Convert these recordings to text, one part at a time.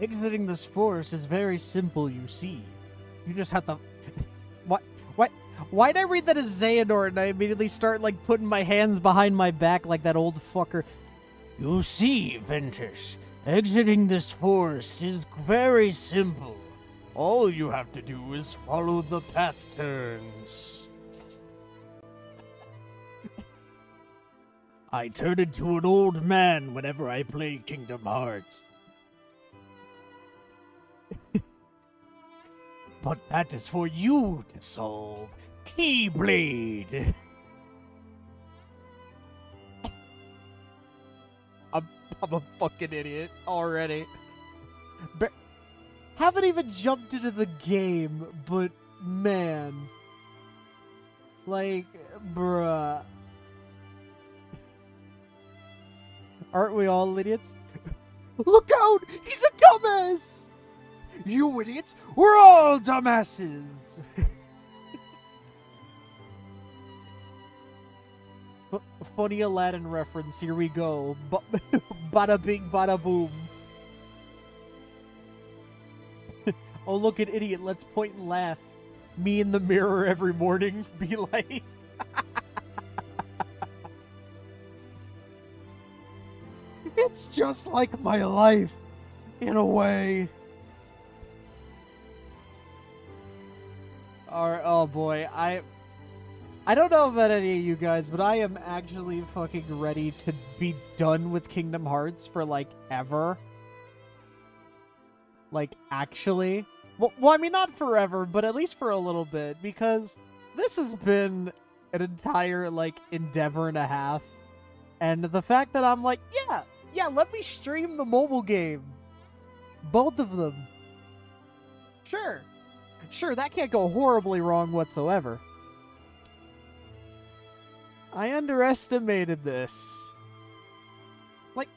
Exiting this forest is very simple, you see. You just have to... What? Why'd I read that as Xehanort and I immediately start, like, putting my hands behind my back like that old fucker? You see, Ventus, exiting this forest is very simple. All you have to do is follow the path turns. I turn into an old man whenever I play Kingdom Hearts. But that is for you to solve. Keyblade! I'm a fucking idiot already. Haven't even jumped into the game, but man. Like, bruh. Aren't we all idiots? Look out! He's a dumbass! You idiots! We're all dumbasses! Funny Aladdin reference, here we go. Bada bing, bada boom. Oh, look at idiot, let's point and laugh. Me in the mirror every morning, be like... It's just like my life, in a way. Alright, oh boy, I don't know about any of you guys, but I am actually fucking ready to be done with Kingdom Hearts for, like, ever. Like, actually. Well, I mean, not forever, but at least for a little bit, because this has been an entire, like, endeavor and a half. And the fact that I'm like, yeah, let me stream the mobile game. Both of them. Sure, that can't go horribly wrong whatsoever. I underestimated this. Like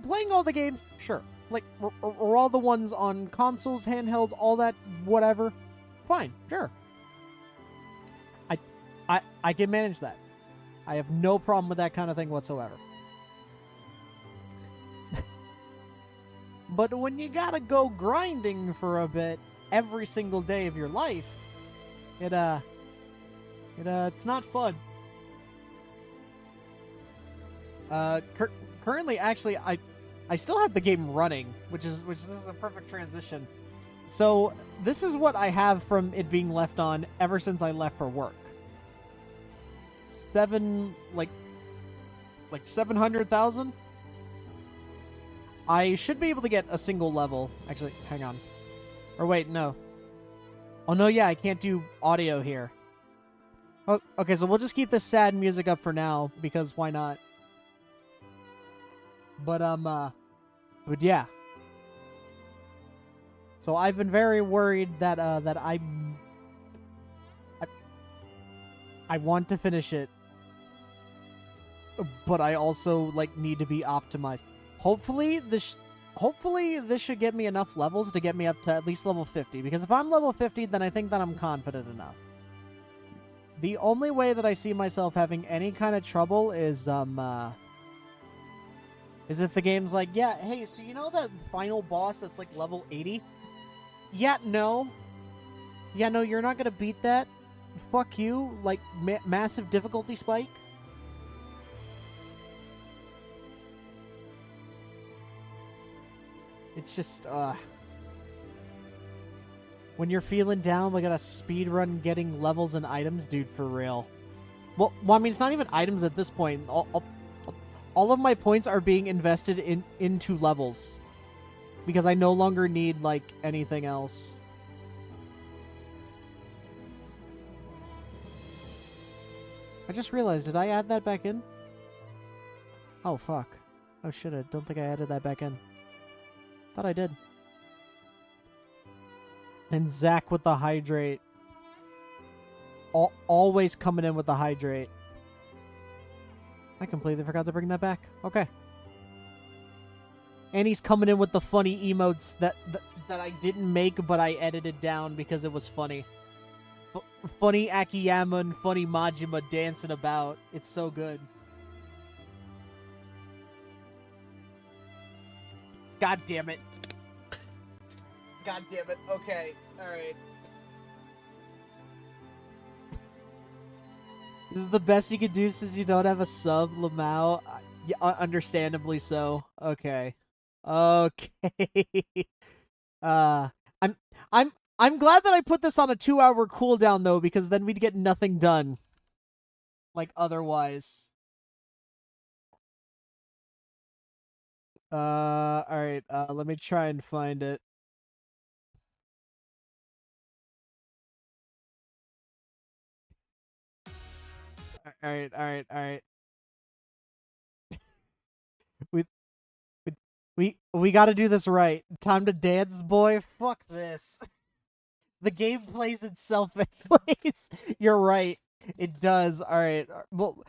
playing all the games, sure. Like, or all the ones on consoles, handhelds, all that, whatever. Fine, sure. I can manage that. I have no problem with that kind of thing whatsoever. But when you gotta go grinding for a bit every single day of your life, it's not fun. Currently, actually, I still have the game running, which is a perfect transition. So this is what I have from it being left on ever since I left for work. 700,000. I should be able to get a single level. Actually, hang on. Or wait, no. Oh no, yeah, I can't do audio here. Oh, okay, so we'll just keep this sad music up for now because why not? But yeah. So I've been very worried that I want to finish it, but I also like need to be optimized. Hopefully this should get me enough levels to get me up to at least level 50, because if I'm level 50, then I think that I'm confident enough. The only way that I see myself having any kind of trouble is if the game's like, yeah, hey, so you know that final boss that's like level 80? Yeah, no, you're not gonna beat that. Fuck you, like, massive difficulty spike. It's just, when you're feeling down, we gotta speedrun getting levels and items, dude, for real. Well, I mean, it's not even items at this point. All of my points are being invested into levels. Because I no longer need, like, anything else. I just realized, did I add that back in? Oh, fuck. Oh, shit, I don't think I added that back in. Thought I did. And Zach with the hydrate. Always coming in with the hydrate. I completely forgot to bring that back. Okay. And he's coming in with the funny emotes that I didn't make, but I edited down because it was funny. Funny Akiyama and funny Majima dancing about. It's so good. God damn it. God damn it. Okay. Alright. This is the best you could do since you don't have a sub, Lamau. Yeah, understandably so. Okay. Okay. uh, I'm, I'm glad that I put this on a 2-hour cooldown though, because then we'd get nothing done. Like otherwise. Alright. Let me try and find it. Alright. We we gotta do this right. Time to dance, boy. Fuck this. The game plays itself anyways. You're right. It does. All right. Well,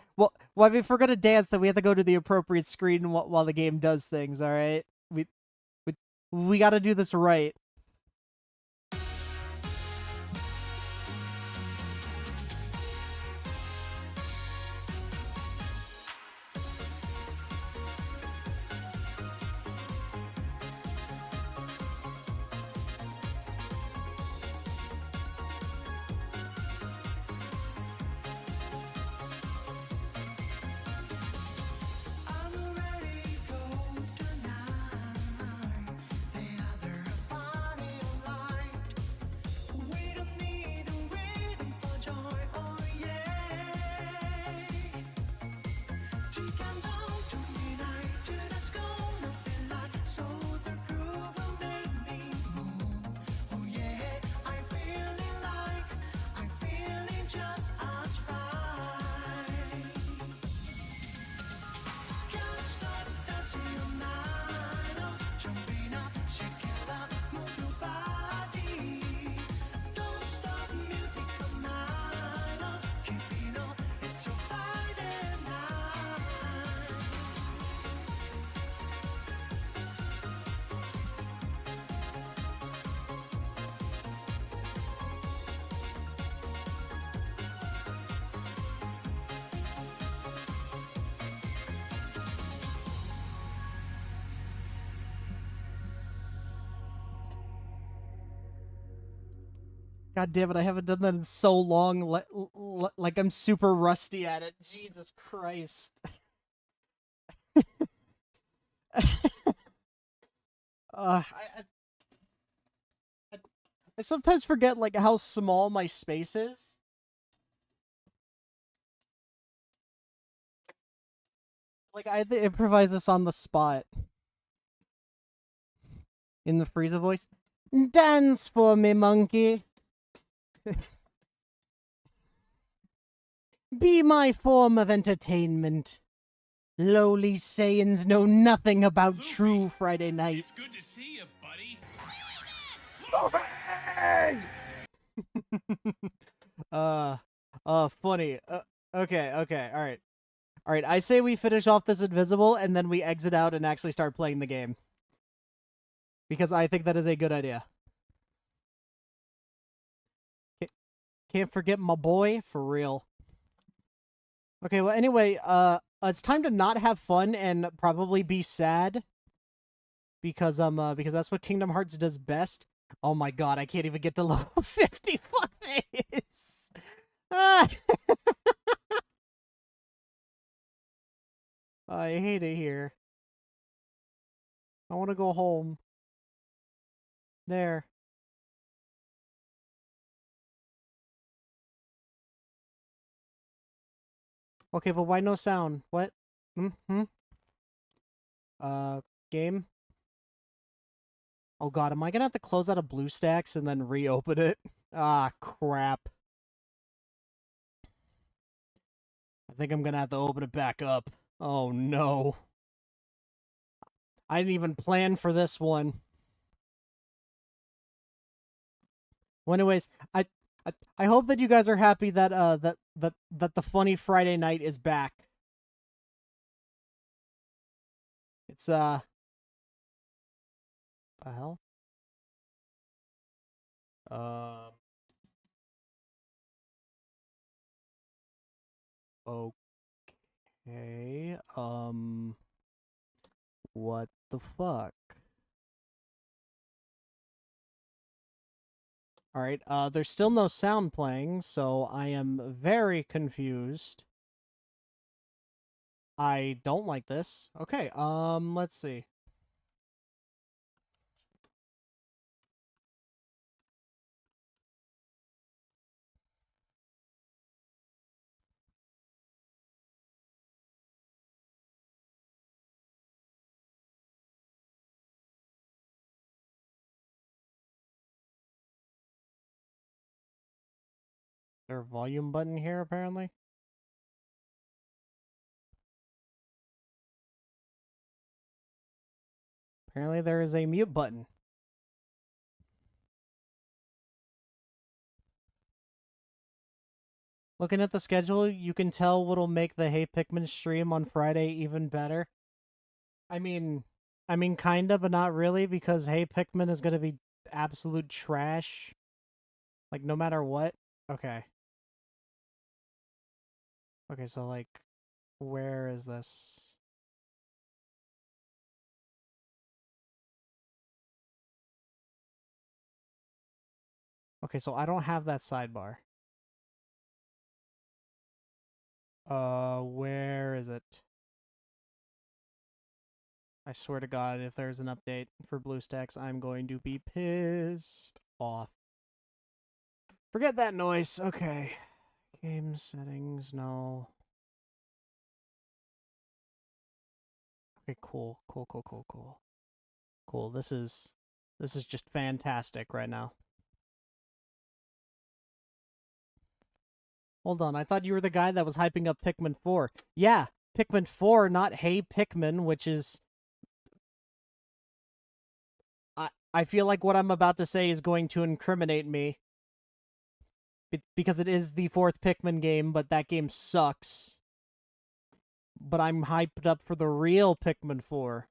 if we're gonna dance, then we have to go to the appropriate screen while the game does things. All right. We we got to do this right. God damn it! I haven't done that in so long. Like I'm super rusty at it. Jesus Christ. I I sometimes forget like how small my space is. Like I had to improvise this on the spot in the Frieza voice. Dance for me, monkey. Be my form of entertainment. Lowly Saiyans know nothing about true Friday nights. It's good to see you, buddy. Funny. Okay, all right. I say we finish off this invisible and then we exit out and actually start playing the game because I think that is a good idea. Can't forget my boy for real. Okay, well, anyway, it's time to not have fun and probably be sad because that's what Kingdom Hearts does best. Oh my god, I can't even get to level 50. Fuck this. Ah. I hate it here. I want to go home. There. Okay, but why no sound? What? Hmm? Uh, game? Oh god, am I gonna have to close out of BlueStacks and then reopen it? Ah, crap. I think I'm gonna have to open it back up. Oh no. I didn't even plan for this one. Well, anyways, I hope that you guys are happy that that the funny Friday night is back. It's the hell? Um okay. What the fuck? Alright, there's still no sound playing, so I am very confused. I don't like this. Okay, let's see. There a volume button here, apparently? Apparently there is a mute button. Looking at the schedule, you can tell what'll make the Hey Pikmin stream on Friday even better. I mean, kinda, but not really, because Hey Pikmin is gonna be absolute trash. Like, no matter what. Okay. Okay, so, like, where is this? Okay, so I don't have that sidebar. Where is it? I swear to God, if there's an update for BlueStacks, I'm going to be pissed off. Forget that noise. Okay. Game settings, no. Okay, cool. Cool. This is just fantastic right now. Hold on, I thought you were the guy that was hyping up Pikmin 4. Yeah, Pikmin 4, not Hey Pikmin, which is... I feel like what I'm about to say is going to incriminate me. Because it is the fourth Pikmin game, but that game sucks. But I'm hyped up for the real Pikmin 4.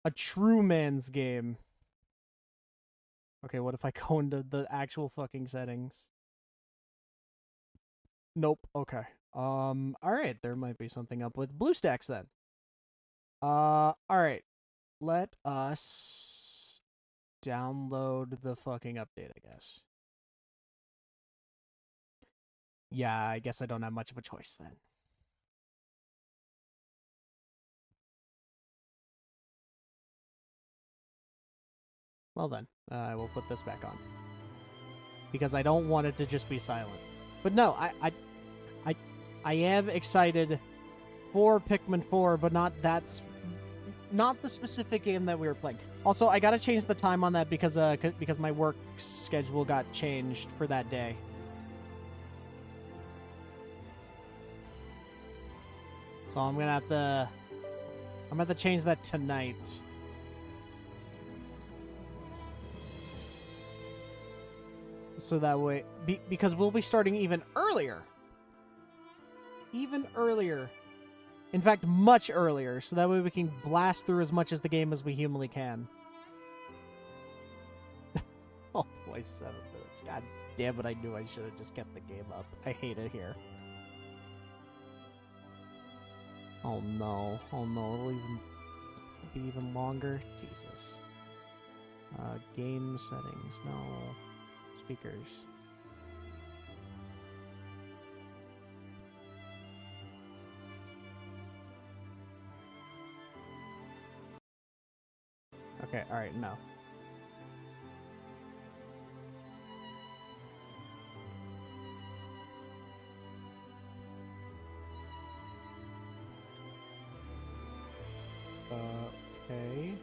A true man's game. Okay, what if I go into the actual fucking settings? Nope. Okay. Alright, there might be something up with BlueStacks then. Alright. Let us download the fucking update, I guess. Yeah, I guess I don't have much of a choice then. Well then, I will put this back on. Because I don't want it to just be silent. But no, I am excited for Pikmin 4, but not the specific game that we were playing. Also, I gotta change the time on that because my work schedule got changed for that day. So I'm gonna have to change that tonight. So that way, because we'll be starting even earlier. Even earlier. In fact, much earlier, so that way we can blast through as much as the game as we humanly can. Oh boy, 7 minutes. God damn it, I knew I should have just kept the game up. I hate it here. Oh no, it'll be even longer. Jesus. Game settings, no. Speakers. Okay, alright, no. Okay.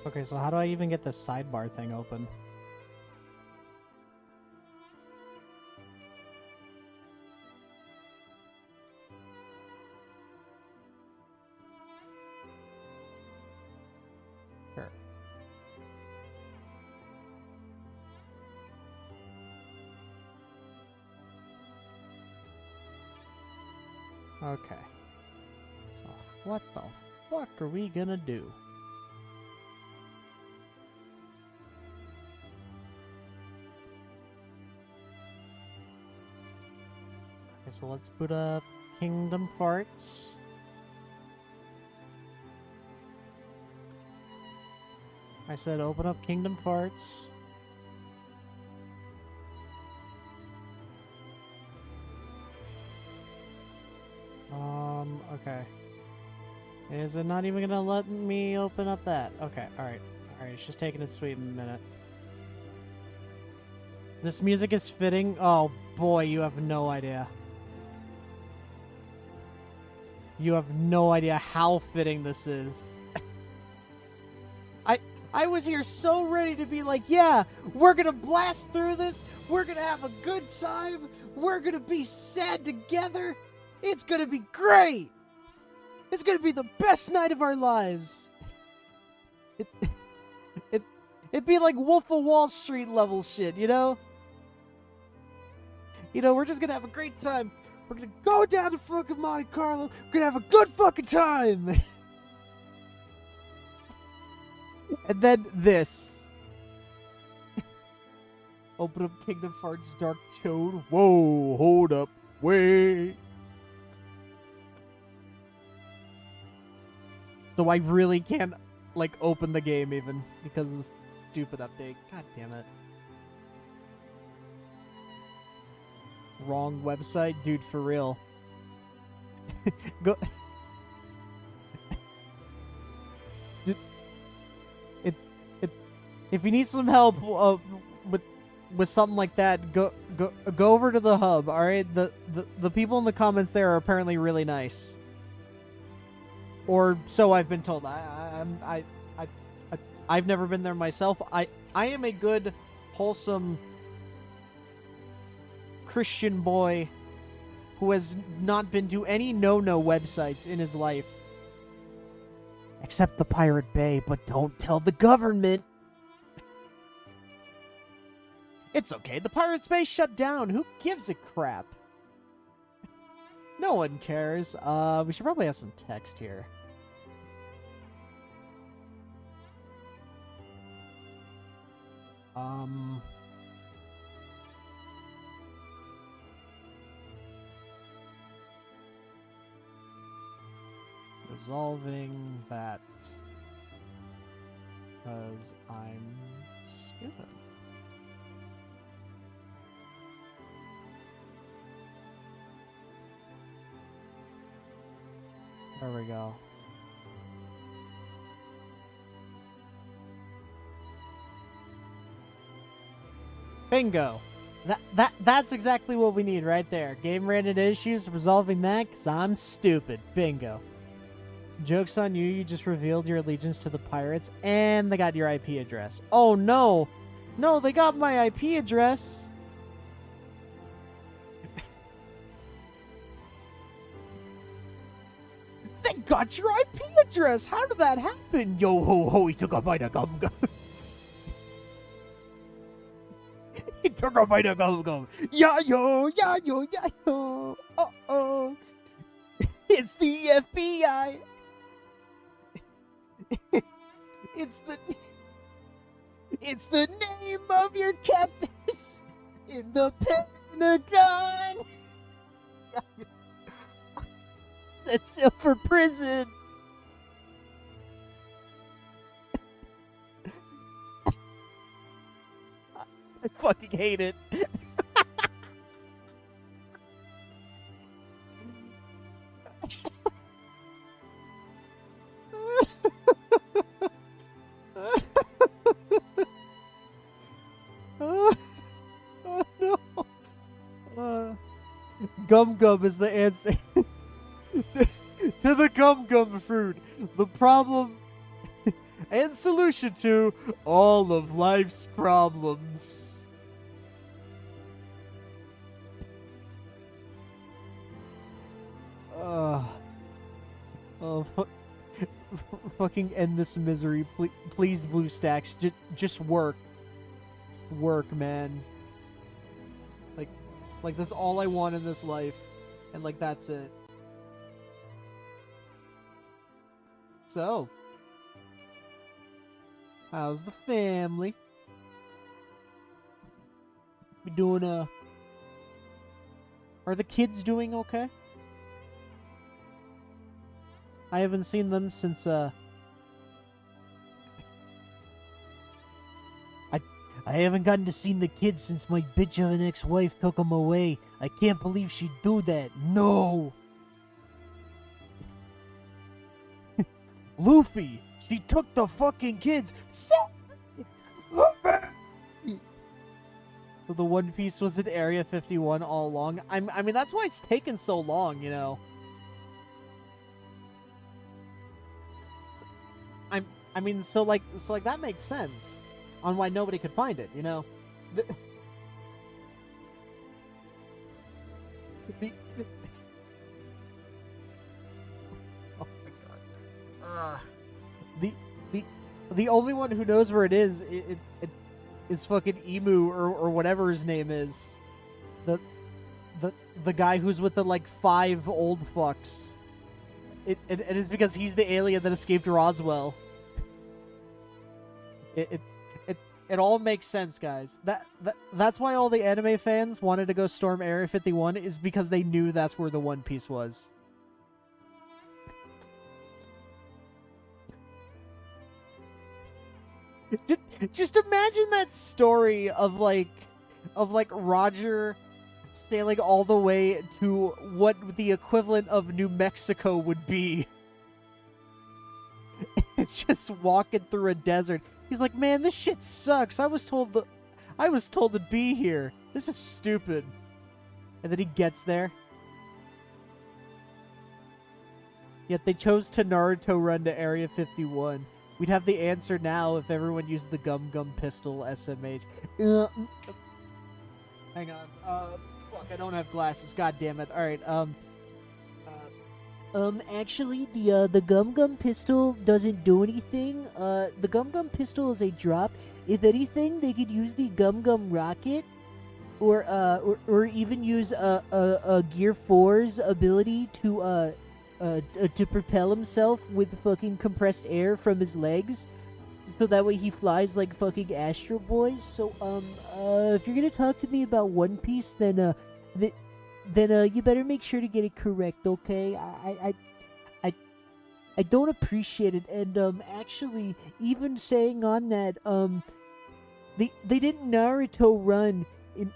Okay, so how do I even get this sidebar thing open? Sure. Okay. So, what the fuck are we gonna do? Okay, so let's put up Kingdom Hearts. I said open up Kingdom Hearts. Okay. Is it not even gonna let me open up that? Okay, alright. Alright, it's just taking its sweet minute. This music is fitting. Oh boy, you have no idea. You have no idea how fitting this is. I was here so ready to be like, yeah, we're gonna blast through this. We're gonna have a good time. We're gonna be sad together. It's gonna be great. It's gonna be the best night of our lives. It'd be like Wolf of Wall Street level shit, you know? You know, we're just gonna have a great time. We're gonna go down to fucking Monte Carlo. We're gonna have a good fucking time. And then this. Open up Kingdom Hearts Dark Toad. Whoa, hold up. Wait. So I really can't, like, open the game even because of this stupid update. God damn it. Wrong website? Dude, for real. Go... If you need some help with something like that, go over to the hub. All right, the people in the comments there are apparently really nice, or so I've been told. I've never been there myself. I am a good, wholesome Christian boy who has not been to any no websites in his life, except the Pirate Bay. But don't tell the government. It's okay. The Pirates Bay shut down. Who gives a crap? No one cares. We should probably have some text here. Resolving that because I'm stupid. There we go. Bingo. That's exactly what we need right there. Game rated issues, resolving that because I'm stupid. Bingo. Joke's on you, you just revealed your allegiance to the pirates and they got your IP address. Oh no! No, they got my IP address! They got your IP address! How did that happen? Yo ho ho, he took a bite of gum gum. He took a bite of gum gum. Yeah yo, yeah yo, yeah yo. Uh-oh. It's the FBI. It's the name of your captors in the Pentagon. That's it for prison. I fucking hate it. Oh no. Gum Gum is the answer. To the Gum Gum fruit. The problem and solution to all of life's problems. Fucking end this misery, please, BlueStacks. Just work. Work, man. Like that's all I want in this life, and like that's it. So, how's the family? We doing, are the kids doing okay? I haven't seen them since, I haven't gotten to see the kids since my bitch of an ex-wife took them away. I can't believe she'd do that. No! Luffy! She took the fucking kids! So the One Piece was in Area 51 all along? I mean, that's why it's taken so long, you know? I mean, so like that makes sense on why nobody could find it, you know? Oh my god. The only one who knows where it is fucking Emu or whatever his name is. The guy who's with the like 5 old fucks. It is because he's the alien that escaped Roswell. It all makes sense, guys. That's why all the anime fans wanted to go storm Area 51 is because they knew that's where the One Piece was. Just imagine that story of like Roger sailing all the way to what the equivalent of New Mexico would be. Just walking through a desert. He's like, man, this shit sucks. I was told to be here. This is stupid. And then he gets there. Yet they chose to Naruto run to Area 51. We'd have the answer now if everyone used the Gum Gum Pistol SMH. Hang on. Fuck, I don't have glasses. God damn it. All right. Actually, the Gum Gum Pistol doesn't do anything. The Gum Gum Pistol is a drop. If anything, they could use the Gum Gum Rocket, or even use Gear 4's ability to propel himself with fucking compressed air from his legs, so that way he flies like fucking Astro Boy. So if you're gonna talk to me about One Piece, then you better make sure to get it correct, okay? I don't appreciate it, and actually, even saying on that, they didn't Naruto run in.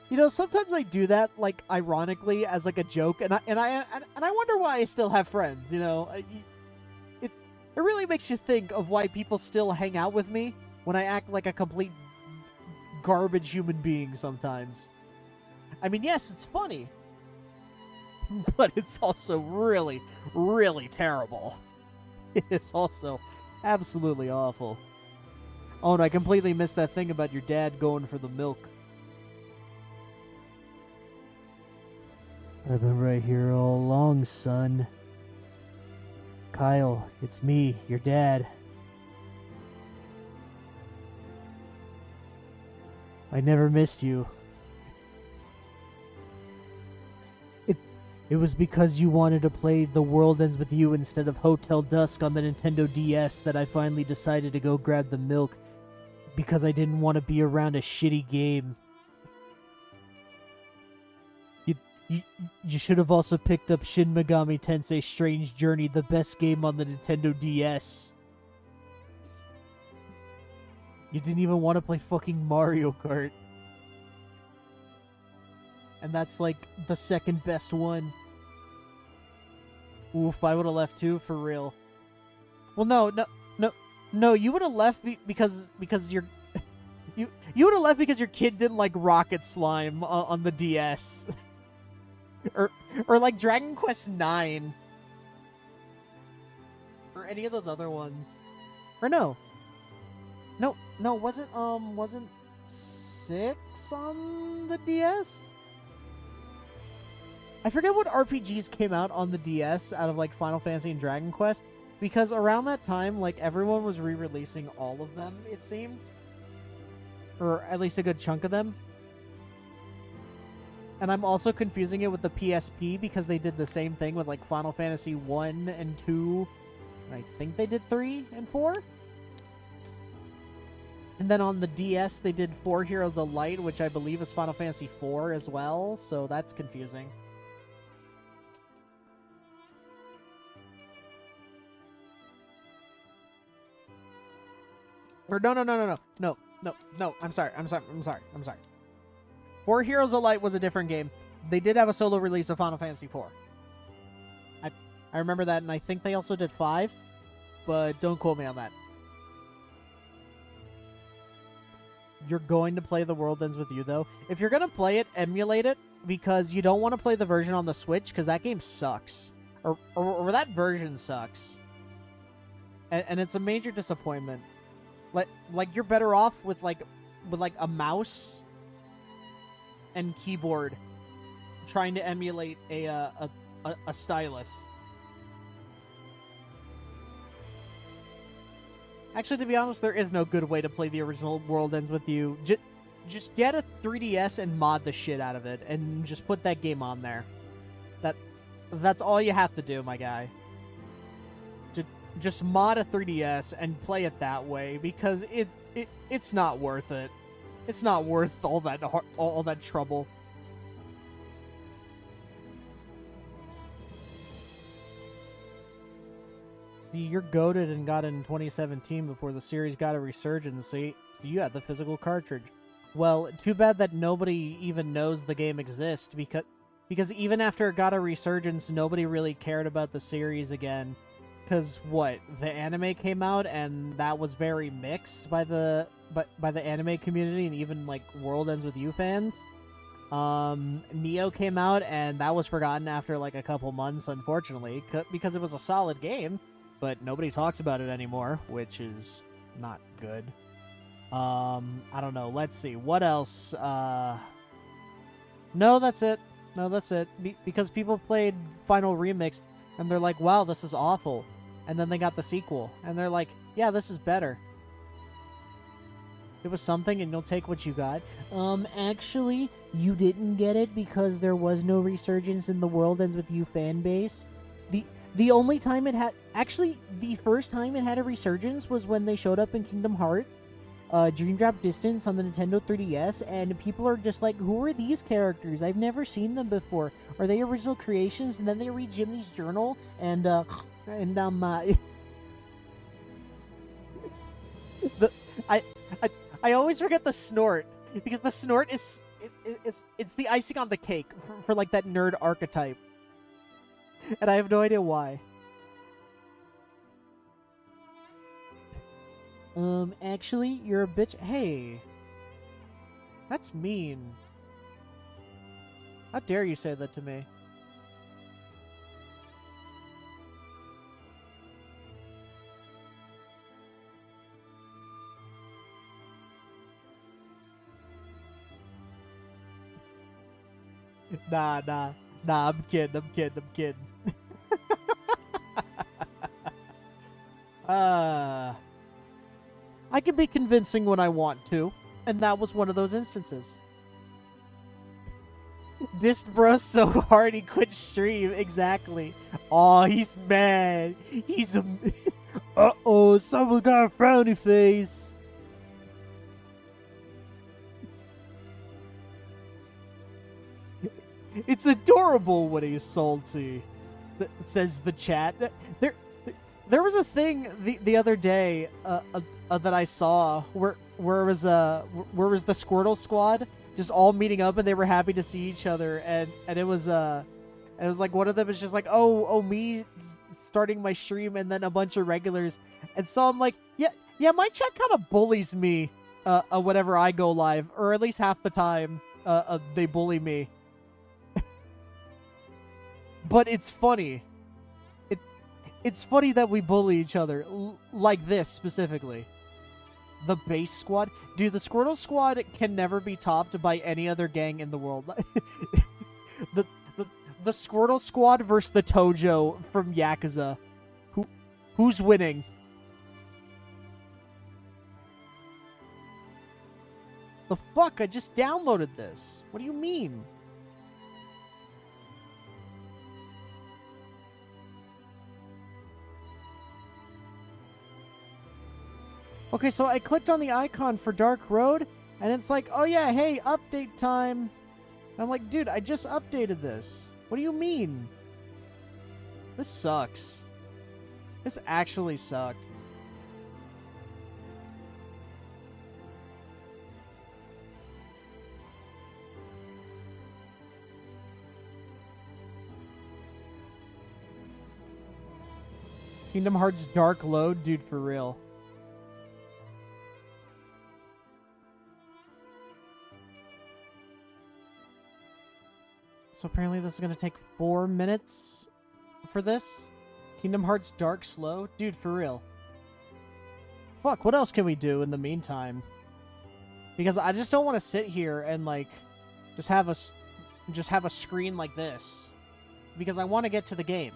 You know, sometimes I do that, like, ironically, as, like, a joke, and I wonder why I still have friends, you know? It really makes you think of why people still hang out with me when I act like a complete garbage human being sometimes. I mean, yes, it's funny, but it's also really, really terrible. It is also absolutely awful. Oh, and I completely missed that thing about your dad going for the milk. I've been right here all along, son. Kyle, it's me, your dad. I never missed you. It was because you wanted to play The World Ends With You instead of Hotel Dusk on the Nintendo DS that I finally decided to go grab the milk, because I didn't want to be around a shitty game. You should have also picked up Shin Megami Tensei Strange Journey, the best game on the Nintendo DS. You didn't even want to play fucking Mario Kart. And that's like the second best one. Oof, I would have left too, for real. Well, no, you would have left because you're... you would have left because your kid didn't like Rocket Slime on the DS. Or like Dragon Quest 9. Or any of those other ones. Or no, wasn't 6 on the DS? I forget what RPGs came out on the DS out of like Final Fantasy and Dragon Quest, because around that time, like, everyone was re-releasing all of them, it seemed. or at least a good chunk of them. And I'm also confusing it with the PSP because they did the same thing with like Final Fantasy 1 and 2. And I think they did 3 and 4. And then on the DS, they did 4 Heroes of Light, which I believe is Final Fantasy 4 as well. So that's confusing. Or no. I'm sorry. 4 Heroes of Light was a different game. They did have a solo release of Final Fantasy 4. I remember that, and I think they also did 5, but don't quote me on that. You're going to play The World Ends With You, though. If you're going to play it, emulate it, because you don't want to play the version on the Switch, because that game sucks. Or that version sucks. And it's a major disappointment. Like you're better off with a mouse and keyboard trying to emulate a stylus. Actually, to be honest, there is no good way to play the original World Ends With You. Just get a 3DS and mod the shit out of it, and just put that game on there. That's all you have to do, my guy. Just mod a 3DS and play it that way, because it's not worth it. It's not worth all that trouble. See, you're goated and got it in 2017 before the series got a resurgence, so you had the physical cartridge. Well, too bad that nobody even knows the game exists, because even after it got a resurgence, nobody really cared about the series again. Because the anime came out, and that was very mixed by the anime community, and even like World Ends With You fans. Neo came out, and that was forgotten after like a couple months, unfortunately, because it was a solid game, but nobody talks about it anymore, which is not good. I don't know. Let's see. What else? No, that's it. Because people played Final Remix, and they're like, wow, this is awful. And then they got the sequel, and they're like, yeah, this is better. It was something, and you'll take what you got. Actually, you didn't get it because there was no resurgence in the World Ends With You fan base. The only time it had... Actually, the first time it had a resurgence was when they showed up in Kingdom Hearts, Dream Drop Distance on the Nintendo 3DS, and people are just like, who are these characters? I've never seen them before. Are they original creations? And then they read Jimmy's journal, and I always forget the snort, because the snort is it's the icing on the cake for like that nerd archetype, and I have no idea why. Actually, you're a bitch. Hey, that's mean. How dare you say that to me? Nah, I'm kidding. I can be convincing when I want to, and that was one of those instances. Dissed bro so hard he quit stream. Exactly. Aw, he's mad. He's a... Uh-oh, someone got a frowny face. It's adorable when he's salty, says the chat. There was a thing the other day that I saw where was the Squirtle squad just all meeting up, and they were happy to see each other, and it was like one of them is just like, oh me starting my stream, and then a bunch of regulars, and so I'm like, yeah, my chat kind of bullies me whenever I go live, or at least half the time they bully me. But it's funny. It's funny that we bully each other like this specifically. The base squad, dude. The Squirtle squad can never be topped by any other gang in the world. the Squirtle squad versus the Tojo from Yakuza. Who's winning? The fuck? I just downloaded this. What do you mean? Okay, so I clicked on the icon for Dark Road, and it's like, oh yeah, hey, update time. And I'm like, dude, I just updated this. What do you mean? This sucks. This actually sucks. Kingdom Hearts Dark Load? Dude, for real. So apparently this is going to take 4 minutes for this. Kingdom Hearts Dark Slow? Dude, for real. Fuck, what else can we do in the meantime? Because I just don't want to sit here and, like, just have a screen like this. Because I want to get to the game.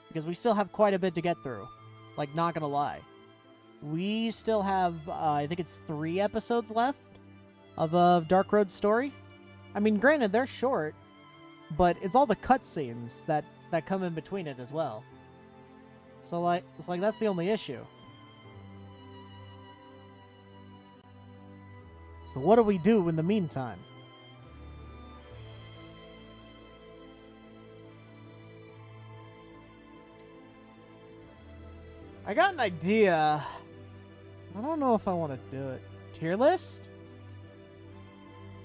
Because we still have quite a bit to get through. Like, not gonna lie. We still have, I think it's 3 episodes left of Dark Road story. I mean, granted, they're short, but it's all the cutscenes that come in between it as well. So, like, it's like that's the only issue. So what do we do in the meantime? I got an idea. I don't know if I want to do it. Tier list?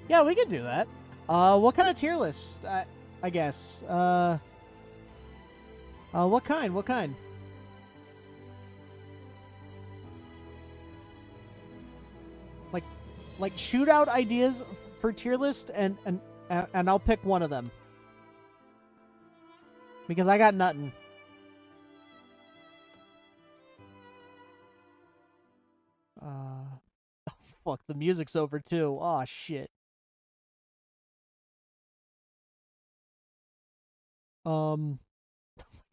Yeah, we can do that. What kind of tier list? I guess. What kind? What kind? Like shoot out ideas for tier list, and I'll pick one of them. Because I got nothing. Fuck, the music's over too. Aw, shit. Oh my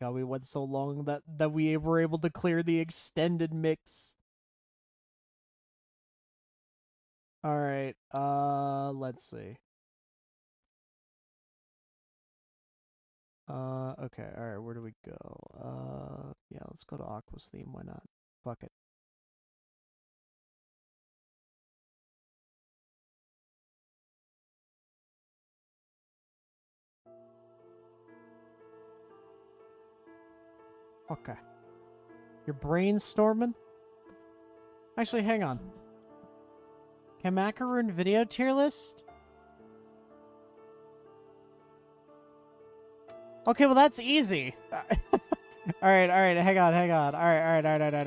god, we went so long that we were able to clear the extended mix. Alright, let's see. Okay, alright, where do we go? Yeah, let's go to Aqua's theme, why not? Fuck it. Okay. You're brainstorming? Actually, hang on. Can Macaroon video tier list? Okay, well that's easy. Alright, hang on. Alright.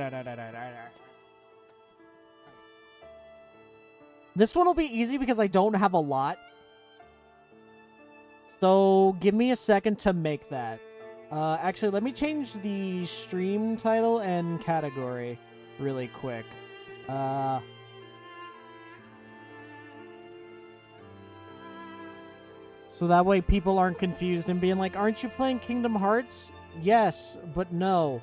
This one will be easy because I don't have a lot. So, give me a second to make that. Actually, let me change the stream title and category really quick. So that way people aren't confused and being like, aren't you playing Kingdom Hearts? Yes, but no.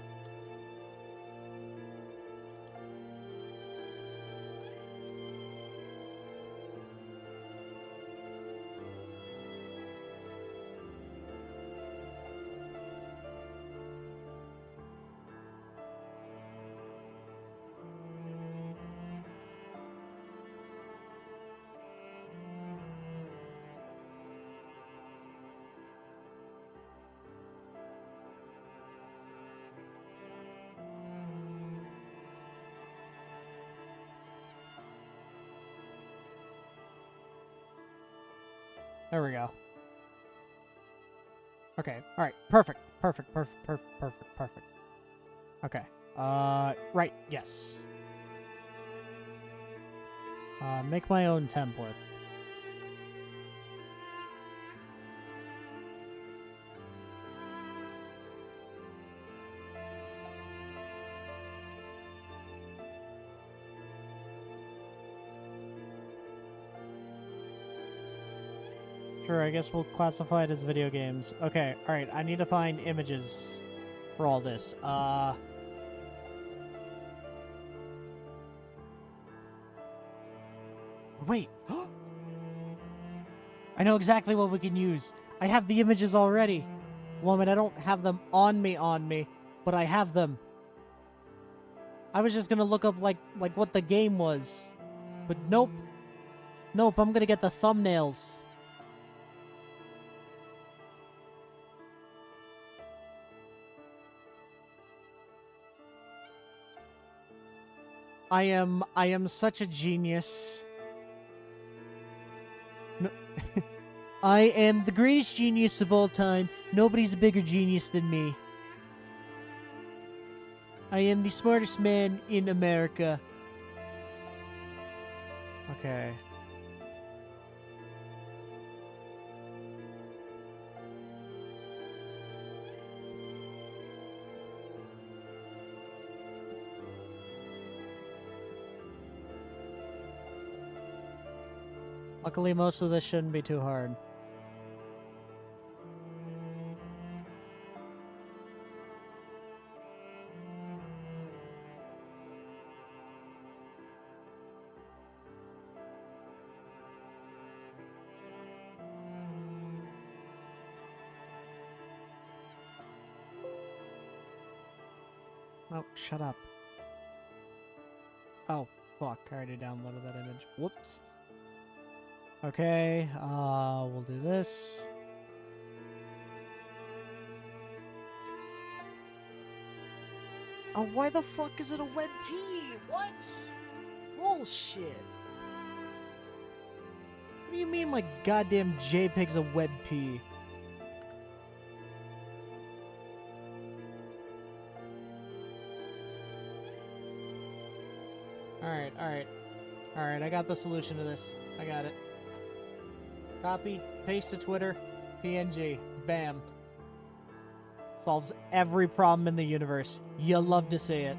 There we go. Okay. All right. Perfect. Okay. Right. Yes. Make my own template. Sure, I guess we'll classify it as video games. Okay, alright, I need to find images for all this. Wait. I know exactly what we can use. I have the images already. Well, I mean, I don't have them on me, but I have them. I was just gonna look up, like what the game was. But nope. Nope, I'm gonna get the thumbnails. I am such a genius. No, I am the greatest genius of all time. Nobody's a bigger genius than me. I am the smartest man in America. Okay. Luckily, most of this shouldn't be too hard. Oh, shut up. Oh, fuck. I already downloaded that image. Whoops. Okay, we'll do this. Oh, why the fuck is it a WebP? What? Bullshit. What do you mean my goddamn JPEG's a WebP? Alright, I got the solution to this. I got it. Copy, paste to Twitter, PNG, bam. Solves every problem in the universe. You'll love to see it.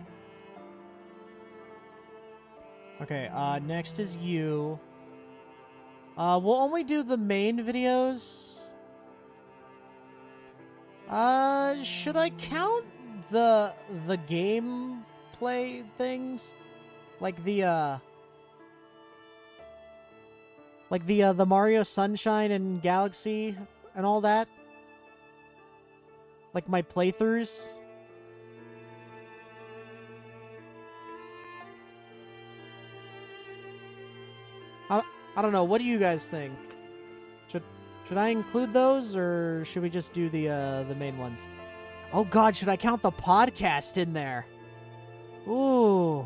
Okay, next is you. We'll only do the main videos. Should I count the gameplay things? Like the Mario Sunshine and Galaxy and all that? Like my playthroughs? I don't know. What do you guys think? Should I include those, or should we just do the main ones? Oh god, should I count the podcast in there? Ooh,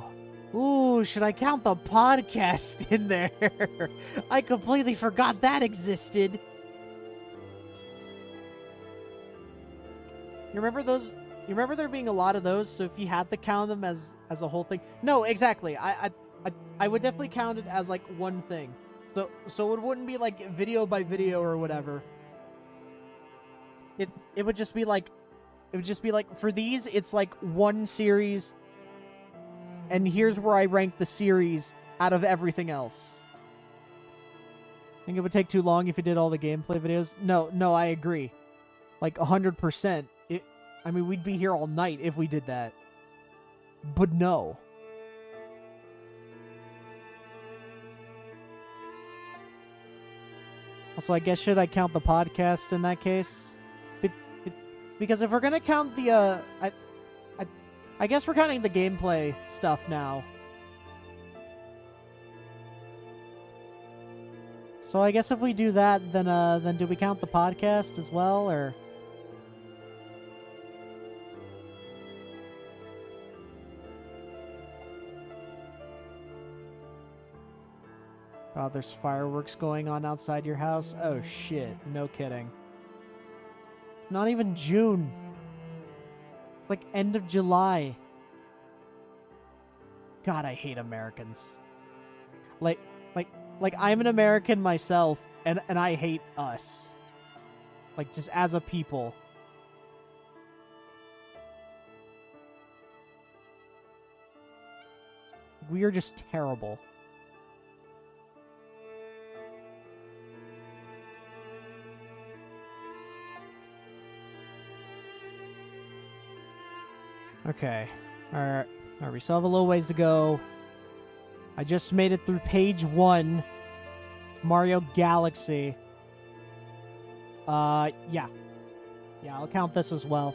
should I count the podcast in there? I completely forgot that existed. You remember those? You remember there being a lot of those, so if you had to count them as a whole thing. No, exactly. I would definitely count it as like one thing. So it wouldn't be like video by video or whatever. It would just be like for these it's like one series, and here's where I rank the series out of everything else. Think it would take too long if you did all the gameplay videos? No, I agree. Like 100%. I mean, we'd be here all night if we did that. But no. Also, I guess, should I count the podcast in that case? Because if we're gonna count the, I guess we're counting the gameplay stuff now. So I guess if we do that, then do we count the podcast as well, or? Oh, there's fireworks going on outside your house? Oh shit, no kidding. It's not even June. It's like end of July. God, I hate Americans. Like I'm an American myself, and I hate us. Like, just as a people. We are just terrible. Okay. Alright, we still have a little ways to go. I just made it through page 1. It's Mario Galaxy. Yeah. Yeah, I'll count this as well.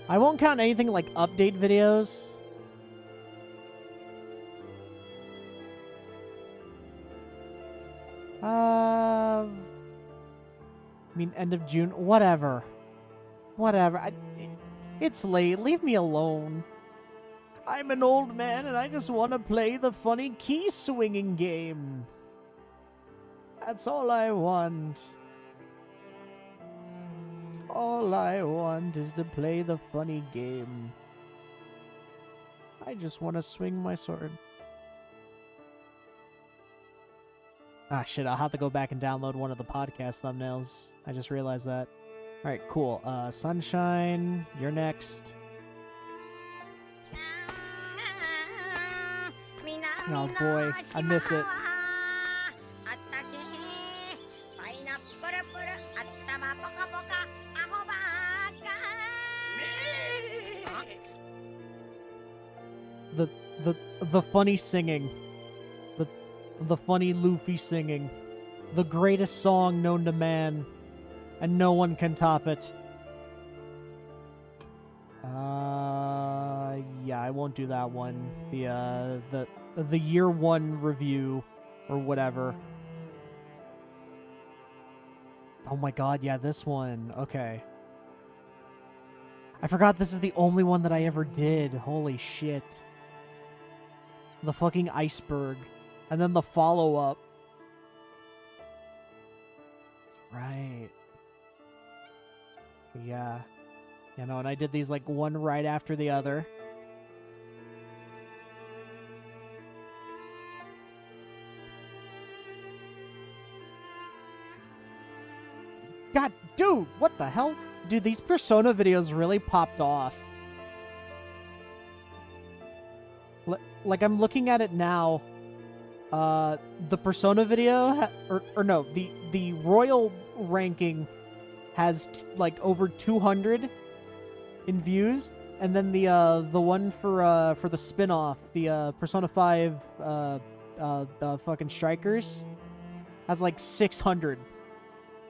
I won't count anything like update videos. I mean, end of June. Whatever. Whatever. It's late. Leave me alone. I'm an old man and I just want to play the funny key swinging game. That's all I want. All I want is to play the funny game. I just want to swing my sword. Ah, shit, I'll have to go back and download one of the podcast thumbnails. I just realized that. Alright, cool. Sunshine, you're next. Oh boy, I miss it. The funny singing. The funny Luffy singing. The greatest song known to man. And no one can top it. Yeah, I won't do that one. The year one review or whatever. Oh my god, yeah, this one. Okay. I forgot this is the only one that I ever did. Holy shit. The fucking iceberg. And then the follow-up. That's right. Yeah. You know, and I did these like one right after the other. God, dude, what the hell? Dude, these Persona videos really popped off. Like, I'm looking at it now. The Persona video, or no, the Royal ranking has like over 200 in views, and then the one for the spin-off, the Persona 5 fucking Strikers, has like 600.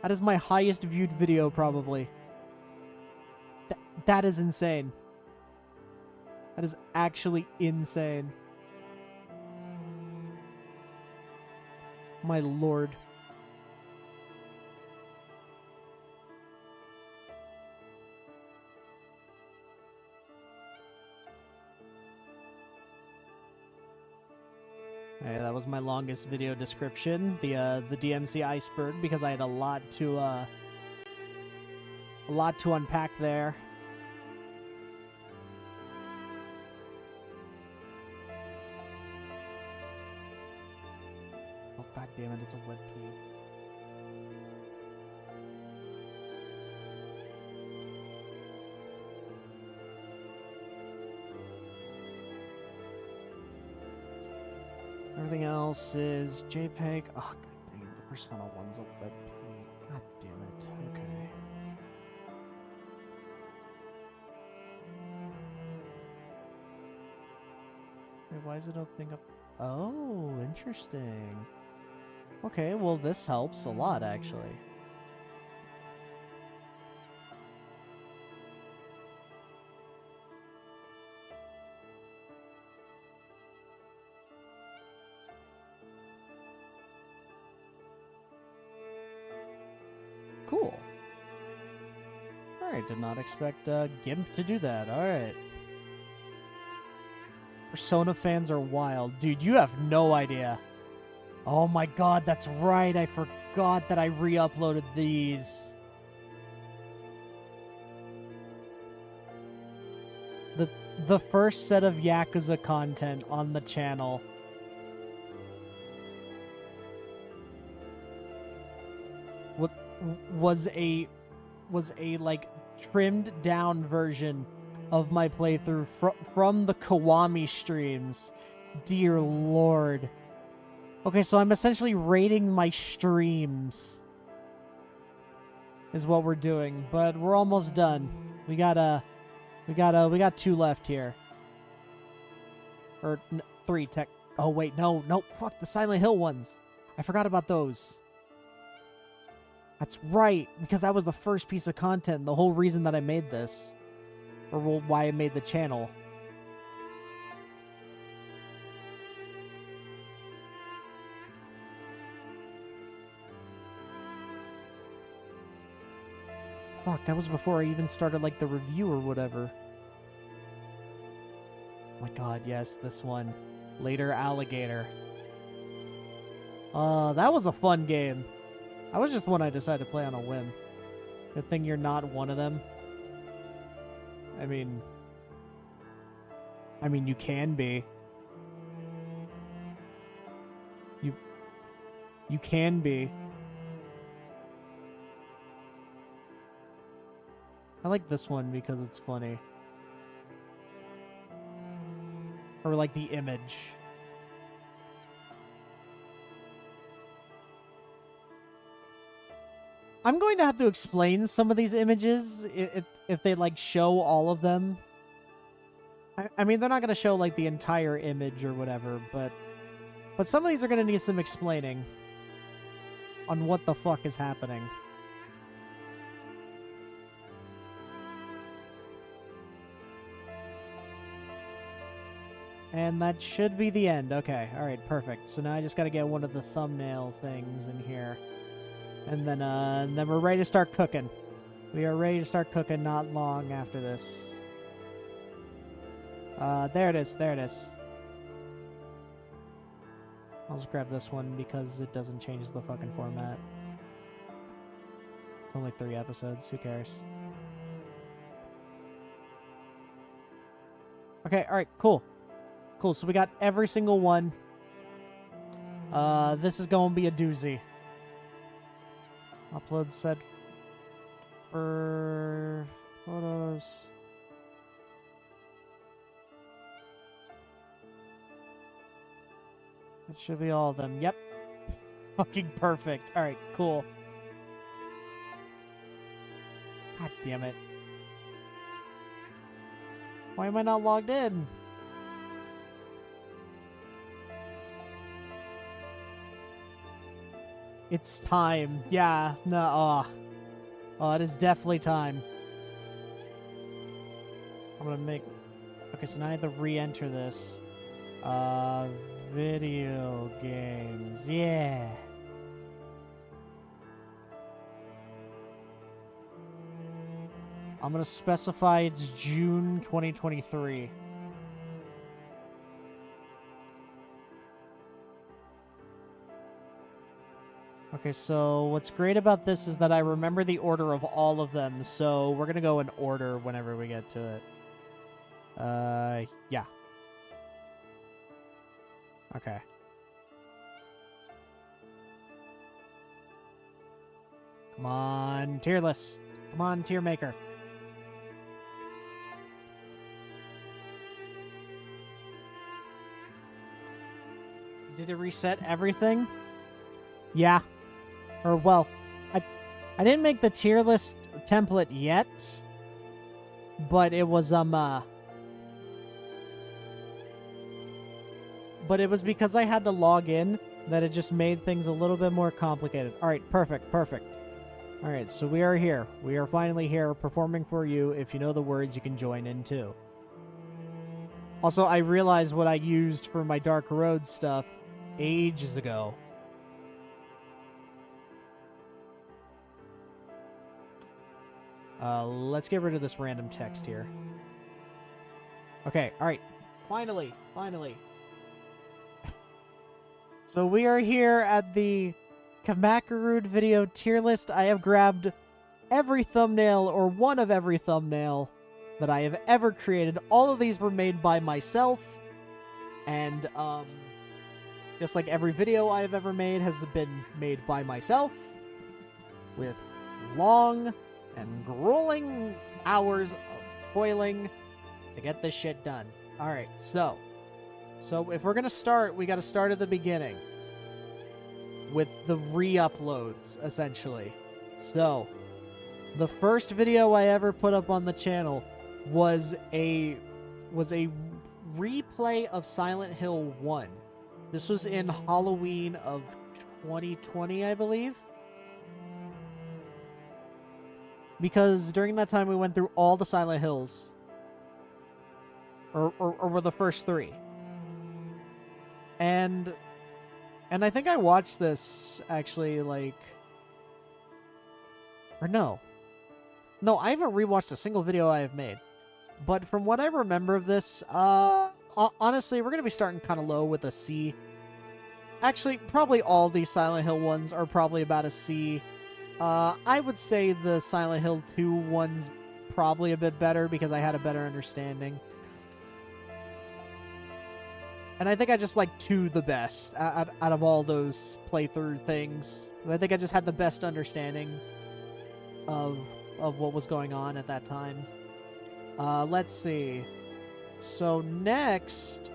That is my highest viewed video probably. That is insane. That is actually insane. My lord. Hey, that was my longest video description, the DMC iceberg, because I had a lot to unpack there. Oh god damn it, it's a wet pee. Everything else is JPEG. Oh, god dang it. The Persona 1's a web pee. God damn it. Okay. Wait, why is it opening up? Oh, interesting. Okay, well, this helps a lot, actually. Cool. Alright, did not expect GIMP to do that. Alright. Persona fans are wild. Dude, you have no idea. Oh my god, that's right. I forgot that I re-uploaded these. The first set of Yakuza content on the channel was a like trimmed down version of my playthrough from the Kiwami streams. Dear lord. Okay, so I'm essentially rating my streams is what we're doing, but we're almost done. We got 2 left here. Or 3 tech. Oh wait, no, fuck the Silent Hill ones. I forgot about those. That's right, because that was the first piece of content, the whole reason that I made this. Or well, why I made the channel. Fuck, that was before I even started, like, the review or whatever. Oh my god, yes, this one. Later Alligator. That was a fun game. That was just one I decided to play on a whim. Good thing you're not one of them. I mean, you can be. You can be. I like this one because it's funny. Or like the image. I'm going to have to explain some of these images if they like show all of them. I mean, they're not going to show like the entire image or whatever, but some of these are going to need some explaining on what the fuck is happening. And that should be the end. Okay, alright, perfect. So now I just gotta get one of the thumbnail things in here. And then we're ready to start cooking. We are ready to start cooking not long after this. There it is, there it is. I'll just grab this one because it doesn't change the fucking format. It's only 3 episodes, who cares? Okay, alright, cool. Cool, so we got every single one. This is going to be a doozy. Upload set for photos. It should be all of them. Yep. Fucking perfect. Alright, cool. God damn it. Why am I not logged in? It's time. Yeah, no, oh, it is definitely time. I'm gonna make... Okay, so now I have to re-enter this. Video games. Yeah. I'm gonna specify it's June 2023. Okay, so what's great about this is that I remember the order of all of them, so we're gonna go in order whenever we get to it. Yeah. Okay. Come on, tier list. Come on, tier maker. Did it reset everything? Yeah. Or, well, I didn't make the tier list template yet, but it was, but it was because I had to log in that it just made things a little bit more complicated. Alright, perfect, perfect. Alright, so we are here. We are finally here, performing for you. If you know the words, you can join in, too. Also, I realized what I used for my Dark Road stuff ages ago. Let's get rid of this random text here. Okay, alright. Finally, finally. So we are here at the Kamakarud video tier list. I have grabbed every thumbnail, or one of every thumbnail, that I have ever created. All of these were made by myself. And, just like every video I have ever made has been made by myself. With long and grueling hours of toiling to get this shit done. Alright, so if we're gonna start, we gotta start at the beginning. With the re-uploads, essentially. So, the first video I ever put up on the channel was a replay of Silent Hill 1. This was in Halloween of 2020, I believe. because during that time we went through all the Silent Hills. Or were the first 3. And I think I watched this, actually, like... Or no. No, I haven't rewatched a single video I have made. But from what I remember of this, honestly, we're going to be starting kind of low with a C. Actually, probably all these Silent Hill ones are probably about a C. I would say the Silent Hill 2 one's probably a bit better because I had a better understanding. And I think I just like 2 the best out of all those playthrough things. I think I just had the best understanding of what was going on at that time. Let's see. So next,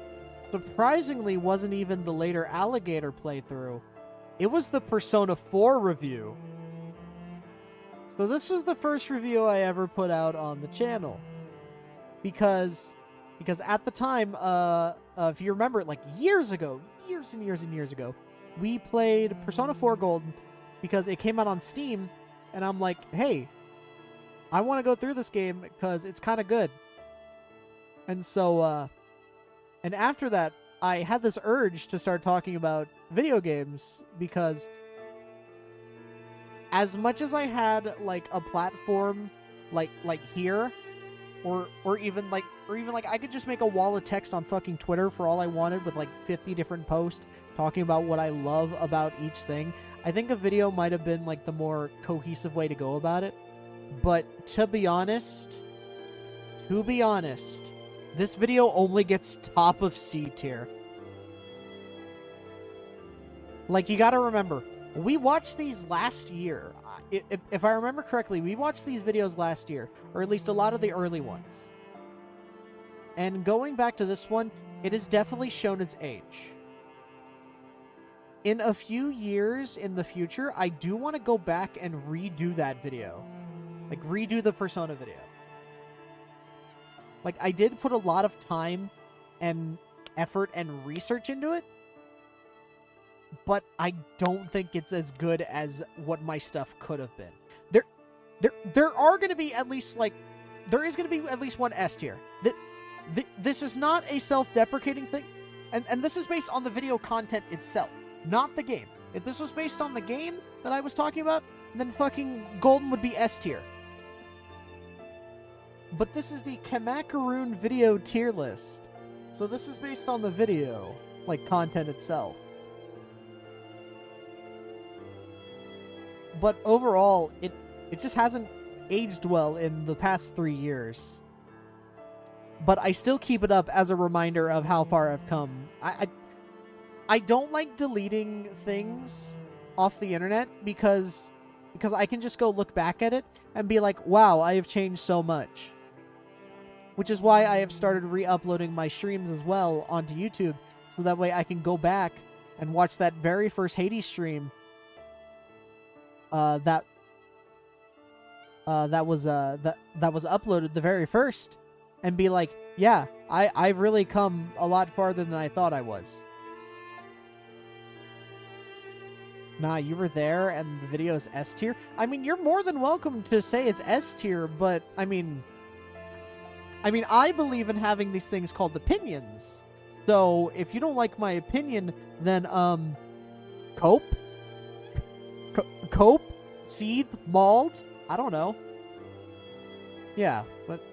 surprisingly, wasn't even the later Alligator playthrough. It was the Persona 4 review. So this is the first review I ever put out on the channel. Because at the time, if you remember, like years and years ago, we played Persona 4 Golden because it came out on Steam, and I'm like, hey, I want to go through this game because it's kind of good. And so, and after that, I had this urge to start talking about video games because as much as I had like a platform like here, or even like I could just make a wall of text on fucking Twitter for all I wanted with like 50 different posts talking about what I love about each thing. I think a video might have been like the more cohesive way to go about it. But to be honest, this video only gets top of C tier. Like, you gotta remember, we watched these last year. If I remember correctly, we watched these videos last year, or at least a lot of the early ones. And going back to this one, it has definitely shown its age. In a few years in the future, I do want to go back and redo that video. Like, redo the Persona video. Like, I did put a lot of time and effort and research into it, but I don't think it's as good as what my stuff could have been. There are going to be at least, like, there is going to be at least one S tier. This is not a self-deprecating thing, and this is based on the video content itself, not the game. If this was based on the game that I was talking about, then fucking Golden would be S tier. But this is the Kamakaroon video tier list. So this is based on the video, like, content itself. But overall, it just hasn't aged well in the past 3 years. But I still keep it up as a reminder of how far I've come. I don't like deleting things off the internet because I can just go look back at it and be like, wow, I have changed so much. Which is why I have started re-uploading my streams as well onto YouTube, so that way I can go back and watch that very first Hades stream that was uploaded, the very first, and be like, yeah, I've really come a lot farther than I thought I was. Nah, you were there and the video is S tier? I mean, you're more than welcome to say it's S tier, but I mean, I believe in having these things called opinions. So, if you don't like my opinion, then, cope? Cope? Seethe? Mauled? I don't know. Yeah, but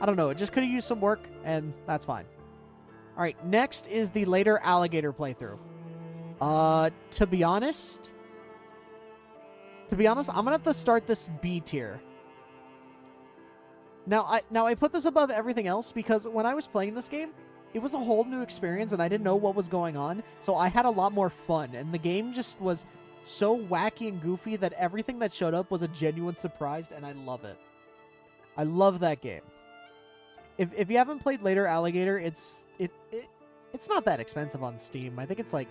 I don't know. It just could have used some work, and that's fine. Alright, next is the later Alligator playthrough. To be honest, I'm gonna have to start this B tier. Now I put this above everything else because when I was playing this game, it was a whole new experience and I didn't know what was going on, so I had a lot more fun, and the game just was so wacky and goofy that everything that showed up was a genuine surprise, and I love it. I love that game. If you haven't played later Alligator, it's not that expensive on Steam. I think it's like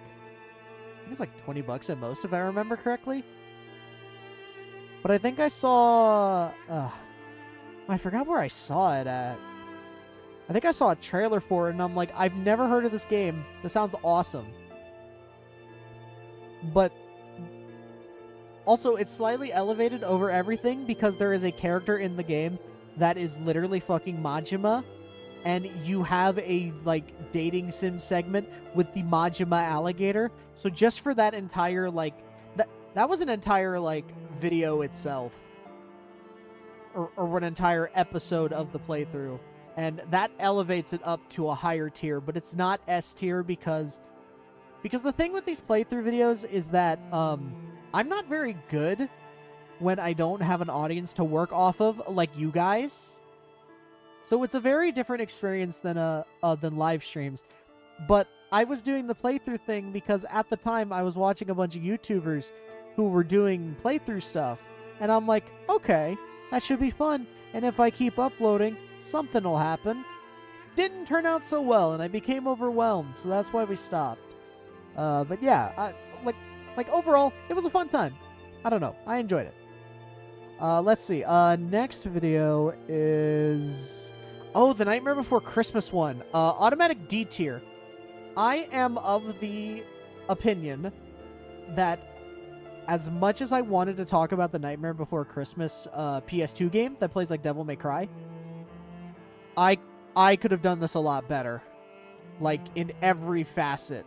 $20 at most, if I remember correctly. But I think I saw I forgot where I saw it at. I think I saw a trailer for it, and I'm like, I've never heard of this game. This sounds awesome. But Also, it's slightly elevated over everything because there is a character in the game that is literally fucking Majima, and you have a, like, dating sim segment with the Majima alligator. So just for that entire, like, that was an entire, like, video itself. Or an entire episode of the playthrough. And that elevates it up to a higher tier, but it's not S tier because the thing with these playthrough videos is that I'm not very good when I don't have an audience to work off of like you guys. So it's a very different experience than live streams. But I was doing the playthrough thing because at the time I was watching a bunch of YouTubers who were doing playthrough stuff, and I'm like, okay, that should be fun, and if I keep uploading, something will happen. Didn't turn out so well, and I became overwhelmed, so that's why we stopped. But yeah, like overall, it was a fun time. I don't know, I enjoyed it. Let's see. Next video is... Oh, the Nightmare Before Christmas one. Automatic D tier. I am of the opinion that as much as I wanted to talk about the Nightmare Before Christmas PS2 game that plays like Devil May Cry, I could have done this a lot better. Like, in every facet.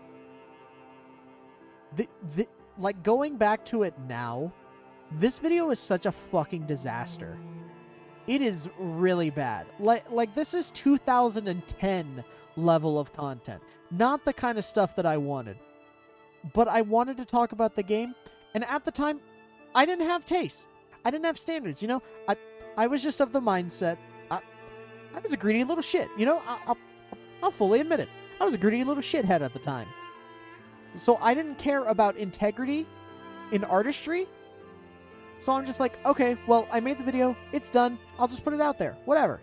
Like, going back to it now, this video is such a fucking disaster. It is really bad. Like this is 2010 level of content. Not the kind of stuff that I wanted. But I wanted to talk about the game, and at the time, I didn't have taste. I didn't have standards, you know? I was just of the mindset, I was a greedy little shit, you know? I'll fully admit it. I was a greedy little shithead at the time. So I didn't care about integrity in artistry. So I'm just like, okay, well, I made the video. It's done. I'll just put it out there. Whatever.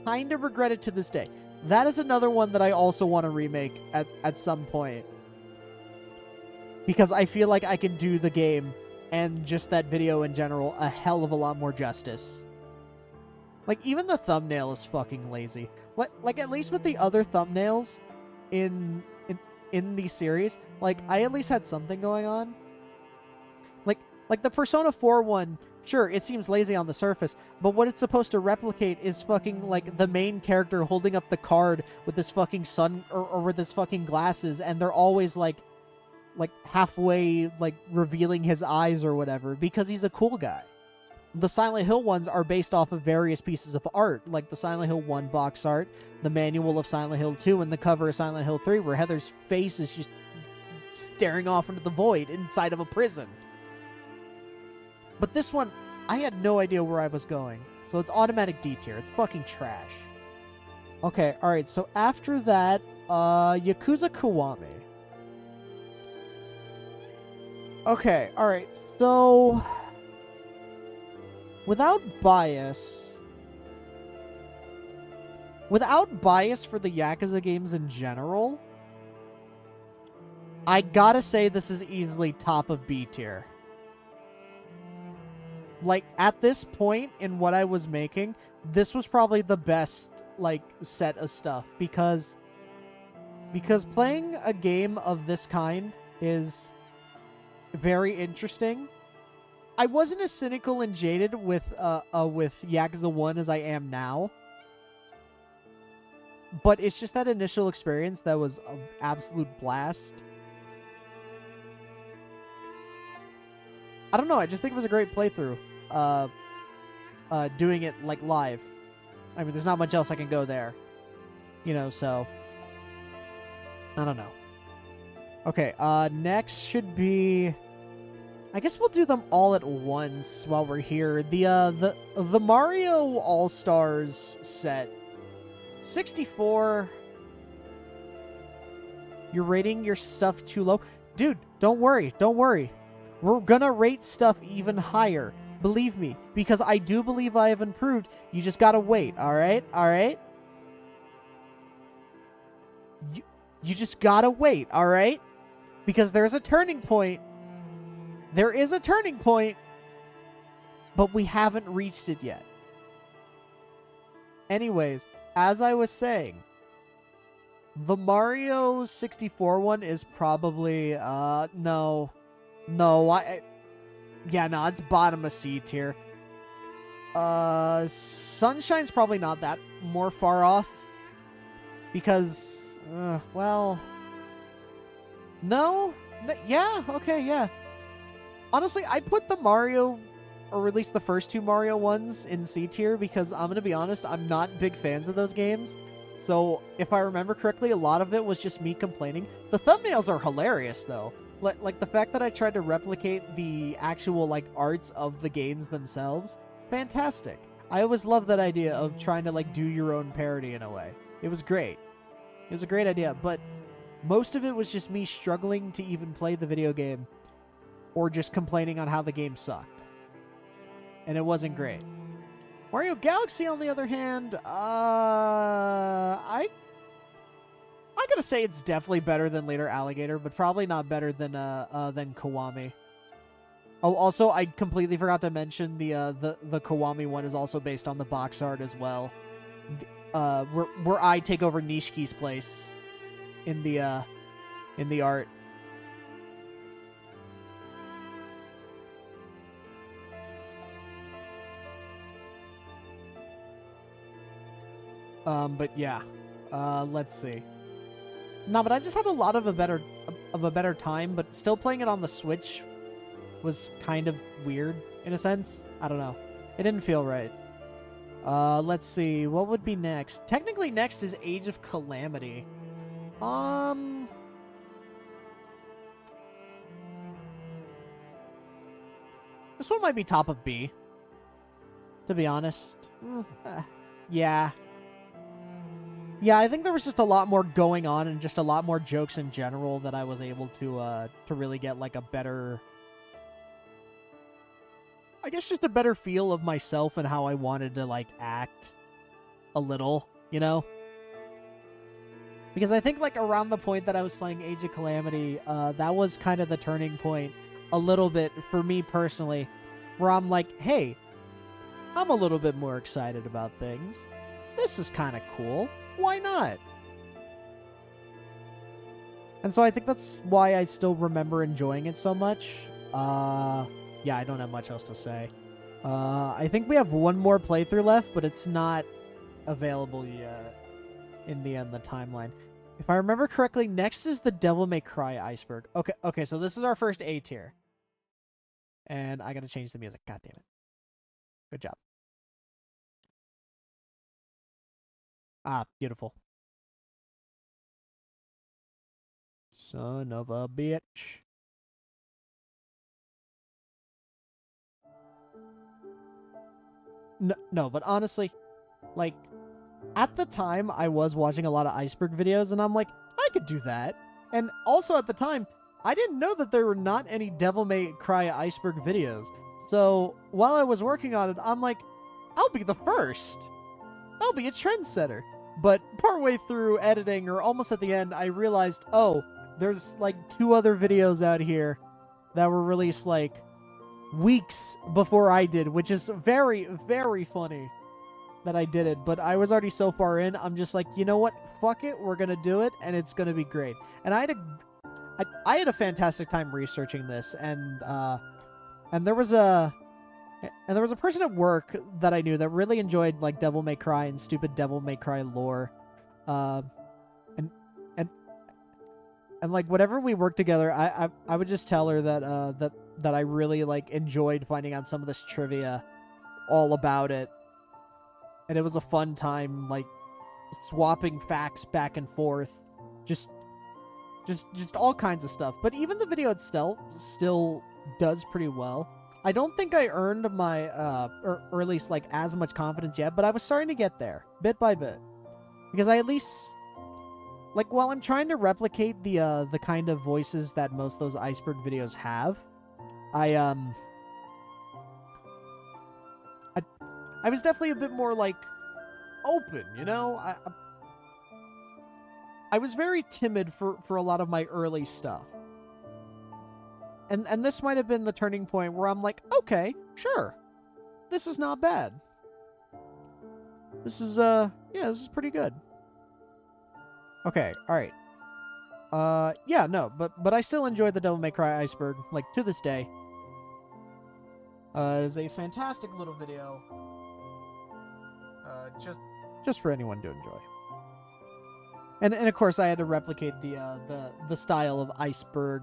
Kind of regret it to this day. That is another one that I also want to remake at some point. Because I feel like I can do the game and just that video in general a hell of a lot more justice. Like, even the thumbnail is fucking lazy. Like at least with the other thumbnails in the series, like, I at least had something going on. Like the Persona 4 one, sure, it seems lazy on the surface, but what it's supposed to replicate is fucking, like, the main character holding up the card with this fucking sun, or with his fucking glasses, and they're always, like halfway, like, revealing his eyes or whatever, because he's a cool guy. The Silent Hill ones are based off of various pieces of art, like the Silent Hill 1 box art, the manual of Silent Hill 2, and the cover of Silent Hill 3, where Heather's face is just staring off into the void inside of a prison. But this one, I had no idea where I was going. So it's automatic D tier. It's fucking trash. Okay, alright, so after that, Yakuza Kiwami. Okay, alright, so... Without bias for the Yakuza games in general, I gotta say this is easily top of B tier. Like, at this point in what I was making, this was probably the best, like, set of stuff, because playing a game of this kind is very interesting. I wasn't as cynical and jaded with Yakuza 1 as I am now, but it's just that initial experience that was an absolute blast. I don't know, I just think it was a great playthrough, doing it, like, live. I mean, there's not much else I can go there, you know, so, I don't know. Okay, next should be, I guess we'll do them all at once while we're here. The Mario All-Stars set, 64, you're rating your stuff too low? Dude, don't worry. We're gonna rate stuff even higher. Believe me, because I do believe I have improved. You just gotta wait, alright? Alright? You just gotta wait, alright? Because there's a turning point. There is a turning point, but we haven't reached it yet. Anyways, as I was saying, the Mario 64 one is probably, no. No, yeah, no, it's bottom of C tier. Sunshine's probably not that more far off. Because, well... No? Yeah, okay, yeah. Honestly, I put the Mario, or at least the first two Mario ones, in C tier because I'm gonna be honest, I'm not big fans of those games. So, if I remember correctly, a lot of it was just me complaining. The thumbnails are hilarious, though. Like, the fact that I tried to replicate the actual, like, arts of the games themselves, fantastic. I always love that idea of trying to, like, do your own parody in a way. It was great. It was a great idea, but most of it was just me struggling to even play the video game or just complaining on how the game sucked. And it wasn't great. Mario Galaxy, on the other hand, I gotta say it's definitely better than later Alligator, but probably not better than Kiwami. Oh, also, I completely forgot to mention the Kiwami one is also based on the box art as well. Where I take over Nishki's place in the art. But yeah, let's see. No, but I just had a lot of a better time, but still playing it on the Switch was kind of weird in a sense. I don't know. It didn't feel right. Let's see. What would be next? Technically next is Age of Calamity. This one might be top of B, to be honest. Yeah. Yeah, I think there was just a lot more going on and just a lot more jokes in general that I was able to really get, like, a better... I guess just a better feel of myself and how I wanted to, like, act a little, you know? Because I think, like, around the point that I was playing Age of Calamity, that was kind of the turning point a little bit for me personally, where I'm like, hey, I'm a little bit more excited about things. This is kind of cool. Why not? And so I think that's why I still remember enjoying it so much. Yeah, I don't have much else to say. I think we have one more playthrough left, but it's not available yet in the timeline. If I remember correctly, next is the Devil May Cry Iceberg. Okay, so this is our first A tier. And I gotta change the music. God damn it. Good job. Ah, beautiful. Son of a bitch. No, but honestly, like, at the time, I was watching a lot of Iceberg videos, and I'm like, I could do that. And also at the time, I didn't know that there were not any Devil May Cry Iceberg videos. So, while I was working on it, I'm like, I'll be the first. I'll be a trendsetter. But partway through editing, or almost at the end, I realized, oh, there's, like, 2 other videos out here that were released, like, weeks before I did, which is very, very funny that I did it. But I was already so far in, I'm just like, you know what? Fuck it. We're going to do it, and it's going to be great. And I had a fantastic time researching this, and there was a person at work that I knew that really enjoyed, like, Devil May Cry and stupid Devil May Cry lore. And like, whenever we worked together, I would just tell her that I really, like, enjoyed finding out some of this trivia all about it. And it was a fun time, like, swapping facts back and forth. Just all kinds of stuff. But even the video itself still does pretty well. I don't think I earned my, or at least, like, as much confidence yet, but I was starting to get there, bit by bit. Because I at least, like, while I'm trying to replicate the kind of voices that most of those Iceberg videos have, I was definitely a bit more, like, open, you know? I was very timid for a lot of my early stuff. And this might have been the turning point where I'm like, okay, sure. This is not bad. This is, yeah, this is pretty good. Okay, alright. Yeah, no, but I still enjoy the Devil May Cry Iceberg, like, to this day. It is a fantastic little video. Just for anyone to enjoy. And of course I had to replicate the style of Iceberg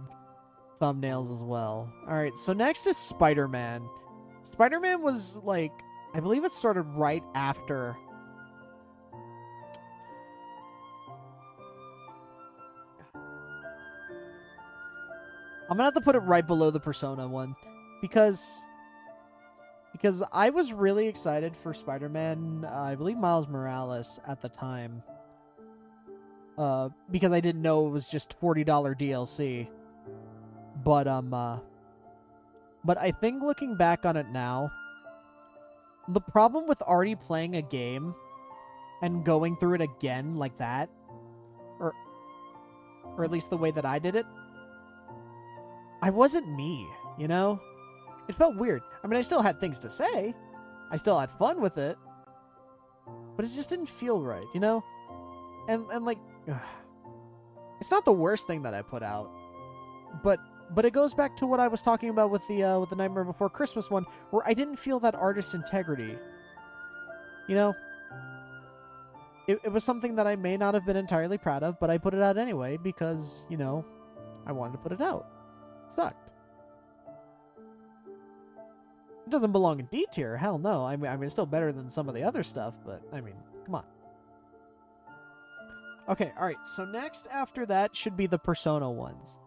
thumbnails as well. Alright, so next is Spider-Man. Spider-Man was, like, I believe it started right after... I'm gonna have to put it right below the Persona one. Because I was really excited for Spider-Man, I believe Miles Morales at the time. Because I didn't know it was just $40 DLC. But I think looking back on it now, the problem with already playing a game and going through it again like that, or at least the way that I did it, I wasn't me, you know? It felt weird. I mean, I still had things to say. I still had fun with it. But it just didn't feel right, you know? And like, it's not the worst thing that I put out. But it goes back to what I was talking about with the Nightmare Before Christmas one, where I didn't feel that artist integrity. You know? It was something that I may not have been entirely proud of, but I put it out anyway because, you know, I wanted to put it out. It sucked. It doesn't belong in D tier. Hell no. I mean, it's still better than some of the other stuff, but, I mean, come on. Okay, alright. So next after that should be the Persona ones.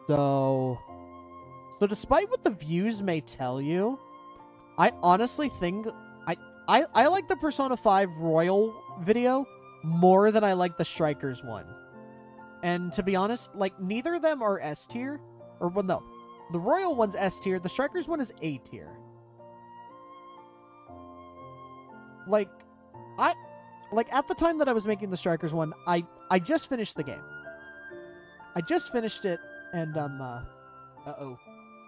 So despite what the views may tell you, I honestly think... I like the Persona 5 Royal video more than I like the Strikers one. And to be honest, like, neither of them are S tier. Or, well, no. The Royal one's S tier. The Strikers one is A tier. Like, at the time that I was making the Strikers one, I just finished the game. I just finished it, and, uh-oh.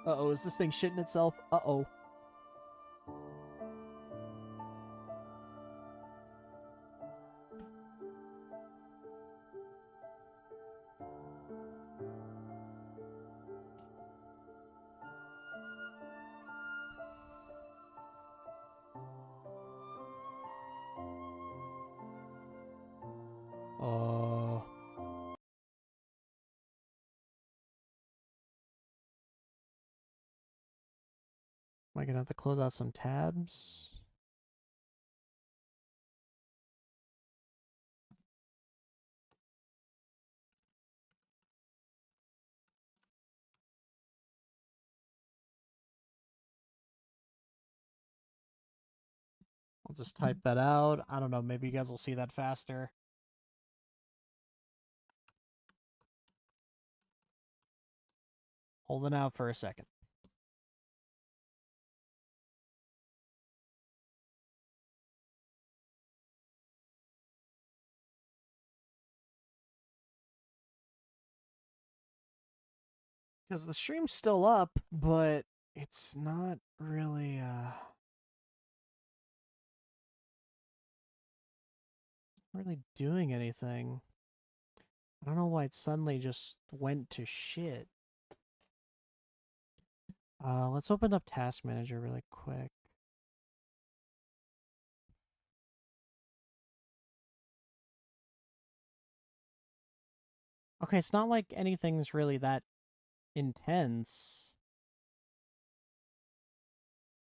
Uh-oh, is this thing shitting itself? Uh-oh. Am I gonna have to close out some tabs? I'll just type that out. I don't know, maybe you guys will see that faster. Holding out for a second. Because the stream's still up, but it's not really, really doing anything. I don't know why it suddenly just went to shit. Let's open up Task Manager really quick. Okay, it's not like anything's really that intense.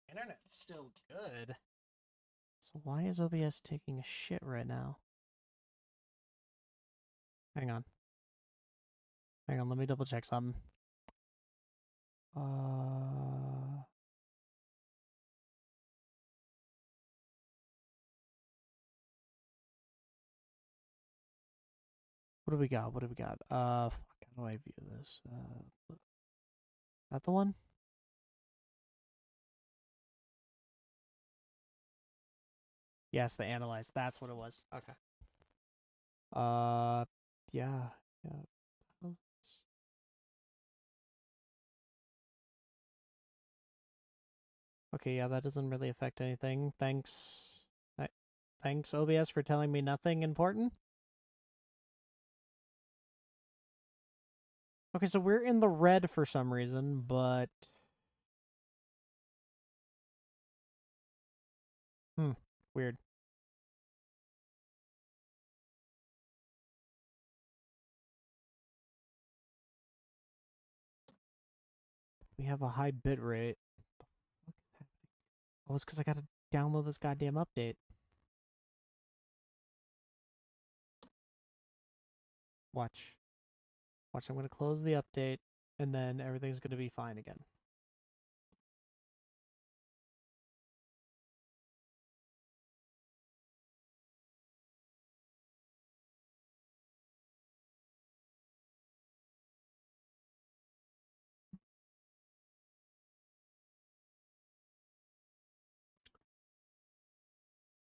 Internet's still good. So why is OBS taking a shit right now? Hang on. Hang on, let me double check something. What do we got? What do we got? Fuck, how do I view this? That the one? Yes, the analyze. That's what it was. Okay. Yeah. Okay, yeah, that doesn't really affect anything. Thanks. Thanks, OBS, for telling me nothing important. Okay, so we're in the red for some reason, but... weird. We have a high bit rate. Oh, it's because I gotta download this goddamn update. Watch. Watch, I'm gonna close the update, and then everything's gonna be fine again.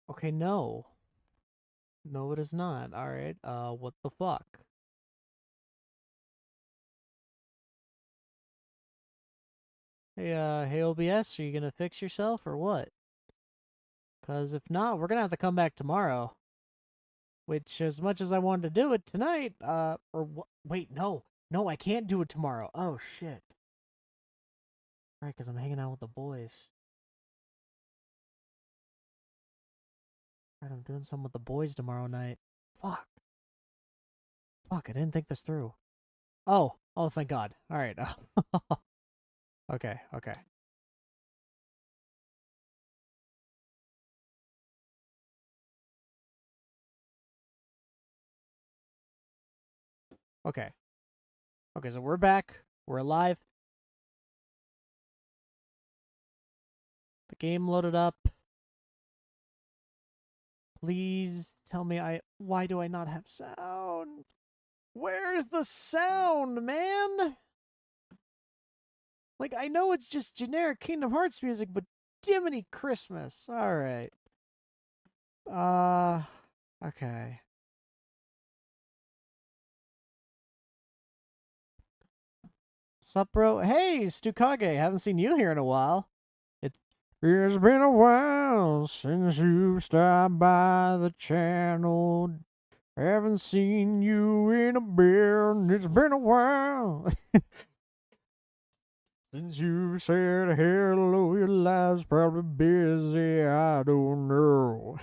Okay, no. No, it is not. Alright, what the fuck? Hey OBS, are you gonna fix yourself or what? Because if not, we're gonna have to come back tomorrow. Which, as much as I wanted to do it tonight, wait, no. No, I can't do it tomorrow. Oh, shit. Right, because I'm hanging out with the boys. Right, I'm doing something with the boys tomorrow night. Fuck. Fuck, I didn't think this through. Oh, thank God. Alright. Okay, okay. Okay. Okay, so we're back. We're alive. The game loaded up. Please tell me why do I not have sound? Where's the sound, man? Like, I know it's just generic Kingdom Hearts music, but Jiminy Christmas. Alright. Okay. Sup, bro? Hey, Stukage. Haven't seen you here in a while. It's been a while since you stopped by the channel. Haven't seen you in a bit. It's been a while. Since you said hello, your life's probably busy. I don't know.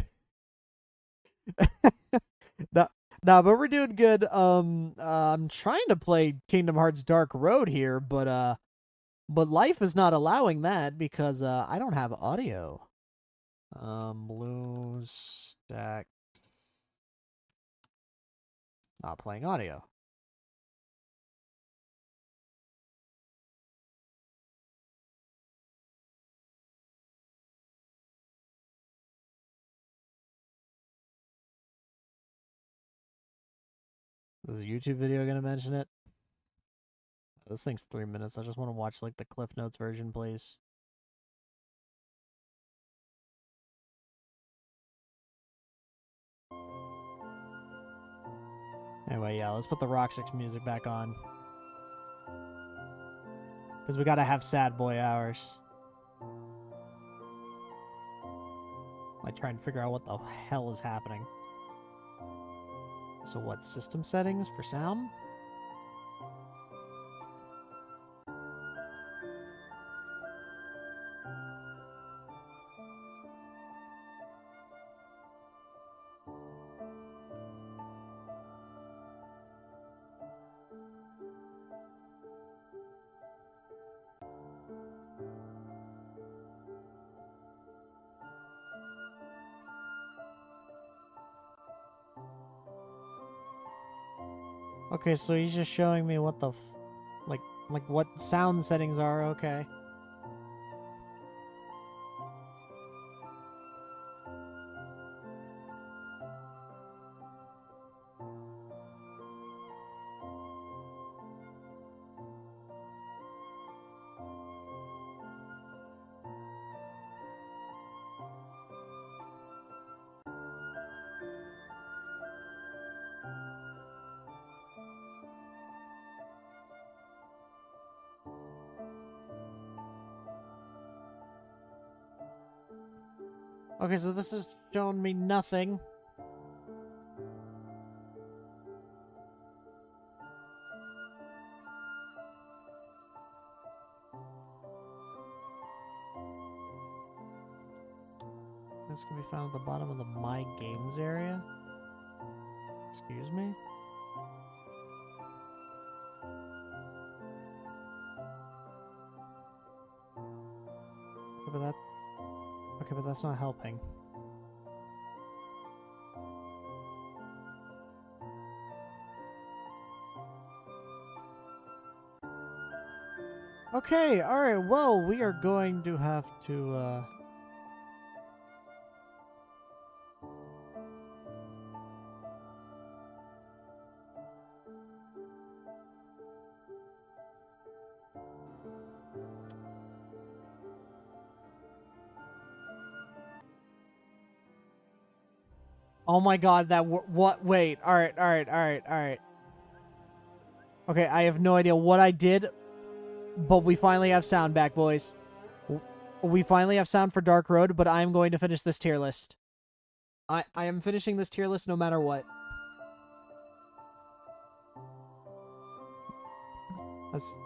Nah, but we're doing good. I'm trying to play Kingdom Hearts Dark Road here, but life is not allowing that because I don't have audio. Blue stack, not playing audio. Is a YouTube video gonna mention it? This thing's 3 minutes. I just want to watch like the Cliff Notes version, please. Anyway, yeah, let's put the Rock 6 music back on. Because we gotta have sad boy hours. I try and figure out what the hell is happening. So what, system settings for sound? Okay, so he's just showing me what the like what sound settings are, okay. Okay, so this is showing me nothing. This can be found at the bottom of the My Games area. Excuse me? Okay, but that's not helping. Okay, alright, well, we are going to have to, Oh my god, what? Wait, alright. Okay, I have no idea what I did, but we finally have sound back, boys. We finally have sound for Dark Road, but I'm going to finish this tier list. I am finishing this tier list no matter what.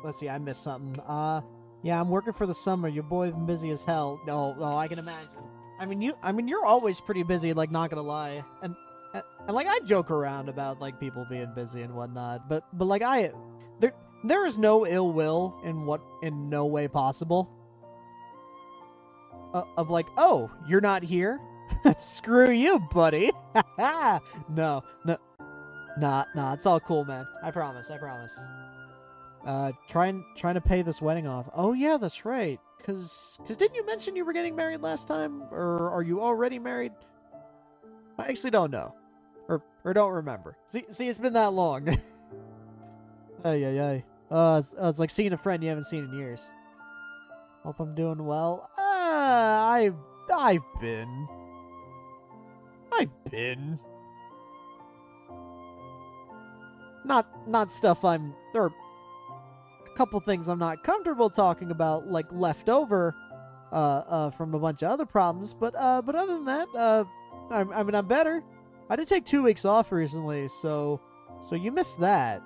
Let's see, I missed something. Yeah, I'm working for the summer. Your boy been busy as hell. No, I can imagine. I mean, you're always pretty busy, like, not gonna lie. And like, I joke around about, like, people being busy and whatnot, but like, there is no ill will in no way possible. Of like, oh, you're not here? Screw you, buddy. No, nah, it's all cool, man. I promise. Trying to pay this wedding off. Oh yeah, that's right. Cause didn't you mention you were getting married last time? Or are you already married? I actually don't know. Or don't remember. See, it's been that long. Ay. It's like seeing a friend you haven't seen in years. Hope I'm doing well. I've been. Not stuff or a couple things I'm not comfortable talking about, like leftover from a bunch of other problems, but other than that, I'm better. I did take 2 weeks off recently, so you missed that.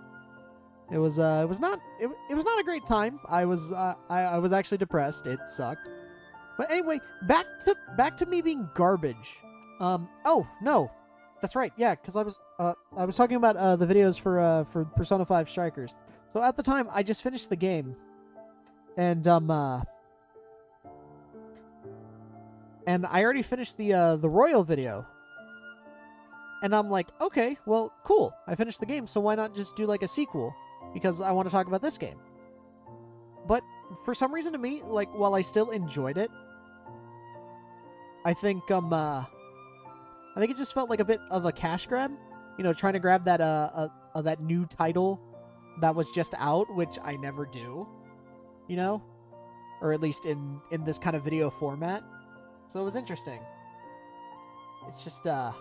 It was not a great time. I was actually depressed. It sucked. But anyway, back to me being garbage. Oh no, that's right. Yeah, because I was talking about the videos for Persona 5 Strikers. So at the time, I just finished the game, and I already finished the Royal video. And I'm like, okay, well, cool. I finished the game, so why not just do like a sequel? Because I want to talk about this game. But for some reason to me, like, while I still enjoyed it, I think it just felt like a bit of a cash grab. You know, trying to grab that new title that was just out, which I never do. You know? Or at least in this kind of video format. So it was interesting. It's just, ugh.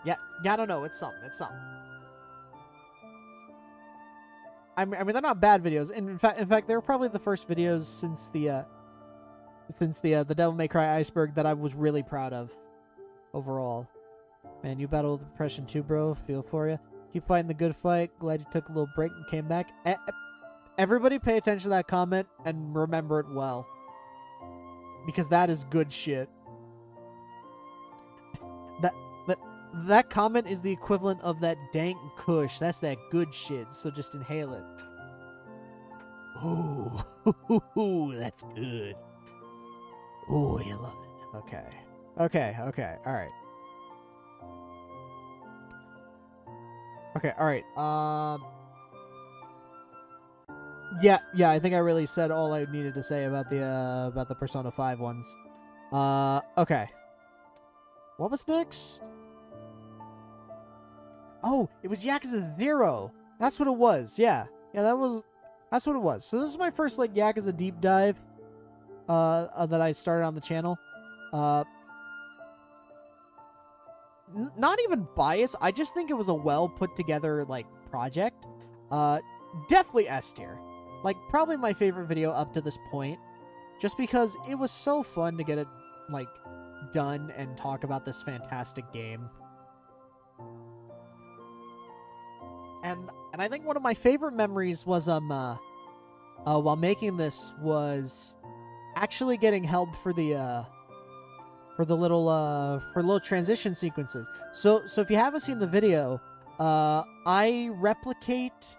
Yeah, I don't know. It's something. I mean, they're not bad videos. In fact, they were probably the first videos since the Devil May Cry Iceberg that I was really proud of overall. Man, you battled depression too, bro. Feel for you. Keep fighting the good fight. Glad you took a little break and came back. Everybody pay attention to that comment and remember it well. Because that is good shit. That comment is the equivalent of that dank kush. That's that good shit, so just inhale it. Ooh, that's good. Ooh, you love it. Okay, alright. Okay, alright, Yeah, I think I really said all I needed to say about the Persona 5 ones. Okay. What was next? Oh, it was Yakuza 0. That's what it was. Yeah, that's what it was. So this is my first, like, Yakuza deep dive that I started on the channel. Not even biased. I just think it was a well put together, like, project. Definitely S tier. Like, probably my favorite video up to this point. Just because it was so fun to get it, like, done and talk about this fantastic game. And I think one of my favorite memories was while making this was actually getting help for the little transition sequences. So if you haven't seen the video, I replicate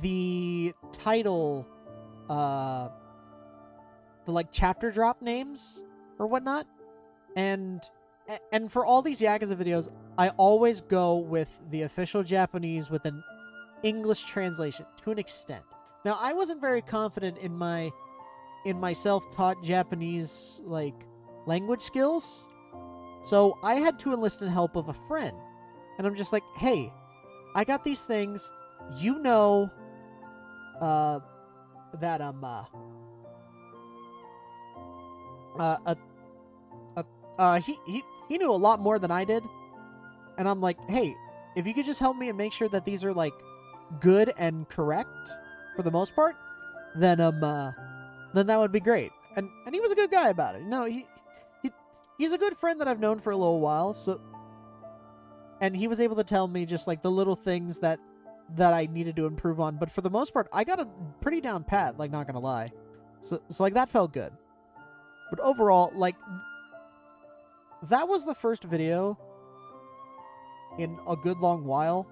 the title, the like chapter drop names or whatnot, and for all these Yakuza videos, I always go with the official Japanese with an English translation to an extent. Now, I wasn't very confident in my self-taught Japanese like language skills, so I had to enlist the help of a friend. And I'm just like, hey, I got these things, you know, that he knew a lot more than I did, and I'm like, hey, if you could just help me and make sure that these are like good and correct for the most part, then that would be great. And he was a good guy about it. No, he's a good friend that I've known for a little while. So, and he was able to tell me just like the little things that I needed to improve on. But for the most part, I got a pretty down pat. Like, not gonna lie. So like that felt good. But overall, like, that was the first video in a good long while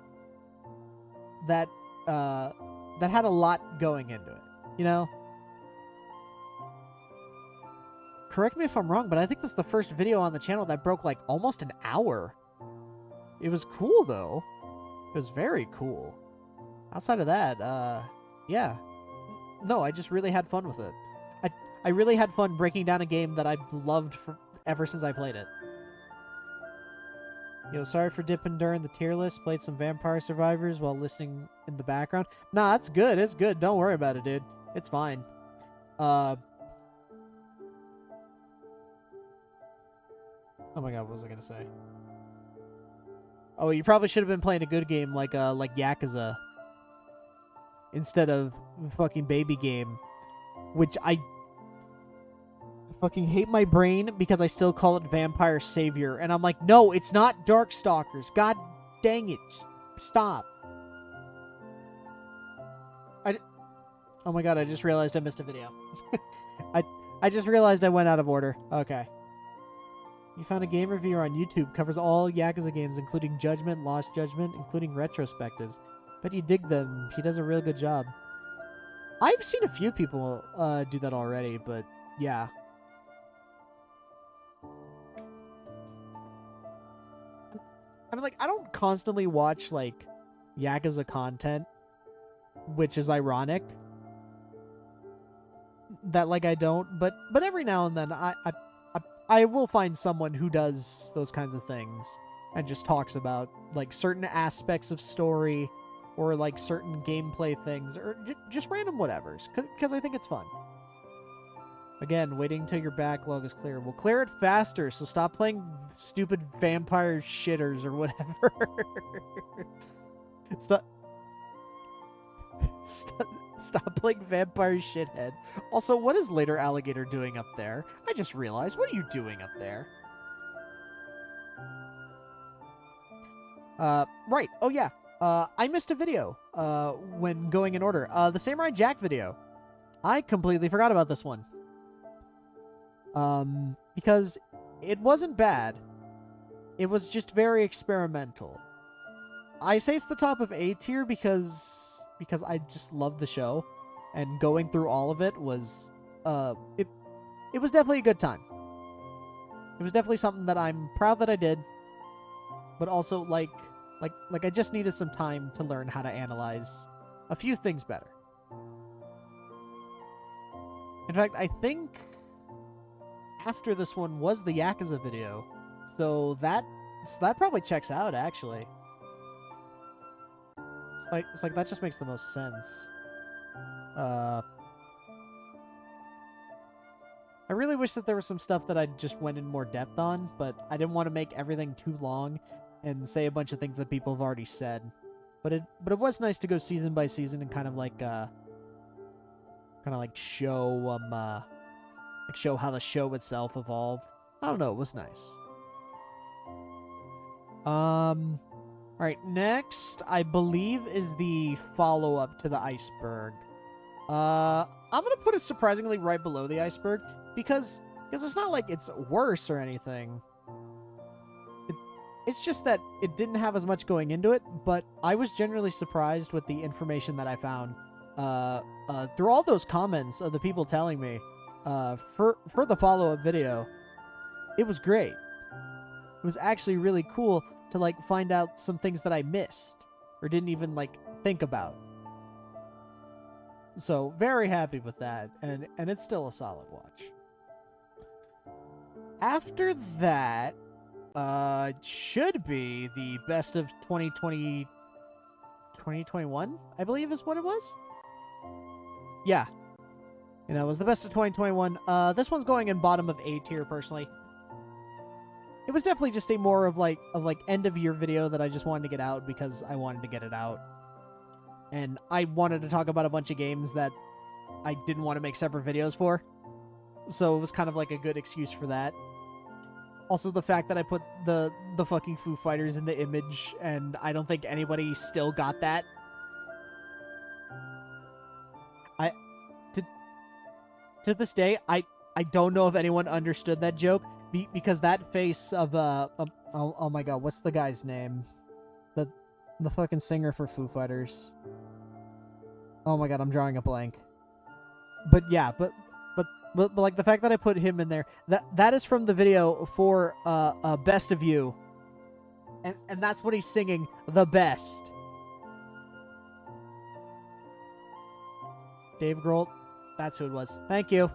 that had a lot going into it, you know? Correct me if I'm wrong, but I think this is the first video on the channel that broke like almost an hour. It was cool though. It was very cool. Outside of that, yeah. No, I just really had fun with it. I really had fun breaking down a game that I've loved ever since I played it. Yo, sorry for dipping during the tier list. Played some Vampire Survivors while listening in the background. Nah, that's good. It's good. Don't worry about it, dude. It's fine. Oh my god, what was I gonna say? Oh, you probably should have been playing a good game like Yakuza instead of fucking baby game, which I fucking hate my brain because I still call it Vampire Savior, and I'm like, no, it's not Darkstalkers. God dang it. Stop. Oh my god, I just realized I missed a video. I just realized I went out of order. Okay. You found a game reviewer on YouTube, covers all Yakuza games, including Judgment, Lost Judgment, including retrospectives. Bet you dig them. He does a real good job. I've seen a few people do that already, but yeah. I mean, like, I don't constantly watch, like, Yakuza content, which is ironic that, like, I don't, but every now and then I will find someone who does those kinds of things and just talks about, like, certain aspects of story or, like, certain gameplay things or just random whatevers, because I think it's fun. Again, waiting until your backlog is clear. We'll clear it faster, so stop playing stupid vampire shitters or whatever. Stop playing vampire shithead. Also, what is Later Alligator doing up there? I just realized. What are you doing up there? Right. Oh, yeah. I missed a video when going in order. The Samurai Jack video. I completely forgot about this one. Because it wasn't bad. It was just very experimental. I say it's the top of A tier because I just loved the show, and going through all of it was it was definitely a good time. It was definitely something that I'm proud that I did, but also like I just needed some time to learn how to analyze a few things better. In fact, I think after this one was the Yakuza video, so that probably checks out, actually. It's like that just makes the most sense. I really wish that there was some stuff that I just went in more depth on, but I didn't want to make everything too long and say a bunch of things that people have already said. But it was nice to go season by season and kind of like show how the show itself evolved. I don't know, it was nice. Alright, next, I believe, is the follow-up to the iceberg. I'm gonna put it surprisingly right below the iceberg because it's not like it's worse or anything. It's just that it didn't have as much going into it, but I was generally surprised with the information that I found through all those comments of the people telling me for the follow-up video. It was great. It was actually really cool to like find out some things that I missed or didn't even like think about. So very happy with that, and it's still a solid watch. After that, should be the best of 2021, I believe is what it was. Yeah. You know, it was the best of 2021. This one's going in bottom of A tier, personally. It was definitely just a more of like end of year video that I just wanted to get out because I wanted to get it out. And I wanted to talk about a bunch of games that I didn't want to make separate videos for. So it was kind of like a good excuse for that. Also, the fact that I put the fucking Foo Fighters in the image, and I don't think anybody still got that. To this day, I don't know if anyone understood that joke, because that face of oh my god, what's the guy's name? The fucking singer for Foo Fighters. Oh my god, I'm drawing a blank. But yeah, but like the fact that I put him in there, that is from the video for Best of You. And that's what he's singing, the best. Dave Grohl, that's who it was. Thank you.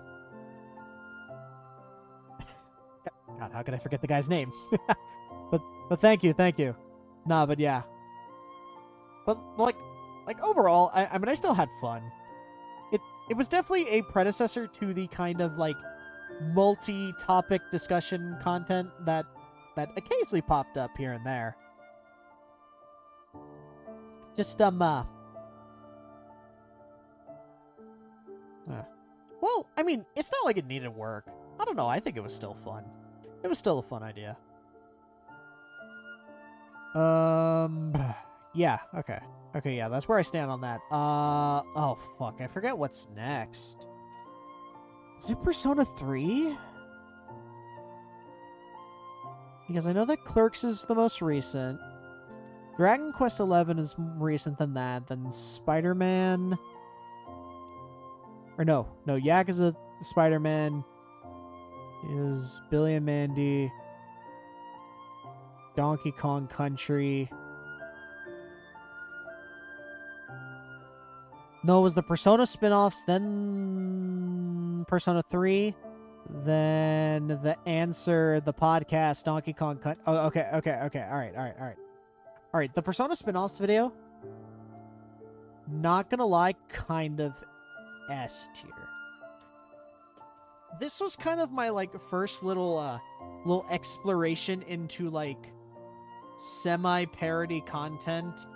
God, how could I forget the guy's name? but thank you. Nah, but yeah. But like overall, I mean, I still had fun. It was definitely a predecessor to the kind of like multi-topic discussion content that occasionally popped up here and there. Just well, I mean, it's not like it needed work. I don't know. I think it was still fun. It was still a fun idea. Yeah, okay. Okay, yeah, that's where I stand on that. Oh, fuck, I forget what's next. Is it Persona 3? Because I know that Clerks is the most recent. Dragon Quest 11 is more recent than that. Then Spider-Man... Or no, Yakuza Spider-Man is Billy and Mandy, Donkey Kong Country... No, it was the Persona spin-offs, then Persona 3, then The Answer, the podcast, Donkey Kong... Oh, okay. All right, the Persona spin-offs video, not gonna lie, kind of S tier. This was kind of my, like, first little exploration into, like, semi-parody content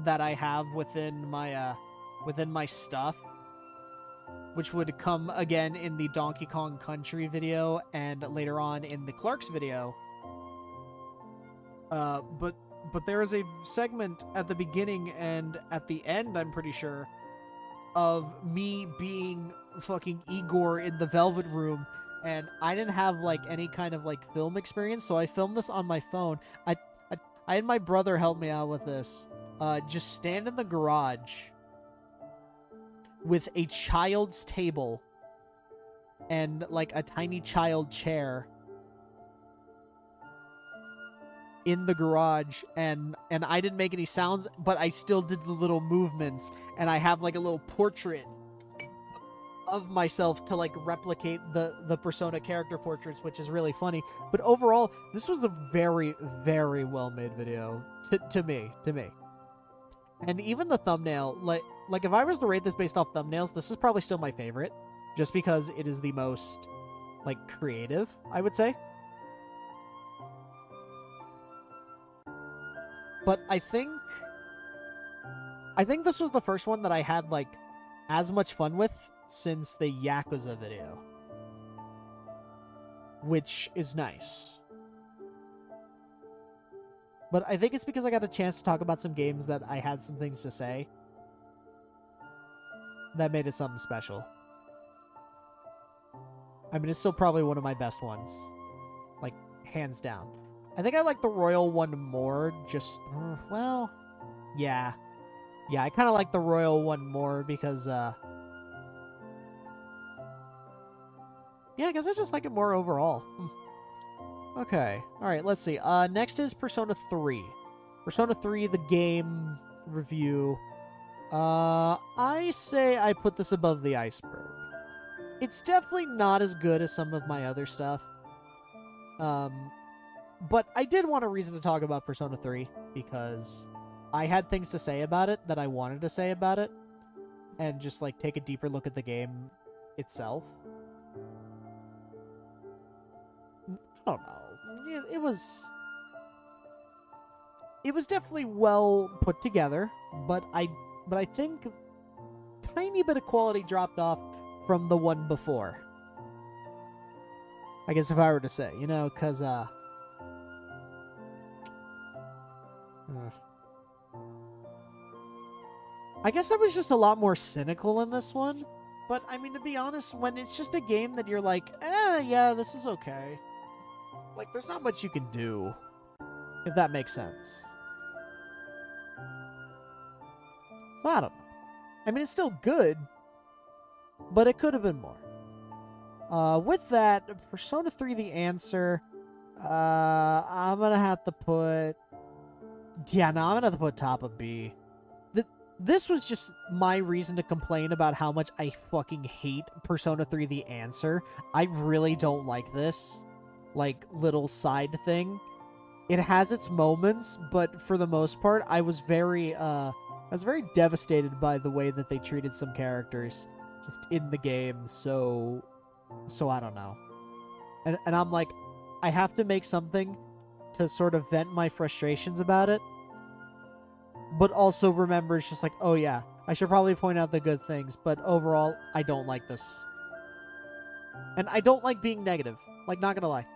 that I have within my stuff, which would come again in the Donkey Kong Country video and later on in the Clerks video. But there is a segment at the beginning and at the end, I'm pretty sure, of me being fucking Igor in the Velvet Room, and I didn't have like any kind of like film experience, so I filmed this on my phone. I had my brother help me out with this. Just stand in the garage with a child's table and like a tiny child chair in the garage, and I didn't make any sounds, but I still did the little movements, and I have like a little portrait of myself to like replicate the Persona character portraits, which is really funny. But overall, this was a very, very well made video to me. And even the thumbnail, like if I was to rate this based off thumbnails, this is probably still my favorite, just because it is the most like creative, I would say. But I think this was the first one that I had like as much fun with since the Yakuza video, which is nice. But I think it's because I got a chance to talk about some games that I had some things to say that made it something special. I mean, it's still probably one of my best ones. Like, hands down. I think I like the Royal one more, just, well, yeah. Yeah, I kind of like the Royal one more because, yeah, I guess I just like it more overall. Okay, alright, let's see. Next is Persona 3. Persona 3, the game review. I say I put this above the iceberg. It's definitely not as good as some of my other stuff. But I did want a reason to talk about Persona 3 because I had things to say about it that I wanted to say about it and just like take a deeper look at the game itself. I don't know. It was definitely well put together, but I think a tiny bit of quality dropped off from the one before. I guess if I were to say, you know, because I guess I was just a lot more cynical in this one. But, I mean, to be honest, when it's just a game that you're like, yeah, this is okay. Like, there's not much you can do, if that makes sense. So, I don't know. I mean, it's still good, but it could have been more. With that, Persona 3 The Answer, I'm gonna have to put... Yeah, no, I'm gonna have to put top of B. This was just my reason to complain about how much I fucking hate Persona 3 The Answer. I really don't like this, like, little side thing. It has its moments, but for the most part, I was very devastated by the way that they treated some characters just in the game, so I don't know. And I'm like, I have to make something to sort of vent my frustrations about it, but also remember it's just like, oh yeah, I should probably point out the good things, but overall, I don't like this. And I don't like being negative. Like, not gonna lie.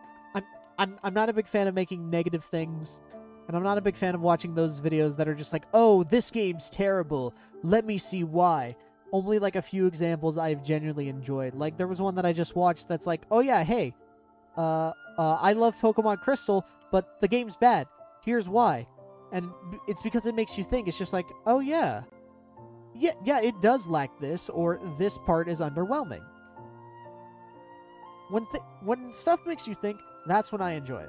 I'm not a big fan of making negative things, and I'm not a big fan of watching those videos that are just like, oh, this game's terrible, let me see why. Only like a few examples I've genuinely enjoyed. Like, there was one that I just watched that's like, oh yeah, hey, I love Pokemon Crystal, but the game's bad. Here's why. And it's because it makes you think. It's just like, oh yeah. Yeah, it does lack this, or this part is underwhelming. When stuff makes you think, that's when I enjoy it.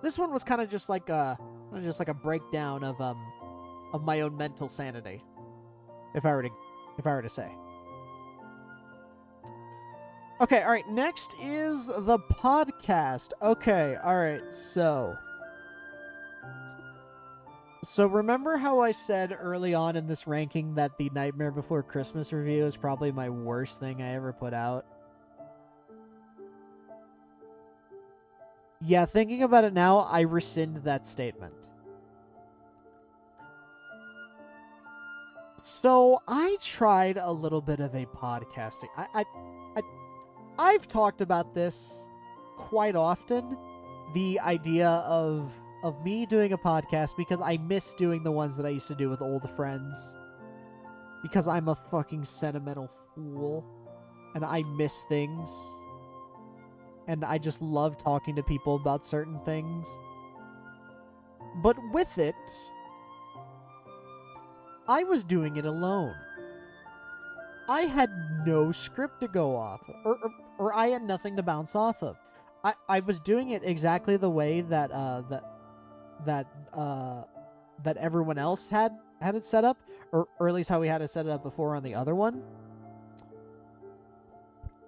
This one was kind of just like a breakdown of my own mental sanity, if I were to say. Okay, all right. Next is the podcast. Okay, all right. So remember how I said early on in this ranking that the Nightmare Before Christmas review is probably my worst thing I ever put out? Yeah, thinking about it now, I rescind that statement. So I tried a little bit of a podcasting. I've talked about this quite often, the idea of me doing a podcast, because I miss doing the ones that I used to do with old friends. Because I'm a fucking sentimental fool. And I miss things. And I just love talking to people about certain things. But with it, I was doing it alone. I had no script to go off. Or I had nothing to bounce off of. I was doing it exactly the way that that everyone else had it set up, or at least how we had it set up before on the other one.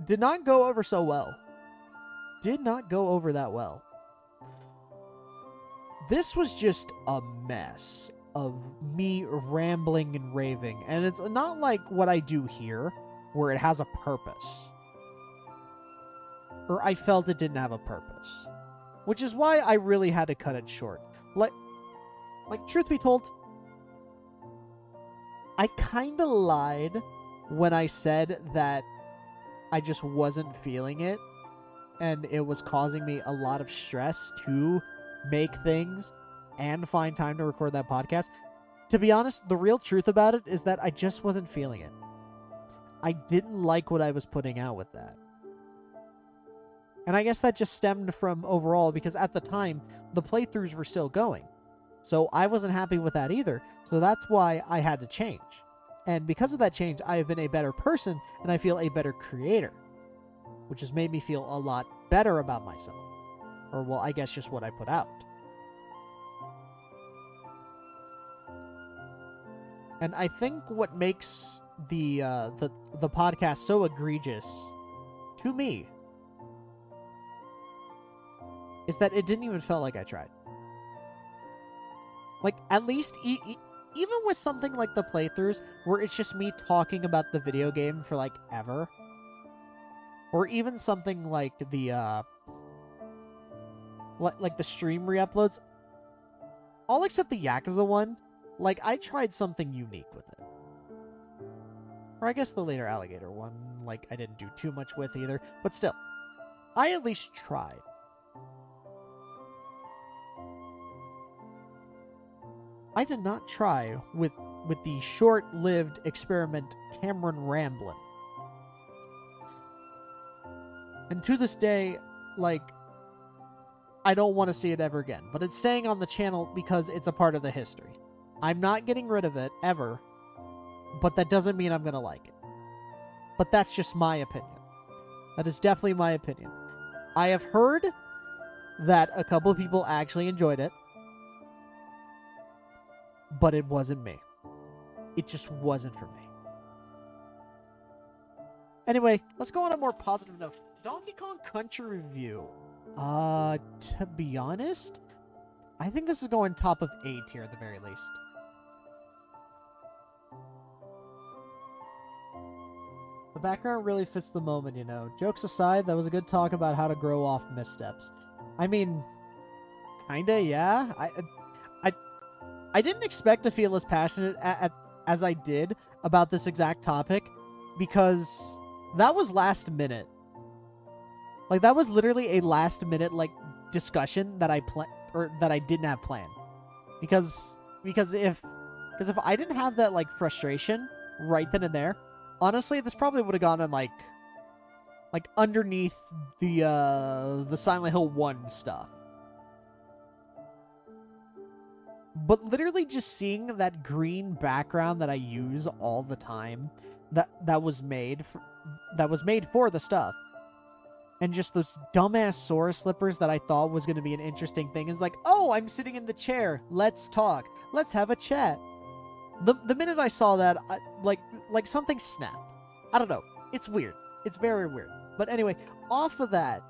Did not go over so well. Did not go over that well. This was just a mess of me rambling and raving, and it's not like what I do here, where it has a purpose. Or I felt it didn't have a purpose. Which is why I really had to cut it short. Like, truth be told, I kinda lied when I said that I just wasn't feeling it, and it was causing me a lot of stress to make things and find time to record that podcast. To be honest, the real truth about it is that I just wasn't feeling it. I didn't like what I was putting out with that. And I guess that just stemmed from overall, because at the time, the playthroughs were still going. So I wasn't happy with that either. So that's why I had to change. And because of that change, I have been a better person, and I feel a better creator. Which has made me feel a lot better about myself. Or, well, I guess just what I put out. And I think what makes the podcast so egregious, to me, is that it didn't even feel like I tried. Like, at least, even with something like the playthroughs, where it's just me talking about the video game for, like, ever. Or even something like the, like the stream re-uploads. All except the Yakuza one, like, I tried something unique with it. Or I guess the later Alligator one, like, I didn't do too much with either. But still, I at least tried. I did not try with the short-lived experiment Cameron Ramblin'. And to this day, like, I don't want to see it ever again. But it's staying on the channel because it's a part of the history. I'm not getting rid of it, ever. But that doesn't mean I'm going to like it. But that's just my opinion. That is definitely my opinion. I have heard that a couple of people actually enjoyed it. But it wasn't me. It just wasn't for me. Anyway, let's go on a more positive note. Donkey Kong Country review. To be honest, I think this is going top of A tier at the very least. The background really fits the moment, you know. Jokes aside, that was a good talk about how to grow off missteps. I mean, kinda, yeah. I didn't expect to feel as passionate as I did about this exact topic, because that was last minute. Like, that was literally a last minute, like, discussion that I didn't have planned. Because if I didn't have that, like, frustration right then and there, honestly, this probably would have gone on, like underneath the Silent Hill 1 stuff. But literally just seeing that green background that I use all the time, that was made for the stuff, and just those dumbass Sora slippers that I thought was going to be an interesting thing, is like, oh, I'm sitting in the chair, let's talk, let's have a chat. The minute I saw that, like something snapped. I don't know. It's weird. It's very weird. But anyway, off of that,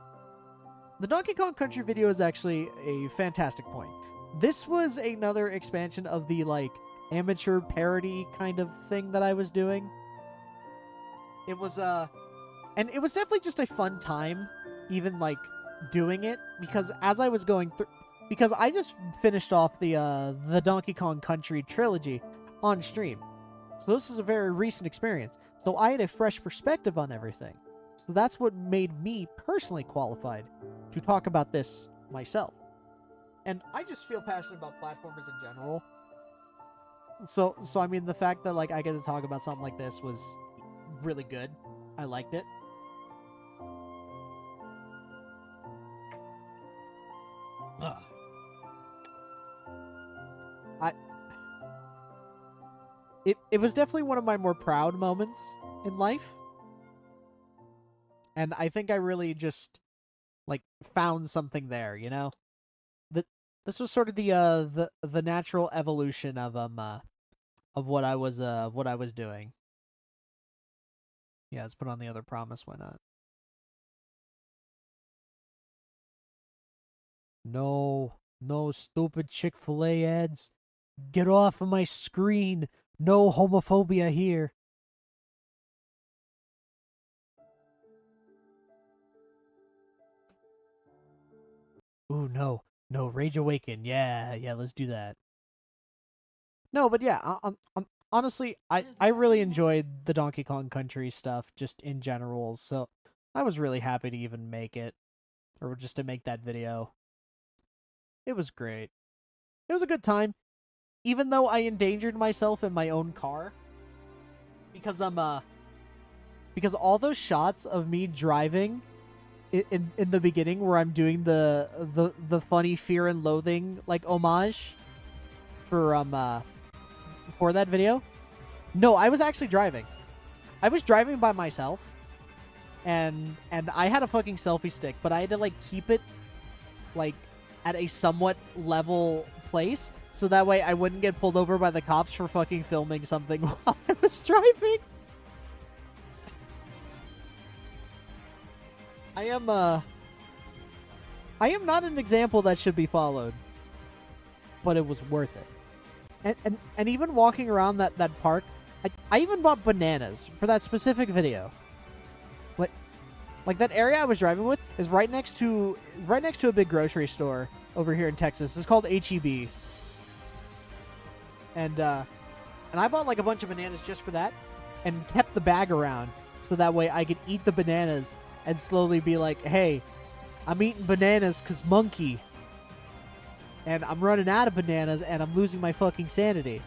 the Donkey Kong Country video is actually a fantastic point. This was another expansion of the, like, amateur parody kind of thing that I was doing. It was, and it was definitely just a fun time, even, like, doing it, because as I was going through, because I just finished off the Donkey Kong Country trilogy on stream. So this is a very recent experience. So I had a fresh perspective on everything. So that's what made me personally qualified to talk about this myself. And I just feel passionate about platformers in general. So I mean, the fact that, like, I get to talk about something like this was really good. I liked it. Ugh. It was definitely one of my more proud moments in life. And I think I really just, like, found something there, you know? This was sort of the natural evolution of what I was doing. Yeah, let's put on the other promise, why not? No stupid Chick-fil-A ads. Get off of my screen. No homophobia here. Ooh, no, Rage Awaken. Yeah, let's do that. No, but yeah, honestly, I really enjoyed the Donkey Kong Country stuff just in general, so I was really happy to even make it, or just to make that video. It was great. It was a good time, even though I endangered myself in my own car, because because all those shots of me driving in the beginning where I'm doing the funny Fear and Loathing like homage for that video. No, I was actually driving. I was driving by myself, and I had a fucking selfie stick, but I had to like keep it like at a somewhat level place so that way I wouldn't get pulled over by the cops for fucking filming something while I was driving. I am not an example that should be followed, but it was worth it. And even walking around that park, I even bought bananas for that specific video. Like that area I was driving with is right next to a big grocery store over here in Texas. It's called HEB. And I bought like a bunch of bananas just for that and kept the bag around so that way I could eat the bananas and slowly be like, hey, I'm eating bananas because monkey. And I'm running out of bananas and I'm losing my fucking sanity.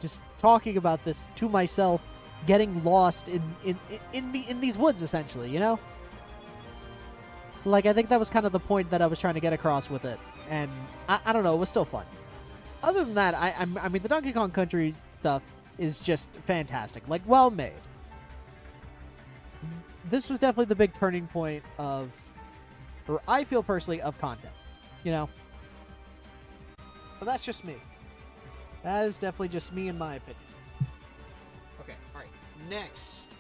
Just talking about this to myself, getting lost in these woods, essentially, you know? Like, I think that was kind of the point that I was trying to get across with it. And I don't know, it was still fun. Other than that, I mean, the Donkey Kong Country stuff is just fantastic. Like, well made. This was definitely the big turning point of, or I feel personally, of content. You know? But that's just me. That is definitely just me in my opinion. Okay, alright. Next.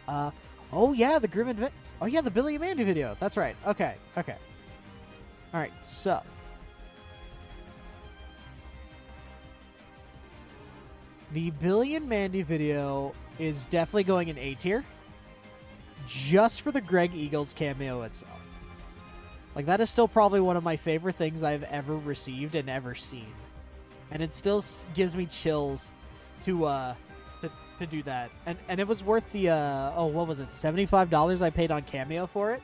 Oh yeah, the Grim Advent. Oh yeah, the Billy and Mandy video. That's right. Okay. Alright, so. The Billy and Mandy video is definitely going in A tier. Just for the Greg Eagles cameo itself. Like, that is still probably one of my favorite things I've ever received and ever seen. And it still gives me chills to do that. And it was worth the, what was it, $75 I paid on Cameo for it?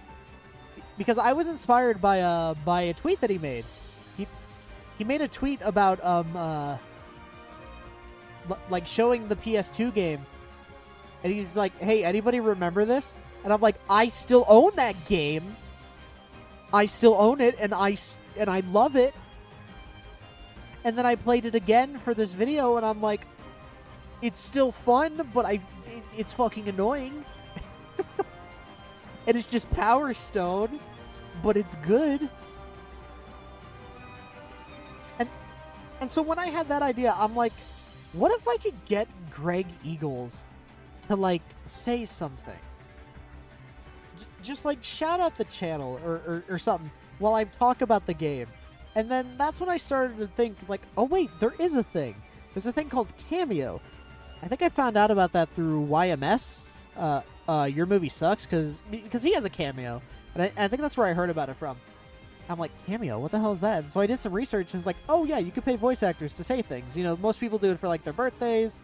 Because I was inspired by a tweet that he made. He made a tweet about, like, showing the PS2 game. And he's like, hey, anybody remember this? And I'm like, I still own that game. I still own it, and I love it. And then I played it again for this video, and I'm like, it's still fun, but it's fucking annoying. And it's just Power Stone, but it's good. And so when I had that idea, I'm like, what if I could get Greg Eagles to, like, say something? Just, like, shout out the channel or something while I talk about the game. And then that's when I started to think, like, oh, wait, there is a thing. There's a thing called Cameo. I think I found out about that through YMS, Your Movie Sucks, because he has a cameo. And I think that's where I heard about it from. I'm like, Cameo? What the hell is that? And so I did some research, and it's like, oh, yeah, you could pay voice actors to say things. You know, most people do it for, like, their birthdays,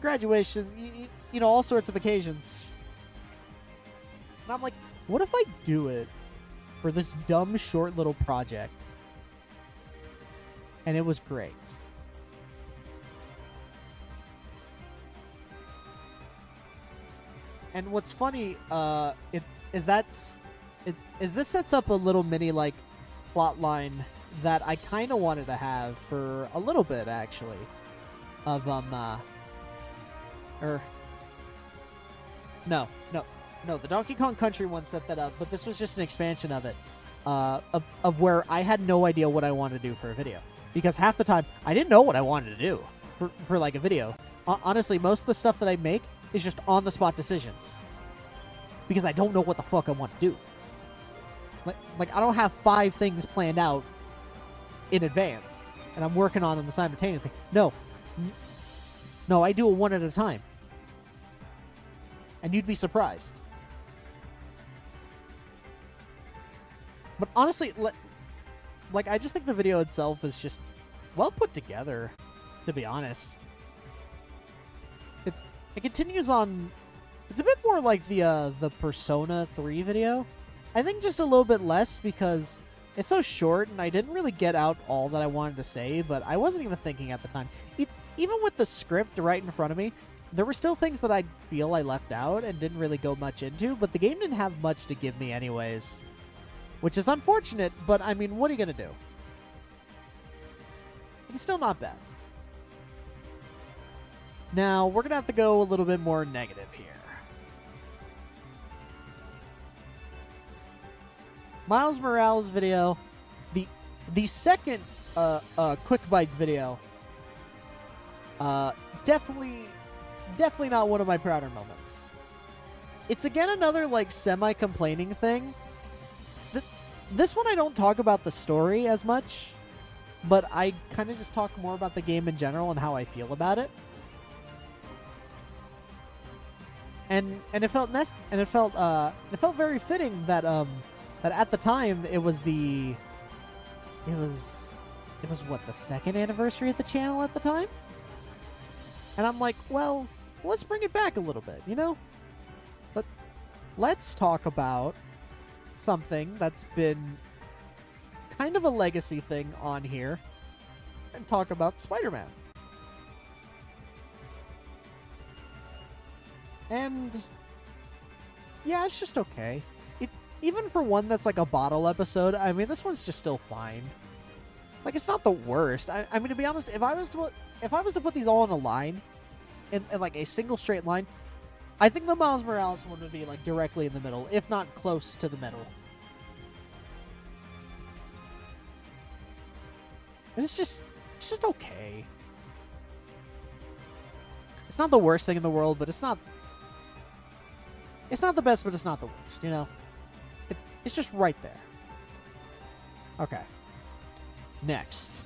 graduation, you know, all sorts of occasions. And I'm like, what if I do it for this dumb, short little project? And it was great. And what's funny, is this sets up a little mini, like, plot line that I kind of wanted to have for a little bit, actually. Of, No, the Donkey Kong Country one set that up, but this was just an expansion of it. Of where I had no idea what I wanted to do for a video. Because half the time, I didn't know what I wanted to do for like, a video. Honestly, most of the stuff that I make is just on-the-spot decisions. Because I don't know what the fuck I want to do. Like, I don't have 5 things planned out in advance, and I'm working on them simultaneously. No, I do it one at a time. And you'd be surprised. But honestly, like, I just think the video itself is just well put together, to be honest. It continues on. It's a bit more like the Persona 3 video. I think just a little bit less because it's so short and I didn't really get out all that I wanted to say, but I wasn't even thinking at the time. Even with the script right in front of me, there were still things that I feel I left out and didn't really go much into, but the game didn't have much to give me anyways, which is unfortunate, but I mean, what are you going to do? It's still not bad. Now, we're going to have to go a little bit more negative here. Miles Morales video, the second Quick Bites video, definitely not one of my prouder moments. It's again another like semi-complaining thing. This one I don't talk about the story as much, but I kind of just talk more about the game in general and how I feel about it. And it felt very fitting that that at the time it was what, the second anniversary of the channel at the time? And I'm like, well, let's bring it back a little bit, you know? But let's talk about something that's been kind of a legacy thing on here and talk about Spider-Man. And yeah, it's just okay. Even for one that's like a bottle episode, I mean, this one's just still fine. Like, it's not the worst. I mean, to be honest, if I was to put these all in a line, in like a single straight line, I think the Miles Morales one would be like directly in the middle, if not close to the middle. And it's just okay. It's not the worst thing in the world, but it's not the best, but it's not the worst, you know? It's just right there. Okay. Next.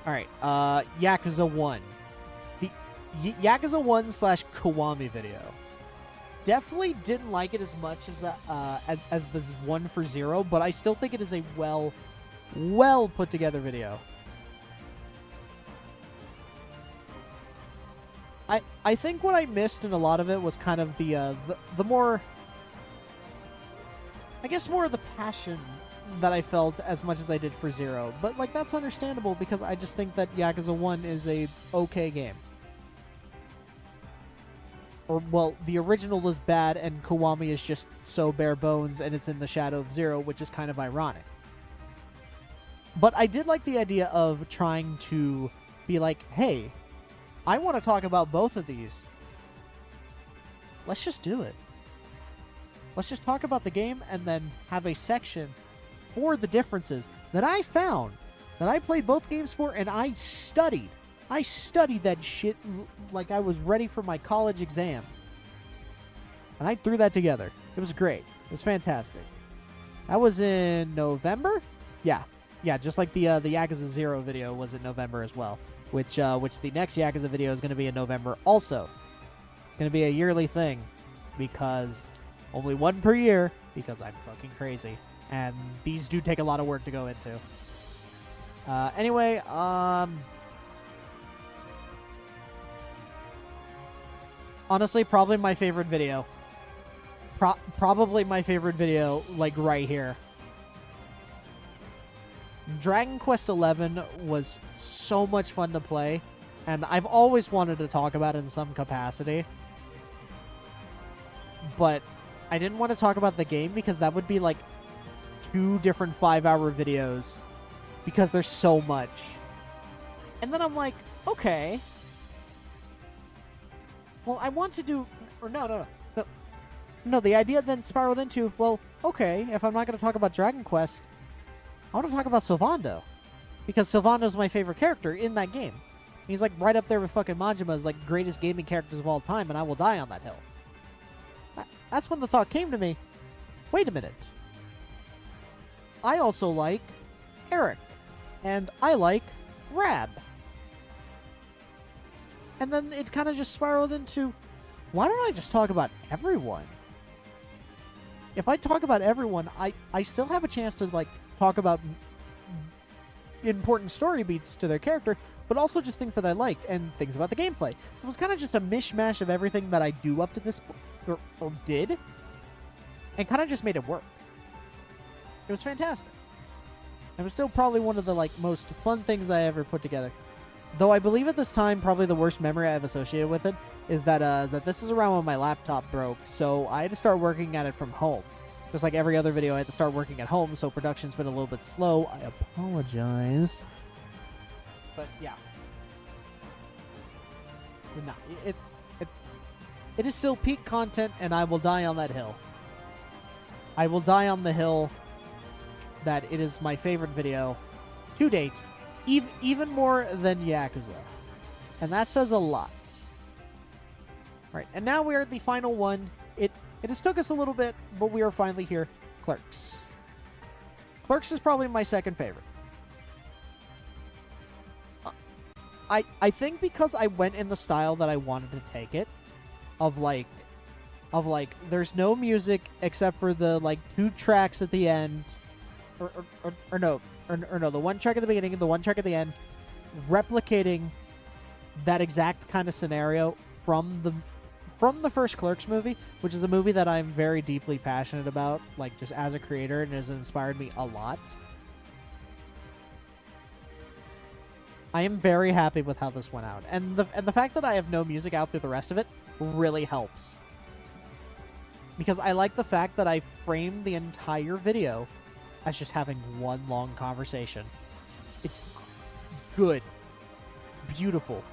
Alright, Yakuza 1. The Yakuza 1 / Kiwami video. Definitely didn't like it as much as this one for Zero, but I still think it is a well put together video. I think what I missed in a lot of it was kind of the more, I guess, more of the passion that I felt as much as I did for Zero. But, like, that's understandable because I just think that Yakuza 1 is a okay game. Or, well, the original is bad and Kiwami is just so bare bones and it's in the shadow of Zero, which is kind of ironic. But I did like the idea of trying to be like, hey, I want to talk about both of these. Let's just do it. Let's just talk about the game and then have a section for the differences that I found, that I played both games for, and I studied. I studied that shit like I was ready for my college exam. And I threw that together. It was great. It was fantastic. That was in November? Yeah, just like the Yakuza 0 video was in November as well. Which the next Yakuza video is going to be in November also. It's going to be a yearly thing because only one per year because I'm fucking crazy. And these do take a lot of work to go into. Anyway, honestly, probably my favorite video. Probably my favorite video, like, right here. Dragon Quest XI was so much fun to play, and I've always wanted to talk about it in some capacity. But I didn't want to talk about the game because that would be like 2 different 5-hour videos because there's so much. And then I'm like, okay. Well, I want to do... Or no, the idea then spiraled into, well, okay, if I'm not going to talk about Dragon Quest, I want to talk about Sylvando. Because Sylvando's my favorite character in that game. He's like right up there with fucking Majima's like greatest gaming characters of all time, and I will die on that hill. That's when the thought came to me, wait a minute. I also like Eric. And I like Rab. And then it kind of just spiraled into, why don't I just talk about everyone? If I talk about everyone, I still have a chance to like talk about important story beats to their character, but also just things that I like and things about the gameplay. So it was kind of just a mishmash of everything that I do up to this point, or did, and kind of just made it work. It was fantastic. It was still probably one of the like most fun things I ever put together. Though I believe at this time, probably the worst memory I have associated with it is that this is around when my laptop broke, so I had to start working at it from home. Just like every other video, I had to start working at home, so production's been a little bit slow. I apologize. But yeah. No, it is still peak content, and I will die on that hill. I will die on the hill that it is my favorite video to date, even more than Yakuza. And that says a lot. Right, and now we are at the final one. It just took us a little bit, but we are finally here. Clerks. Clerks is probably my second favorite. I think because I went in the style that I wanted to take it, of like there's no music except for the like 2 tracks at the end, or no, the 1 track at the beginning and the 1 track at the end, replicating that exact kind of scenario from the first Clerks movie, which is a movie that I'm very deeply passionate about, like just as a creator, and has inspired me a lot. I am very happy with how this went out, and the fact that I have no music out through the rest of it really helps, because I like the fact that I framed the entire video as just having one long conversation. It's good, beautiful,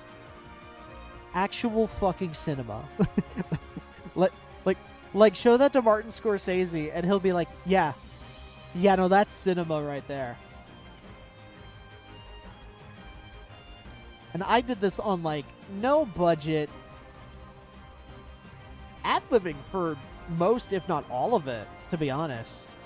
actual fucking cinema. like show that to Martin Scorsese, and he'll be like, yeah, no, that's cinema right there. And I did this on, like, no budget, ad-libbing for most, if not all of it, to be honest.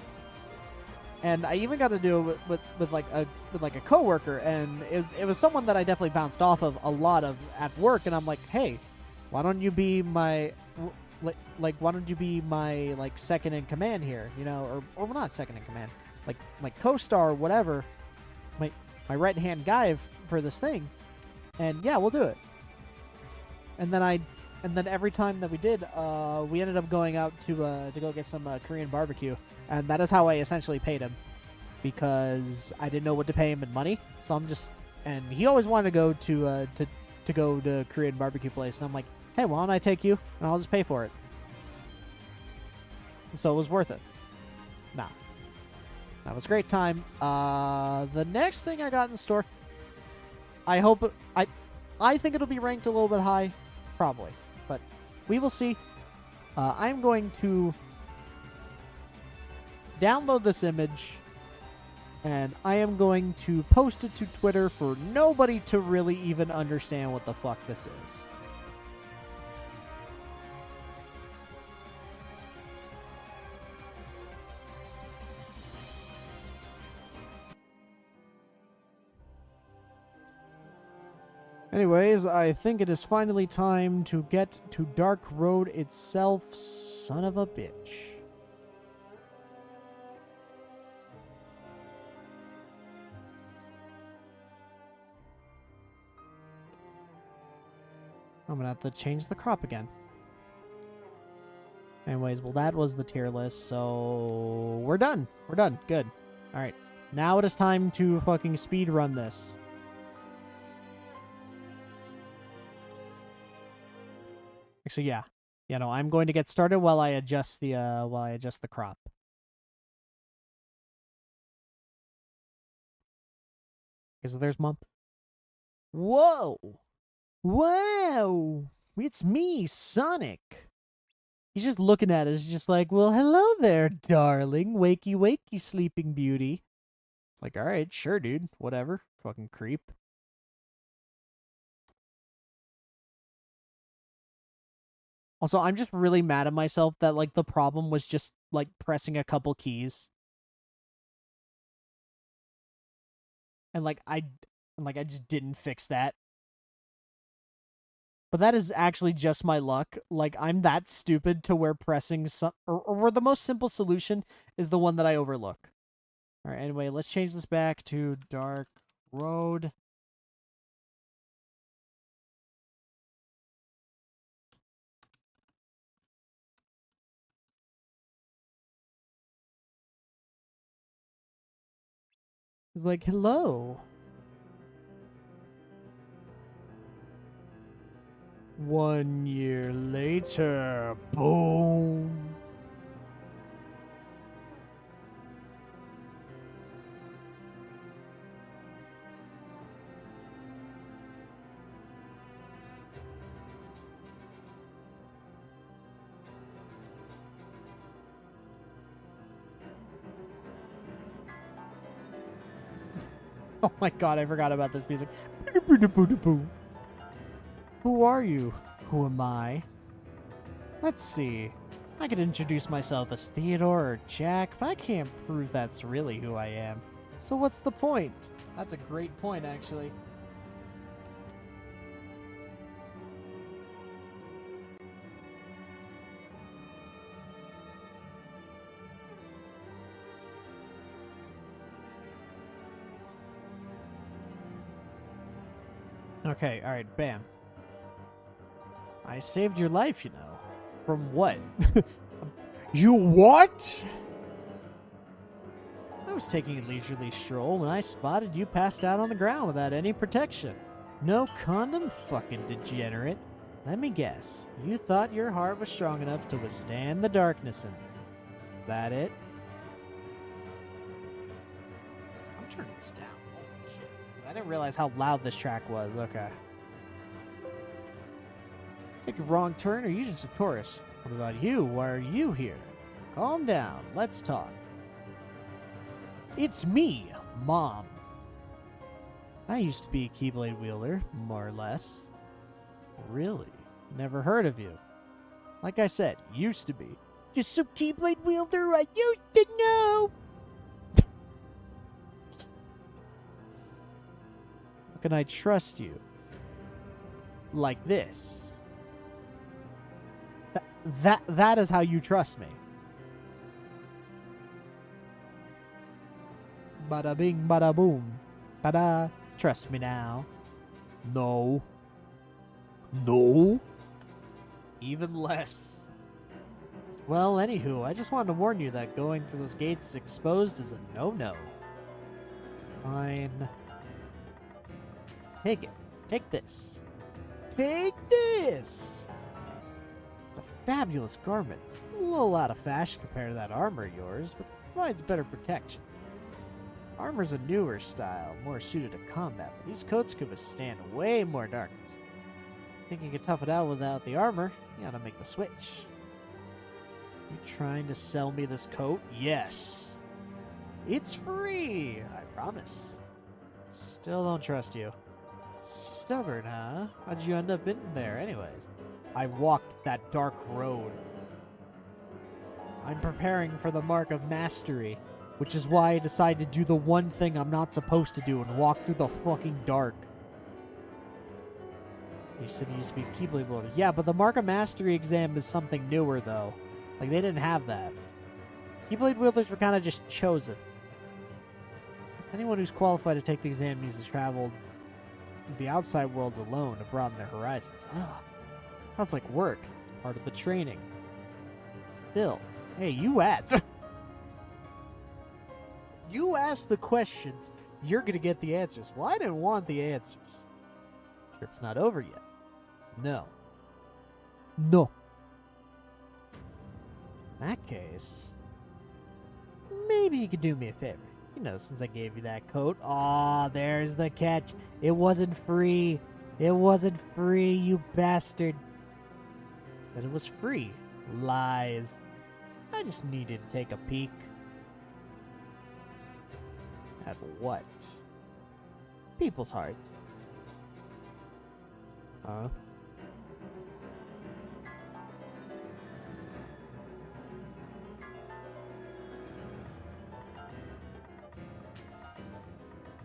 And I even got to do it with a coworker, and it was someone that I definitely bounced off of a lot of at work. And I'm like, hey, why don't you be my why don't you be my like second in command here, you know, or well, not second in command, like co-star or whatever, my right hand guy for this thing. And yeah, we'll do it. And then every time that we did, we ended up going out to go get some Korean barbecue, and that is how I essentially paid him, because I didn't know what to pay him in money. So and he always wanted to go to go to Korean barbecue place. And I'm like, hey, why don't I take you and I'll just pay for it. So it was worth it. Nah, that was a great time. The next thing I got in store, I think it'll be ranked a little bit high, probably, but we will see. I'm going to download this image, and I am going to post it to Twitter for nobody to really even understand what the fuck this is. Anyways, I think it is finally time to get to Dark Road itself, son of a bitch. I'm gonna have to change the crop again. Anyways, well, that was the tier list, so we're done. We're done. Good. Alright. Now it is time to fucking speed run this. Actually, yeah. Yeah, no, I'm going to get started while I adjust the crop. Okay, so there's Mom. Whoa! Wow! It's me, Sonic. He's just looking at us, just like, well, hello there, darling. Wakey, wakey, sleeping beauty. It's like, all right, sure, dude. Whatever. Fucking creep. Also, I'm just really mad at myself that, like, the problem was just, like, pressing a couple keys. And, I just didn't fix that. But that is actually just my luck. Like, I'm that stupid to where pressing or where the most simple solution is the one that I overlook. All right, anyway, let's change this back to Dark Road. It's like, hello. 1 year later, boom. Oh my god, I forgot about this music. Who are you? Who am I? Let's see. I could introduce myself as Theodore or Jack, but I can't prove that's really who I am. So what's the point? That's a great point, actually. Okay, alright, bam. I saved your life, you know. From what? You what? I was taking a leisurely stroll when I spotted you passed out on the ground without any protection. No condom, fucking degenerate. Let me guess. You thought your heart was strong enough to withstand the darkness in there. Is that it? I'm turning this down. Holy shit. I didn't realize how loud this track was. Okay. Take a wrong turn or you just a tourist. What about you? Why are you here? Calm down. Let's talk. It's me, Mom. I used to be a Keyblade wielder, more or less. Really? Never heard of you. Like I said, used to be. Just some Keyblade wielder I used to know. How can I trust you? Like this. That is how you trust me. Bada bing, bada boom. Ta-da. Trust me now. No. No. Even less. Well, anywho, I just wanted to warn you that going through those gates exposed is a no-no. Fine. Take it. Take this. Take this! It's a fabulous garment. It's a little out of fashion compared to that armor of yours, but provides better protection. Armor's a newer style, more suited to combat, but these coats could withstand way more darkness. Think you could tough it out without the armor? You gotta make the switch. You trying to sell me this coat? Yes. It's free, I promise. Still don't trust you. Stubborn, huh? How'd you end up in there anyways? I walked that dark road. I'm preparing for the mark of mastery, which is why I decided to do the one thing I'm not supposed to do and walk through the fucking dark. You said you used to be a Keyblade wielder. Yeah, but the mark of mastery exam is something newer, though. Like, they didn't have that. Keyblade wielders were kind of just chosen. Anyone who's qualified to take the exam needs to travel the outside worlds alone to broaden their horizons. Ah, sounds like work. It's part of the training. Still, hey, you asked. You asked the questions. You're gonna get the answers. Well, I didn't want the answers. Trip's not over yet. No. No. In that case, maybe you could do me a favor. You know, since I gave you that coat. Aw, there's the catch. It wasn't free. It wasn't free, you bastard. Said it was free. Lies. I just needed to take a peek. At what? People's hearts. Huh?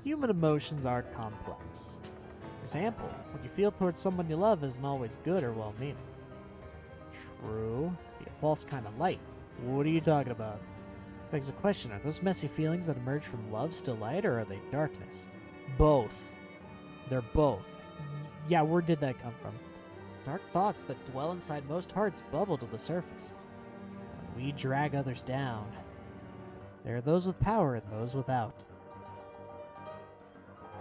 Human emotions are complex. For example, what you feel towards someone you love isn't always good or well-meaning. True. Be a false kind of light. What are you talking about? Begs the question, are those messy feelings that emerge from love still light, or are they darkness? Both. They're both. Yeah, where did that come from? Dark thoughts that dwell inside most hearts bubble to the surface. When we drag others down, there are those with power and those without.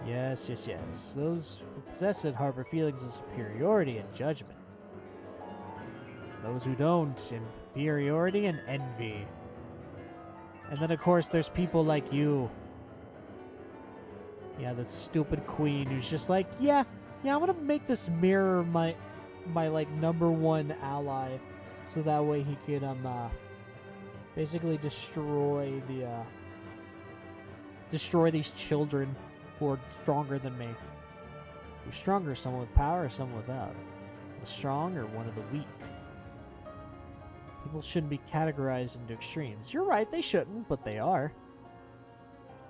Yes, yes, yes. Those who possess it harbor feelings of superiority and judgment. Those who don't, inferiority and envy. And then, of course, there's people like you. Yeah, the stupid queen who's just like, yeah, I want to make this mirror my like #1 ally, so that way he could basically destroy these children who are stronger than me. Who's stronger, someone with power or someone without? The strong or one of the weak? People shouldn't be categorized into extremes. You're right, they shouldn't, but they are.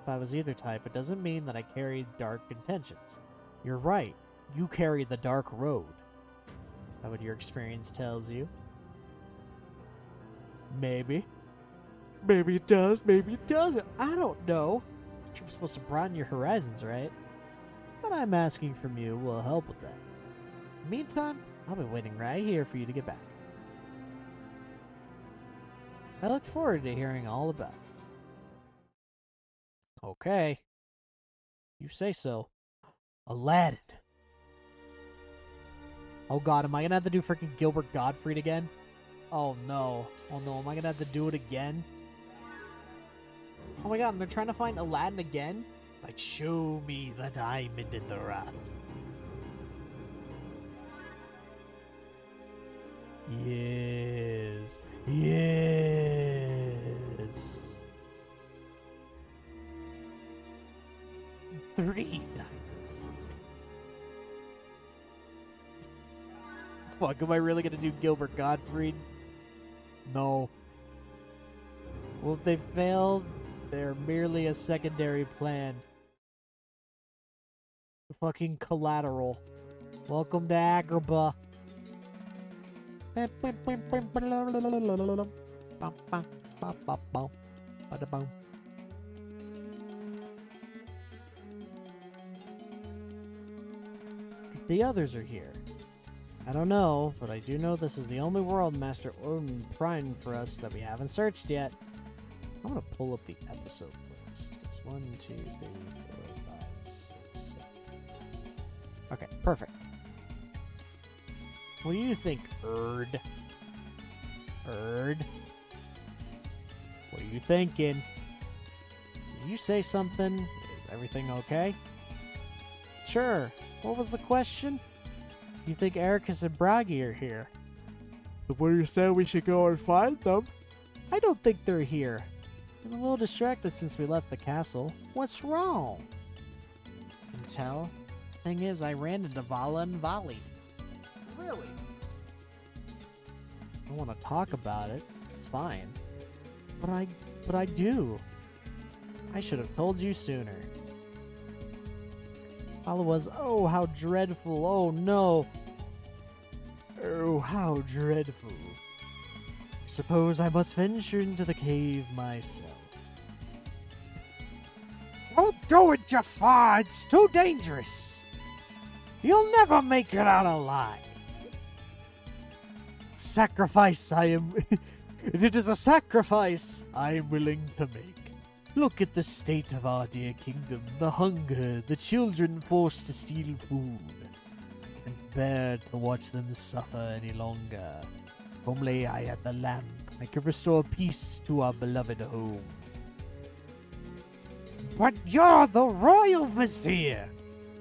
If I was either type, it doesn't mean that I carry dark intentions. You're right, you carry the dark road. Is that what your experience tells you? Maybe. Maybe it does, maybe it doesn't. I don't know. You're supposed to broaden your horizons, right? What I'm asking from you will help with that. In the meantime, I'll be waiting right here for you to get back. I look forward to hearing all about it. Okay. You say so. Aladdin. Oh god, am I gonna have to do freaking Gilbert Gottfried again? Oh no. Oh no, am I gonna have to do it again? Oh my god, and they're trying to find Aladdin again? Like, show me the diamond in the rough. Yes. Yes. 3 diamonds. Fuck, am I really gonna do Gilbert Gottfried? No. Well, if they failed, they're merely a secondary plan. Fucking collateral. Welcome to Agrabah. The others are here. I don't know, but I do know this is the only world Master Odin primed for us that we haven't searched yet. I'm gonna pull up the episode list. It's 1, 2, 3, 4, 5, 6, 7. Okay, perfect. What do you think, Erd? Erd? What are you thinking? Did you say something? Is everything okay? Sure. What was the question? You think Ericus and Bragi are here? The warrior said we should go and find them. I don't think they're here. I'm a little distracted since we left the castle. What's wrong? You can tell. Thing is, I ran into Vala and Vali. Really? I don't want to talk about it. It's fine. But I do. I should have told you sooner. Vala was, oh, how dreadful. Oh, no. Oh, how dreadful. I suppose I must venture into the cave myself. Don't do it, Jafar. It's too dangerous. You'll never make it out alive. Sacrifice I am... It is a sacrifice I am willing to make. Look at the state of our dear kingdom. The hunger, the children forced to steal food. I can't bear to watch them suffer any longer. If only I had the lamp, I could restore peace to our beloved home. But you're the royal vizier.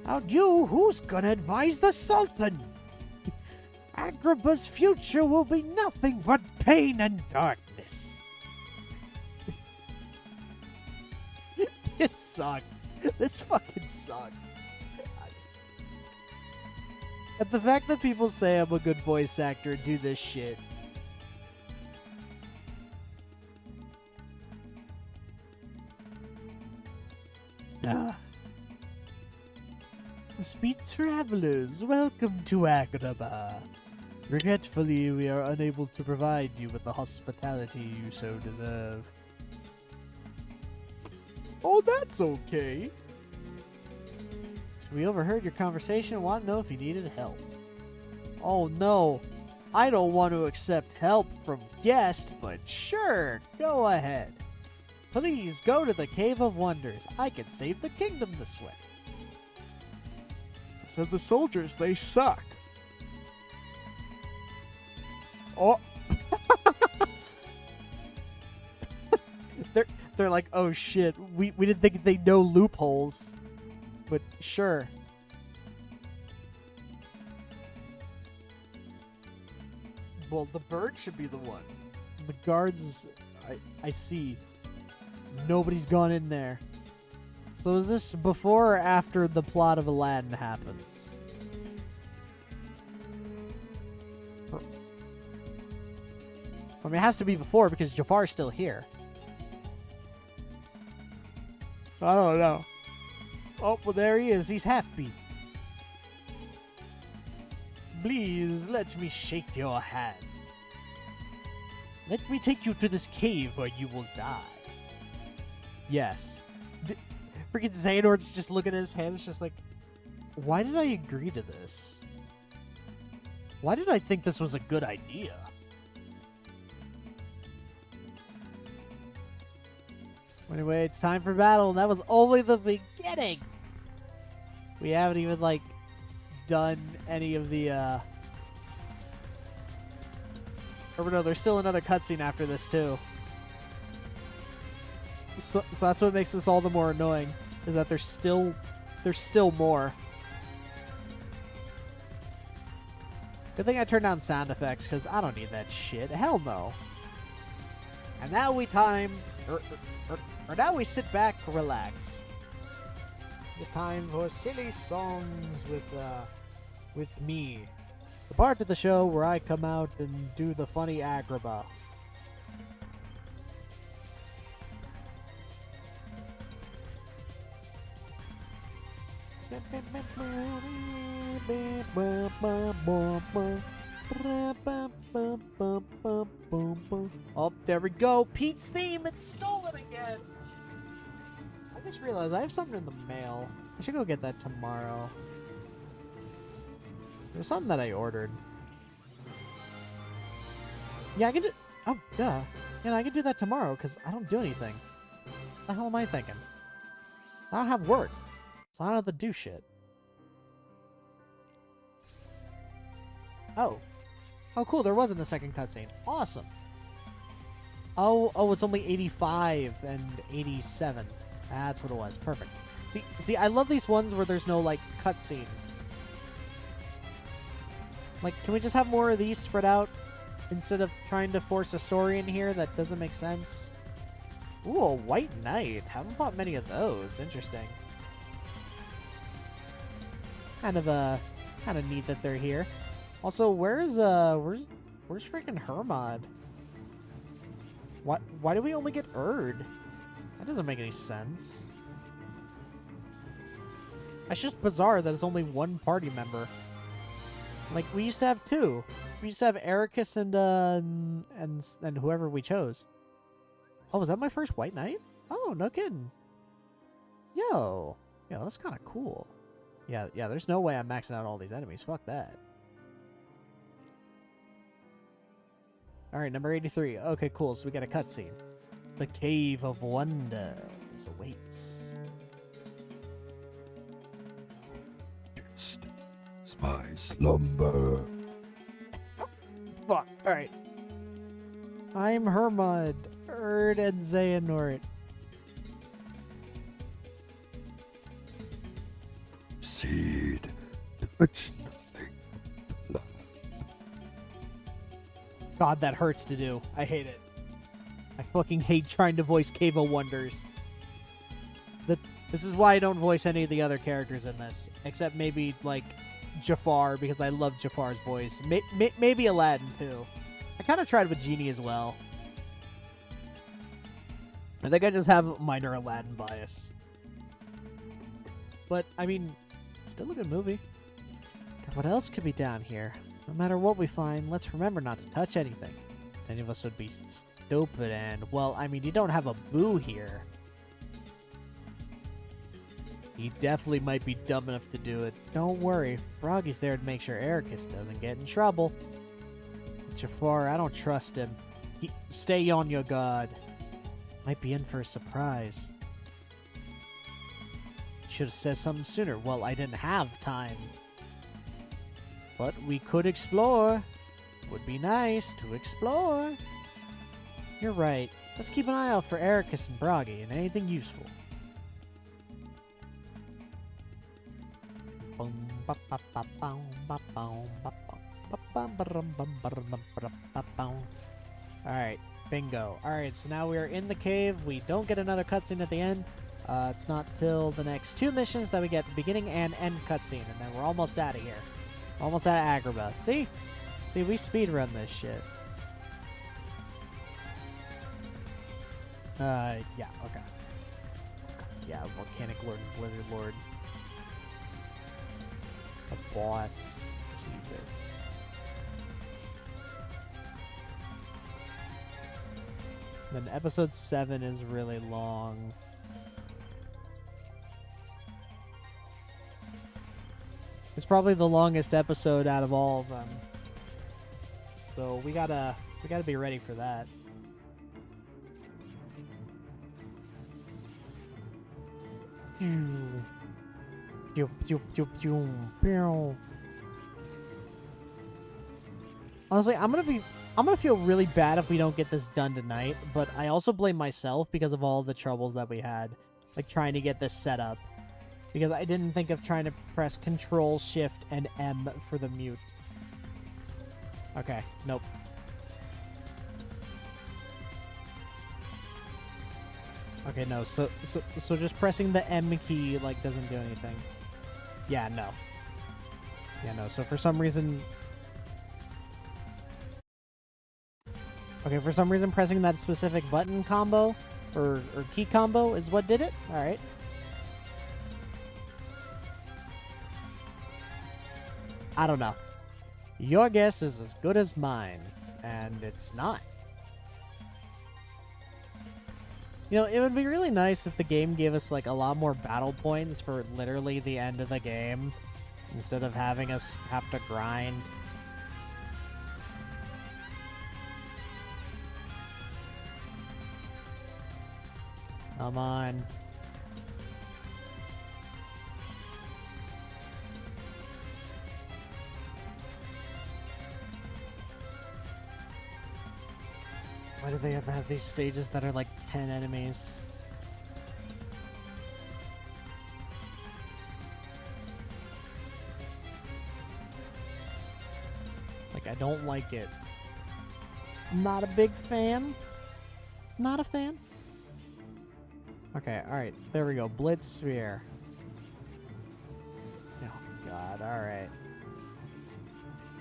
Out you, who's gonna advise the Sultan? Agrabah's future will be nothing but pain and darkness. This sucks. This fucking sucks. And the fact that people say I'm a good voice actor and do this shit. Sweet travelers, welcome to Agrabah. Regretfully, we are unable to provide you with the hospitality you so deserve. Oh, that's okay. We overheard your conversation and want to know if you needed help. Oh no, I don't want to accept help from guest, but sure, go ahead. Please go to the Cave of Wonders. I can save the kingdom this way. Said the soldiers, they suck. Oh. They're like, oh shit, we didn't think they know loopholes. But sure. Well, the bird should be the one. The guards, I see. Nobody's gone in there. So is this before or after the plot of Aladdin happens? I mean, it has to be before because Jafar's still here. I don't know. Oh, well, there he is. He's happy. Please, let me shake your hand. Let me take you to this cave where you will die. Yes. Freaking Xehanort's just looking at his hand. It's just like, why did I agree to this? Why did I think this was a good idea? Anyway, it's time for battle, and that was only the beginning. We haven't even, like, done any of the, Or no, there's still another cutscene after this, too. So that's what makes this all the more annoying, is that there's still more. Good thing I turned down sound effects, because I don't need that shit. Hell no. And now we now we sit back, relax. It's time for silly songs with me. The part of the show where I come out and do the funny Agrabah. Oh, there we go. Pete's theme. It's stolen again. I just realized I have something in the mail. I should go get that tomorrow. There's something that I ordered. Yeah, I can do... Oh, duh. Yeah, I can do that tomorrow because I don't do anything. What the hell am I thinking? I don't have work, so I don't have to do shit. Oh. Oh, cool. There wasn't a second cutscene. Awesome. Oh, it's only 85 and 87. That's what it was. Perfect. See, I love these ones where there's no, like, cutscene. Like, can we just have more of these spread out instead of trying to force a story in here that doesn't make sense? Ooh, a white knight. Haven't bought many of those. Interesting. Kind of neat that they're here. Also, where's freaking Hermod? Why do we only get Erd? That doesn't make any sense. It's just bizarre that it's only one party member. Like, we used to have two. We used to have Ericus and whoever we chose. Oh, was that my first White Knight? Oh, no kidding. Yo, that's kind of cool. Yeah, there's no way I'm maxing out all these enemies. Fuck that. Alright, number 83. Okay, cool. So we got a cutscene. The Cave of Wonders awaits. It's my slumber. Fuck. Alright. I'm Hermod, Erd, and Xehanort. Seed. Touch nothing. God, that hurts to do. I hate it. I fucking hate trying to voice Cave of Wonders. This is why I don't voice any of the other characters in this. Except maybe, like, Jafar, because I love Jafar's voice. Maybe Aladdin, too. I kind of tried with Genie as well. I think I just have minor Aladdin bias. But, I mean, still a good movie. What else could be down here? No matter what we find, let's remember not to touch anything. Any of us would be stupid and, well, I mean, you don't have a Boo here. He definitely might be dumb enough to do it. Don't worry, Froggy's there to make sure Ericus doesn't get in trouble. Jafar, I don't trust him. Stay on your guard. Might be in for a surprise. Should have said something sooner. Well, I didn't have time. But we could explore. Would be nice to explore. You're right. Let's keep an eye out for Ericus and Bragi and anything useful. Alright, bingo. Alright, so now we are in the cave. We don't get another cutscene at the end. It's not till the next 2 missions that we get the beginning and end cutscene, and then we're almost out of here. Almost out of Agrabah. See? See, we speedrun this shit. Yeah, okay. Yeah, Volcanic Lord and Blizzard Lord. The boss. Jesus. Then episode 7 is really long. It's probably the longest episode out of all of them. So we gotta be ready for that. Pew, pew, pew, pew, pew. Honestly, I'm gonna feel really bad if we don't get this done tonight, but I also blame myself because of all the troubles that we had, like trying to get this set up. Because I didn't think of trying to press Control, Shift, and M for the mute. Okay, nope. Okay, no, so just pressing the M key, like, doesn't do anything. Yeah, no. Yeah, no, so for some reason... Okay, for some reason pressing that specific button combo, or key combo, is what did it? Alright. I don't know. Your guess is as good as mine, and it's not. You know, it would be really nice if the game gave us, like, a lot more battle points for literally the end of the game, instead of having us have to grind. Come on. Why do they have these stages that are like 10 enemies? Like, I don't like it. Not a big fan. Not a fan. Okay, alright. There we go. Blitz Sphere. Oh, God. Alright.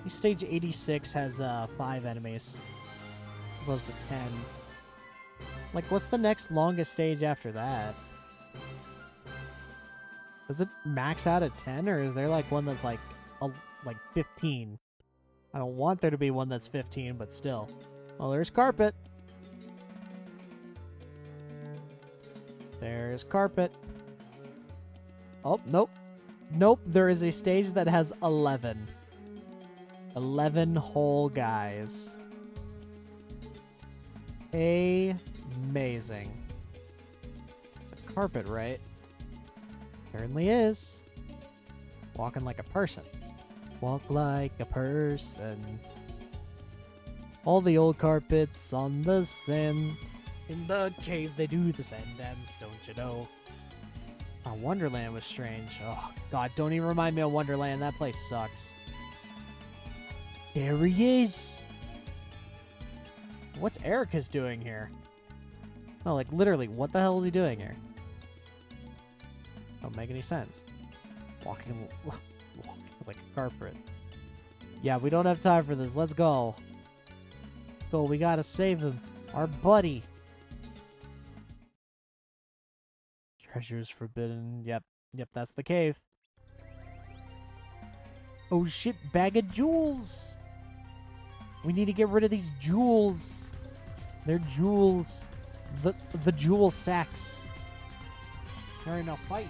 Stage 86 has 5 enemies. Opposed to 10. Like, what's the next longest stage after that? Does it max out at 10, or is there like one that's like 15? I don't want there to be one that's 15, but still. Oh, there's carpet. There's carpet. Oh, nope. Nope, there is a stage that has 11. 11 whole guys. Amazing. It's a carpet, right? Certainly is. Walking like a person. Walk like a person. All the old carpets on the sand. In the cave they do the sand dance, don't you know? Oh, Wonderland was strange. Oh, God, don't even remind me of Wonderland. That place sucks. There he is. What's Ericus doing here? No, like, literally, what the hell is he doing here? Don't make any sense. Walking like a carpet. Yeah, we don't have time for this. Let's go. Let's go. We gotta save him. Our buddy. Treasures forbidden. Yep. Yep, that's the cave. Oh, shit. Bag of jewels. We need to get rid of these jewels. They're jewels. The jewel sacks. They're in a fight.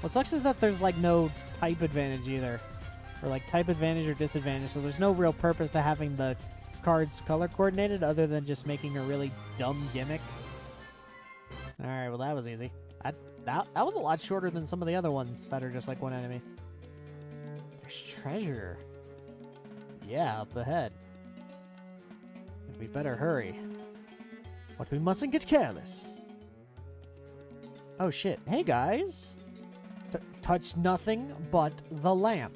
What sucks is that there's like no type advantage either. Or like type advantage or disadvantage. So there's no real purpose to having the cards color coordinated other than just making a really dumb gimmick. Alright, well that was easy. That was a lot shorter than some of the other ones that are just like one enemy. There's treasure. Yeah, up ahead. We better hurry. But we mustn't get careless. Oh shit. Hey guys! Touch nothing but the lamp.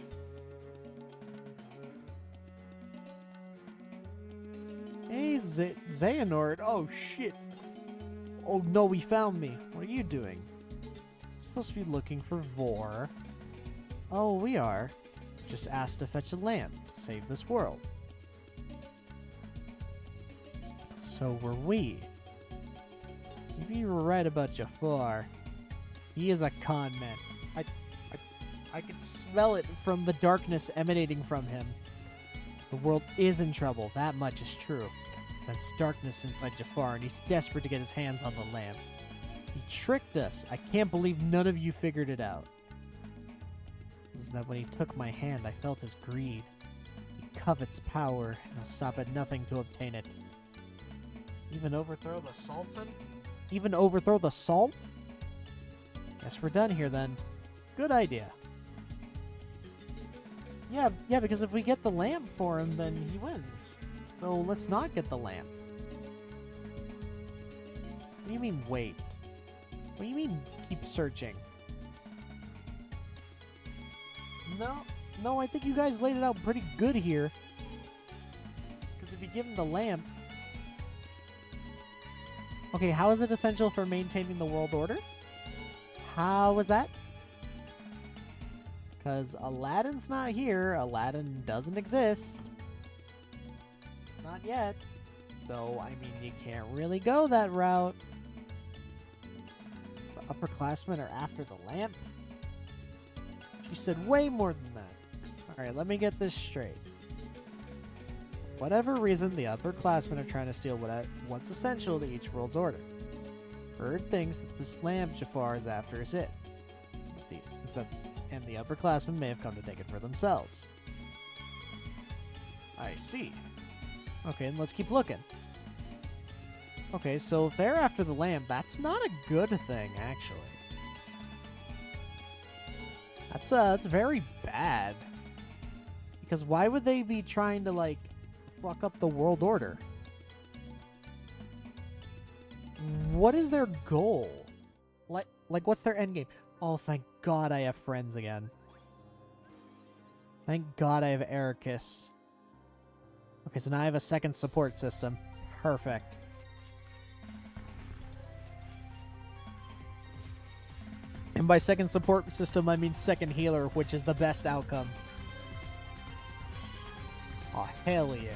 Hey, Xehanort. Oh shit. Oh no, he found me. What are you doing? I'm supposed to be looking for Vor. Oh, we are. Just asked to fetch a lamp to save this world. So were we. Maybe you were right about Jafar. He is a con man. I can smell it from the darkness emanating from him. The world is in trouble, that much is true. Sense darkness inside Jafar, and he's desperate to get his hands on the lamp. He tricked us. I can't believe none of you figured it out. Is that when he took my hand, I felt his greed. He covets power, and he'll stop at nothing to obtain it. Even overthrow the Sultan? Even overthrow the Salt? Guess we're done here then. Good idea. Yeah, because if we get the lamp for him, then he wins. So let's not get the lamp. What do you mean, wait? What do you mean, keep searching? No, I think you guys laid it out pretty good here. Because if you give him the lamp... Okay, how is it essential for maintaining the world order? How is that? Because Aladdin's not here. Aladdin doesn't exist. Not yet. So, I mean, you can't really go that route. The upperclassmen are after the lamp? She said way more than that. Alright, let me get this straight. For whatever reason, the upperclassmen are trying to steal what's essential to each world's order. Bird thinks that this lamp Jafar is after is it. And the upperclassmen may have come to take it for themselves. I see. Okay, and let's keep looking. Okay, so if they're after the lamp, that's not a good thing, actually. That's very bad. Because why would they be trying to, like, fuck up the world order? What is their goal? Like what's their end game? Oh, thank God I have friends again. Thank God I have Ericus. Okay, so now I have a second support system. Perfect. And by second support system, I mean second healer, which is the best outcome. Oh, hell yeah.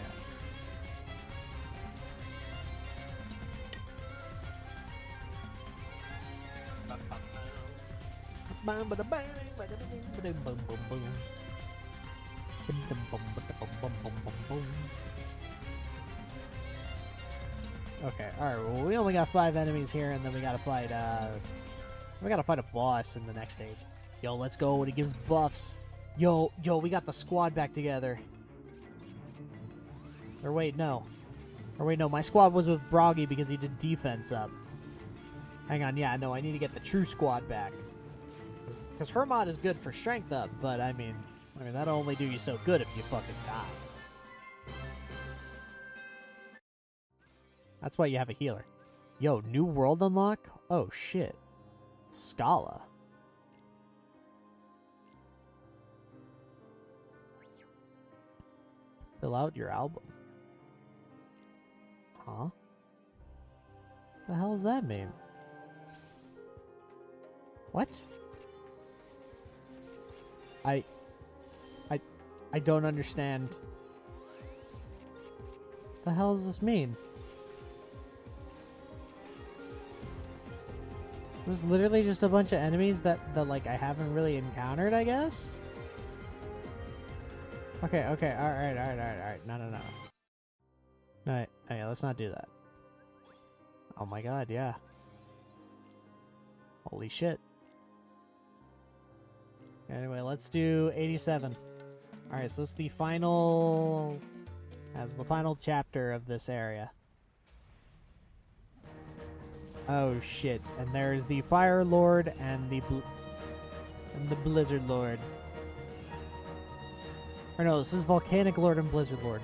Okay, alright, well, we only got 5 enemies here, and then we gotta fight, a boss in the next stage. Yo, let's go when he gives buffs. Yo, we got the squad back together. Or wait, no. My squad was with Broggy because he did defense up. Hang on, yeah, no, I need to get the true squad back. Because her mod is good for strength up, but I mean, that'll only do you so good if you fucking die. That's why you have a healer. Yo, new world unlock? Oh, shit. Scala. Fill out your album. Huh? The hell does that mean? What? I don't understand. The hell does this mean? This is literally just a bunch of enemies that like I haven't really encountered, I guess? Okay, alright. No. No, yeah, let's not do that. Oh my god, yeah. Holy shit. Anyway, let's do 87. Alright, so this is the final... That's the final chapter of this area. Oh shit, and there's the Fire Lord and the Blizzard Lord. Or no, this is Volcanic Lord and Blizzard Lord.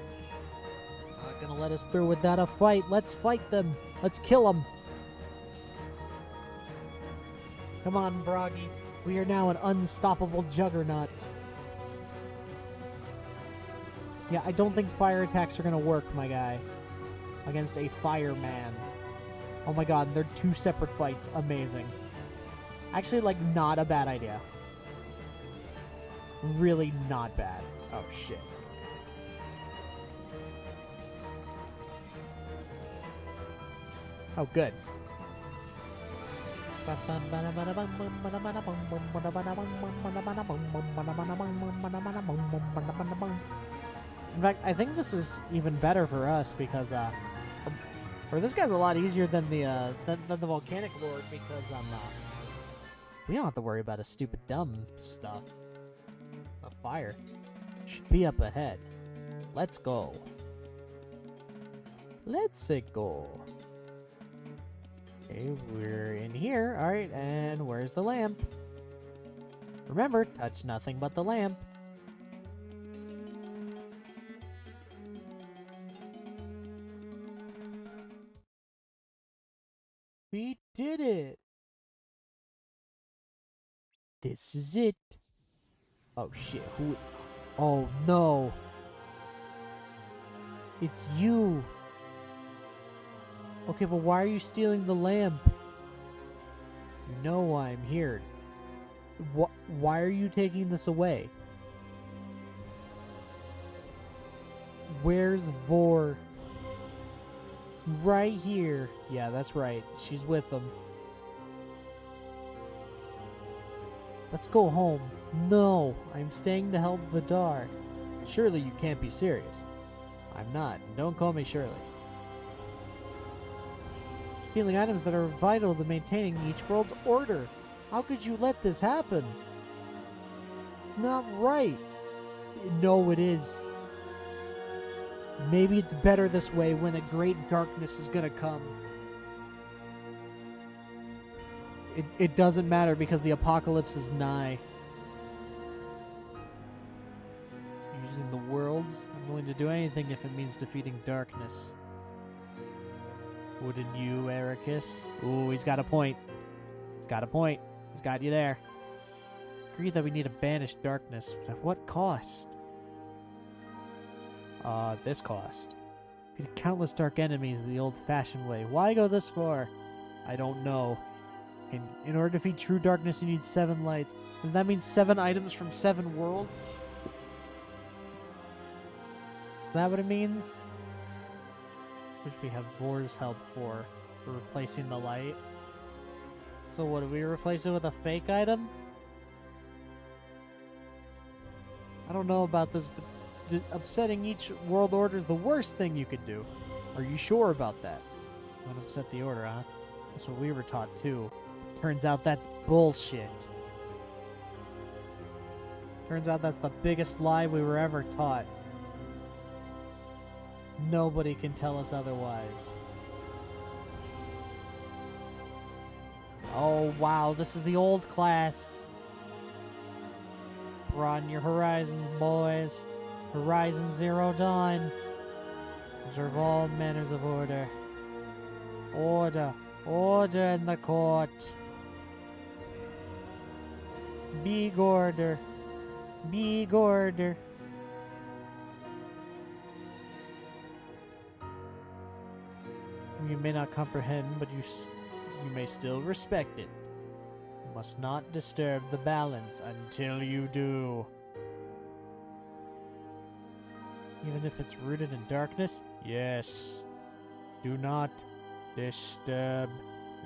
Not gonna let us through without a fight. Let's fight them. Let's kill them. Come on, Broggy. We are now an unstoppable juggernaut. Yeah, I don't think fire attacks are gonna work, my guy. Against a fireman. Oh my god, they're two separate fights. Amazing. Actually, like, not a bad idea. Really not bad. Oh, shit. Oh, good. In fact, I think this is even better for us because, or this guy's a lot easier than the Volcanic Lord because, we don't have to worry about a stupid dumb stuff. A fire should be up ahead. Let's go. Let's go. Okay, we're in here. Alright, and where's the lamp? Remember, touch nothing but the lamp. We did it! This is it. Oh shit, who? Oh no! It's you! Okay, but why are you stealing the lamp? You know why I'm here. Why are you taking this away? Where's Vor? Right here. Yeah, that's right. She's with them. Let's go home. No, I'm staying to help Vidar. Surely you can't be serious. I'm not. Don't call me Shirley. Stealing items that are vital to maintaining each world's order. How could you let this happen? It's not right. No, it is. Maybe it's better this way when a great darkness is gonna come. It doesn't matter because the apocalypse is nigh. Using the worlds, I'm willing to do anything if it means defeating darkness. Wouldn't you, Ericus? Ooh, he's got a point. He's got a point. He's got you there. Agree that we need to banish darkness, but at what cost? This cost. Defeat countless dark enemies the old-fashioned way. Why go this far? I don't know. In order to defeat true darkness, you need 7 lights. Does that mean 7 items from 7 worlds? Is that what it means? Which we have Vor's help for replacing the light. So what, do we replace it with a fake item? I don't know about this, but upsetting each world order is the worst thing you could do. Are you sure about that? Don't upset the order, huh? That's what we were taught too. Turns out that's bullshit. Turns out that's the biggest lie we were ever taught. Nobody can tell us otherwise. Oh, wow. This is the old class. Broaden your horizons, boys. Horizon Zero Dawn. Observe all manners of order. Order. Order in the court. Big order. Big order. You may not comprehend, but you may still respect it. You must not disturb the balance until you do. Even if it's rooted in darkness? Yes. Do not disturb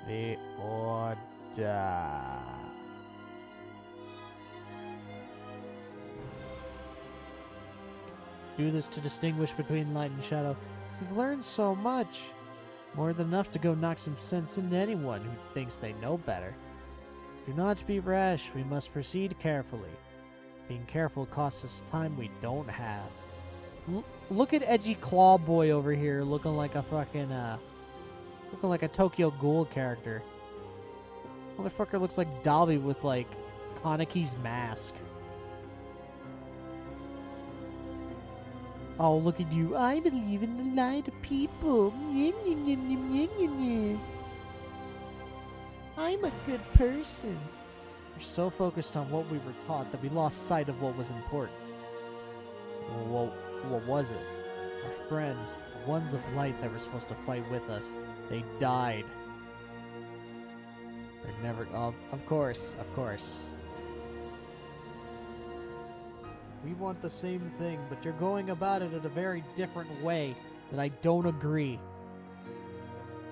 the order. Do this to distinguish between light and shadow. You've learned so much. More than enough to go knock some sense into anyone who thinks they know better. Do not be rash. We must proceed carefully. Being careful costs us time we don't have. Look at Edgy Claw Boy over here looking like a fucking, looking like a Tokyo Ghoul character. Motherfucker looks like Dobby with, like, Kaneki's mask. Oh, look at you. I believe in the light of people. I'm a good person. We're so focused on what we were taught that we lost sight of what was important. Well, what was it? Our friends, the ones of light that were supposed to fight with us, they died. They're never... Oh, of course. We want the same thing, but you're going about it in a very different way that I don't agree.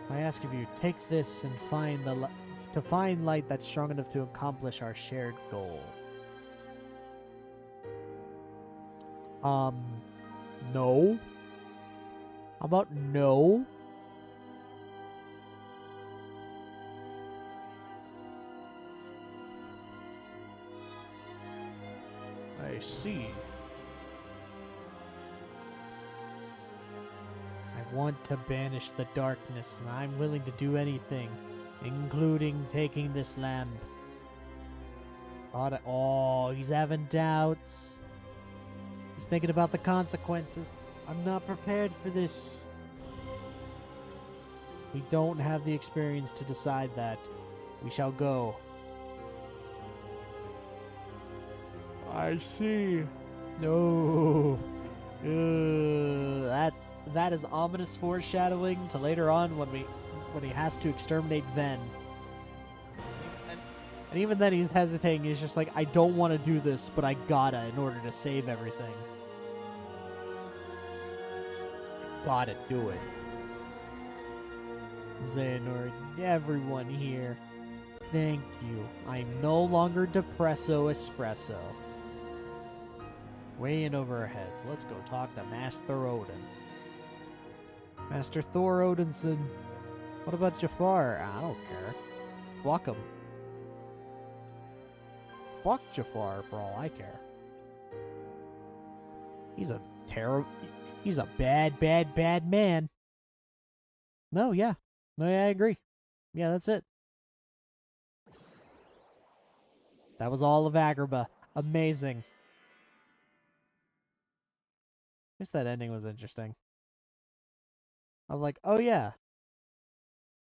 I ask of you, take this and find find light that's strong enough to accomplish our shared goal. No? How about no? I see. I want to banish the darkness, and I'm willing to do anything, including taking this lamp. Oh, he's having doubts. He's thinking about the consequences. I'm not prepared for this. We don't have the experience to decide that. We shall go. I see. No. That is ominous foreshadowing to later on when he has to exterminate Ven. And even then he's hesitating. He's just like, I don't want to do this, but I gotta in order to save everything. Gotta do it. Xehanort, everyone here, thank you. I'm no longer Depresso Espresso. Way in over our heads. Let's go talk to Master Odin. Master Thor Odinson. What about Jafar? I don't care. Fuck him. Fuck Jafar for all I care. He's a bad man. No, yeah. No, yeah, I agree. Yeah, that's it. That was all of Agrabah. Amazing. I guess that ending was interesting. I'm like, oh yeah.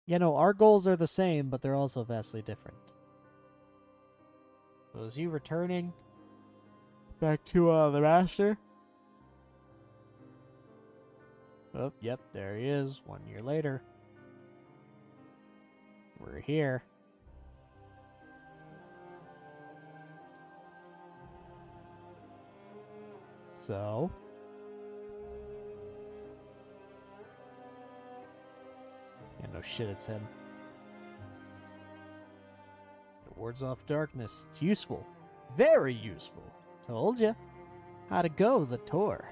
Yeah, no, our goals are the same, but they're also vastly different. So is he returning back to the Master? Oh, yep, there he is. 1 year later. We're here. So... yeah, no shit, it's him. It wards off darkness. It's useful. Very useful. Told ya. How'd it go, the tour?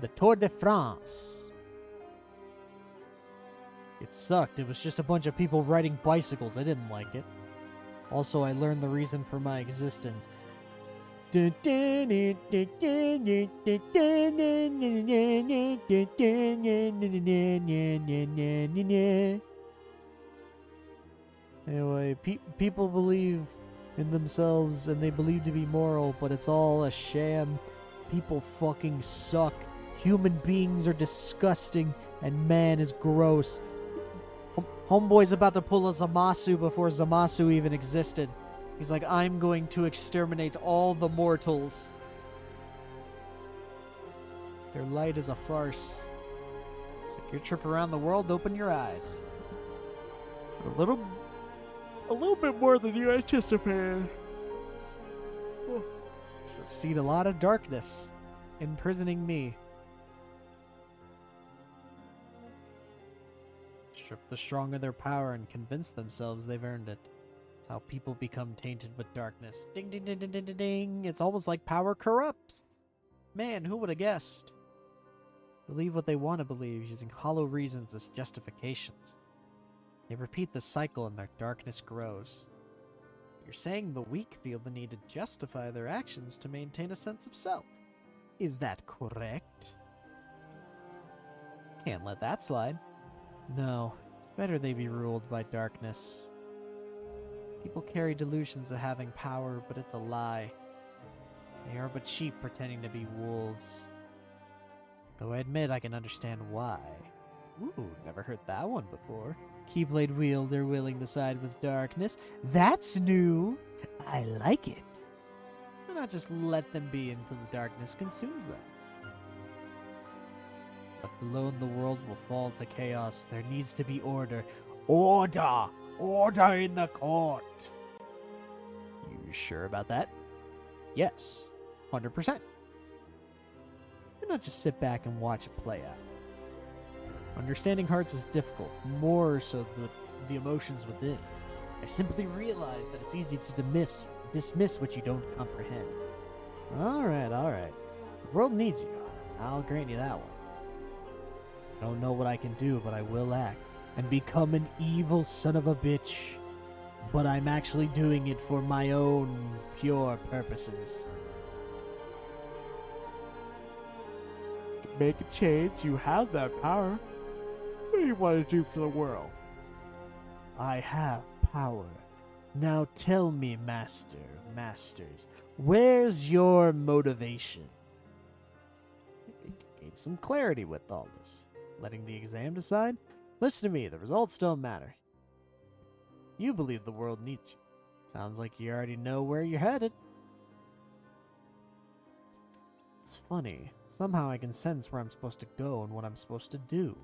The Tour de France. It sucked. It was just a bunch of people riding bicycles. I didn't like it. Also, I learned the reason for my existence. Anyway, people believe in themselves and they believe to be moral, but it's all a sham. People fucking suck. Human beings are disgusting, and man is gross. Homeboy's about to pull a Zamasu before Zamasu even existed. He's like, I'm going to exterminate all the mortals. Their light is a farce. It's like your trip around the world, open your eyes. A little bit more than you anticipated. Oh. Seed a lot of darkness, imprisoning me. Strip the strong of their power and convince themselves they've earned it. It's how people become tainted with darkness. Ding, ding, ding, ding, ding, ding, ding. It's almost like power corrupts. Man, who would have guessed? Believe what they want to believe, using hollow reasons as justifications. They repeat the cycle and their darkness grows. You're saying the weak feel the need to justify their actions to maintain a sense of self. Is that correct? Can't let that slide. No, it's better they be ruled by darkness. People carry delusions of having power, but it's a lie. They are but sheep pretending to be wolves. Though I admit I can understand why. Ooh, never heard that one before. Keyblade wielder willing to side with darkness. That's new! I like it. Why not just let them be until the darkness consumes them? Left alone, the world will fall to chaos. There needs to be order. Order! Order in the court! You sure about that? Yes, 100%. Why not just sit back and watch it play out? Understanding hearts is difficult, more so with the emotions within. I simply realize that it's easy to dismiss what you don't comprehend. Alright. The world needs you. I'll grant you that one. I don't know what I can do, but I will act and become an evil son of a bitch. But I'm actually doing it for my own pure purposes. Make a change, you have that power. What do you want to do for the world? I have power. Now tell me, masters, where's your motivation? Gain some clarity with all this. Letting the exam decide? Listen to me, the results don't matter. You believe the world needs you. Sounds like you already know where you're headed. It's funny. Somehow I can sense where I'm supposed to go and what I'm supposed to do.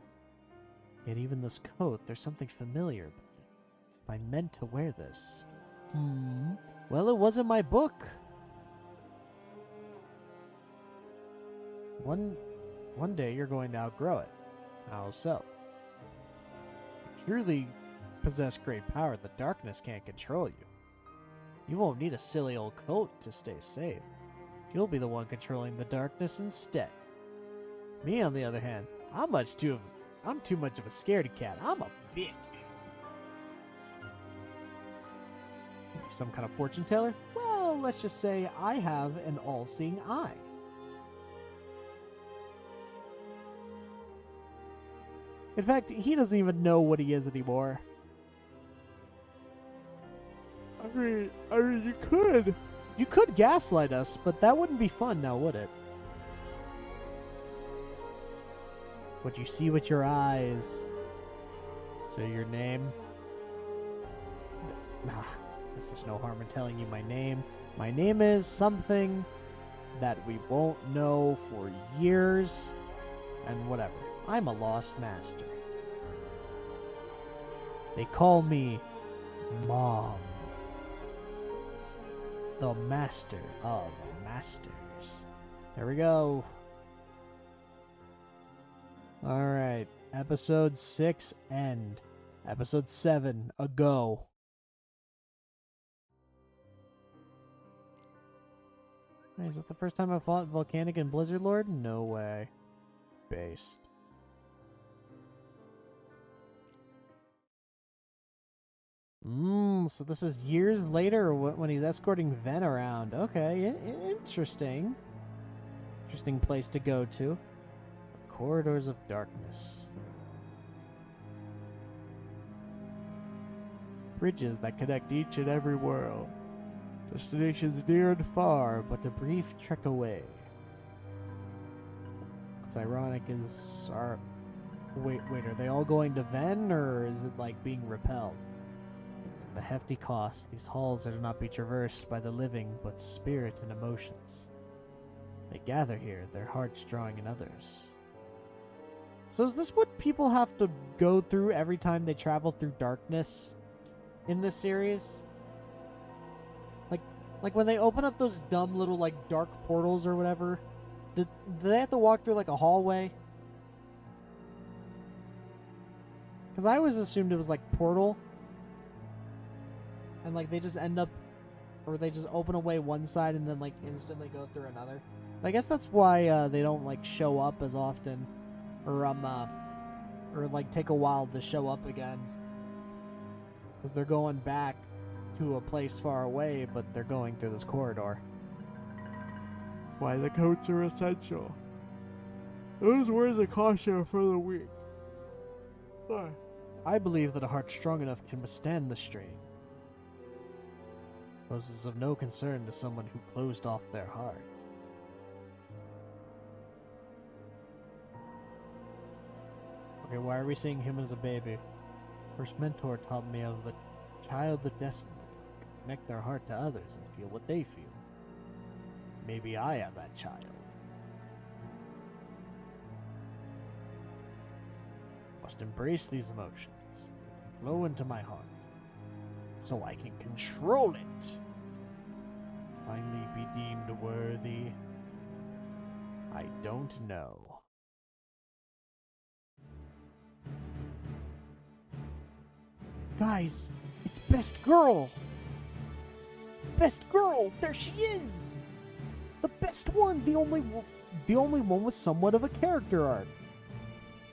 Yet even this coat, there's something familiar about it. As if I meant to wear this. Well, it wasn't my book. One day you're going to outgrow it. How so? You truly possess great power. The darkness can't control you. You won't need a silly old coat to stay safe. You'll be the one controlling the darkness instead. Me, on the other hand, I'm too much of a scaredy cat. I'm a bitch. Some kind of fortune teller? Well, let's just say I have an all-seeing eye. In fact, he doesn't even know what he is anymore. I mean, you could. You could gaslight us, but that wouldn't be fun now, would it? It's what you see with your eyes. So your name? Nah, guess there's no harm in telling you my name. My name is something that we won't know for years, and whatever. I'm a lost master. They call me Mom. The master of masters. There we go. Alright. Episode 6 end. Episode 7 a go. Hey, is that the first time I fought Volcanic and Blizzard Lord? No way. Based. So this is years later when he's escorting Ven around. Okay, interesting. Interesting place to go to. The Corridors of Darkness. Bridges that connect each and every world. Destinations near and far, but a brief trek away. What's ironic is Wait, are they all going to Ven, or is it like being repelled? The hefty cost, these halls are to not be traversed by the living, but spirit and emotions. They gather here, their hearts drawing in others. So is this what people have to go through every time they travel through darkness in this series? Like when they open up those dumb little like dark portals or whatever, do they have to walk through like a hallway? Because I always assumed it was like Portal. And like they just end up, or they just open away one side and then like instantly go through another. But I guess that's why they don't like show up as often, or like take a while to show up again. Because they're going back to a place far away, but they're going through this corridor. That's why the coats are essential. Those words of caution are for the weak. I believe that a heart strong enough can withstand the strain. Suppose it's of no concern to someone who closed off their heart. Okay, why are we seeing him as a baby? First mentor taught me of the child the destined to connect their heart to others and feel what they feel. Maybe I am that child. Must embrace these emotions. Let them flow into my heart, so I can control it. Finally be deemed worthy. I don't know. Guys, it's Best Girl! It's Best Girl! There she is! The best one! The only one with somewhat of a character arc.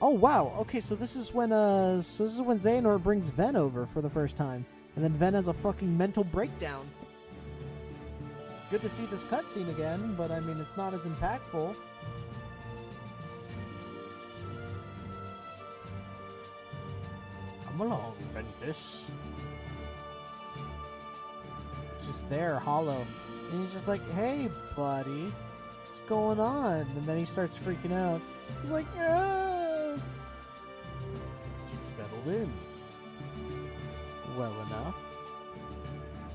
Oh wow, okay, so this is when Xehanort brings Ven over for the first time. And then Ven has a fucking mental breakdown. Good to see this cutscene again, but I mean it's not as impactful. Come along, Ventus. Just there, hollow. And he's just like, hey, buddy, what's going on? And then he starts freaking out. He's like, ah! Seems you've settled in. Well enough.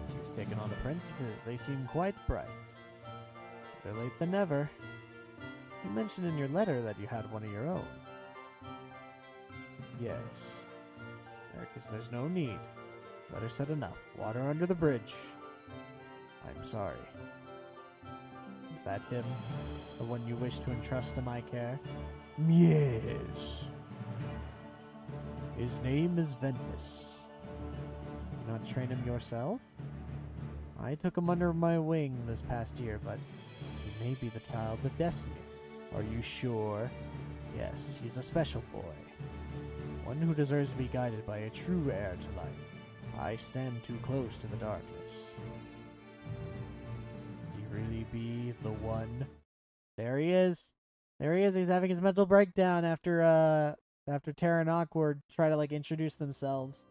You've taken on apprentices. They seem quite bright. Better late than never. You mentioned in your letter that you had one of your own. Yes. Because there's no need. Letter said enough. Water under the bridge. I'm sorry. Is that him? The one you wish to entrust to my care? Yes. His name is Ventus. You not train him yourself? I took him under my wing this past year, but he may be the child of destiny. Are you sure? Yes, he's a special boy. One who deserves to be guided by a true heir to light. I stand too close to the darkness. Could he really be the one? There he is. There he is. He's having his mental breakdown after Terra and Awkward try to like introduce themselves.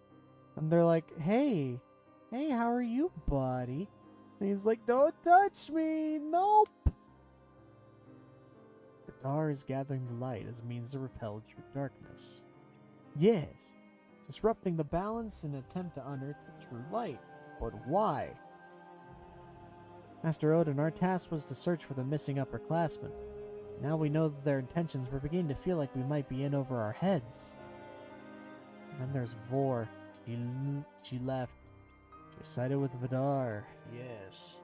And they're like, hey, how are you, buddy? And he's like, don't touch me. Nope. The Dar is gathering the light as a means to repel true darkness. Yes, disrupting the balance in an attempt to unearth the true light. But why? Master Odin, our task was to search for the missing upperclassmen. Now we know that their intentions were beginning to feel like we might be in over our heads. And then there's Vor. She left. She sided with Vidar. Yes.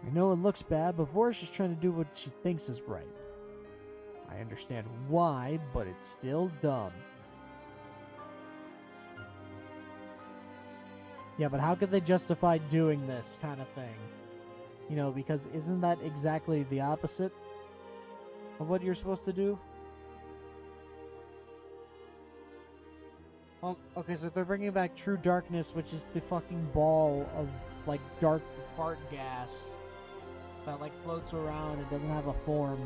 I know it looks bad, but Vor's just trying to do what she thinks is right. I understand why, but it's still dumb. Yeah, but how could they justify doing this kind of thing? You know, because isn't that exactly the opposite of what you're supposed to do? Oh, okay, so they're bringing back True Darkness, which is the fucking ball of, like, dark fart gas that, like, floats around and doesn't have a form.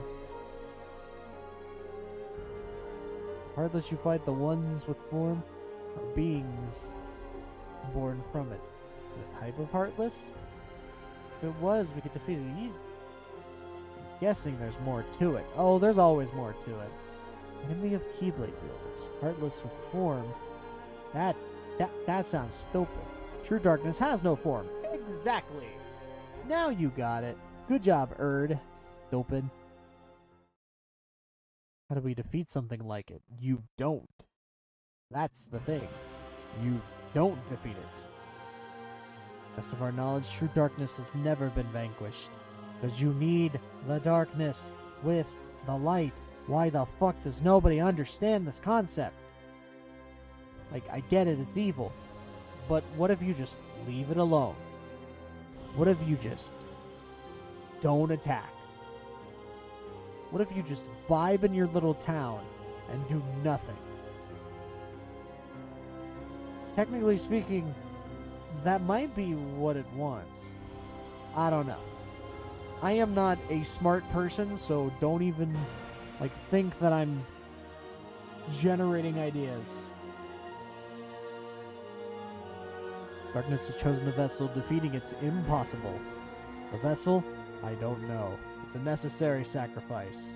Heartless, you fight the ones with form, or beings born from it. The type of Heartless? If it was, we could defeat it easily. I'm guessing there's more to it. Oh, there's always more to it. Enemy of Keyblade wielders. Heartless with form. That sounds stupid. True Darkness has no form. Exactly. Now you got it. Good job, Erd. Stupid. How do we defeat something like it? You don't. That's the thing. You don't defeat it. Best of our knowledge, True Darkness has never been vanquished. Because you need the darkness with the light. Why the fuck does nobody understand this concept? Like, I get it, it's evil. But what if you just leave it alone? What if you just don't attack? What if you just vibe in your little town and do nothing? Technically speaking, that might be what it wants. I don't know. I am not a smart person, so don't even, like, think that I'm generating ideas. Darkness has chosen a vessel. Defeating it's impossible. The vessel? I don't know. It's a necessary sacrifice.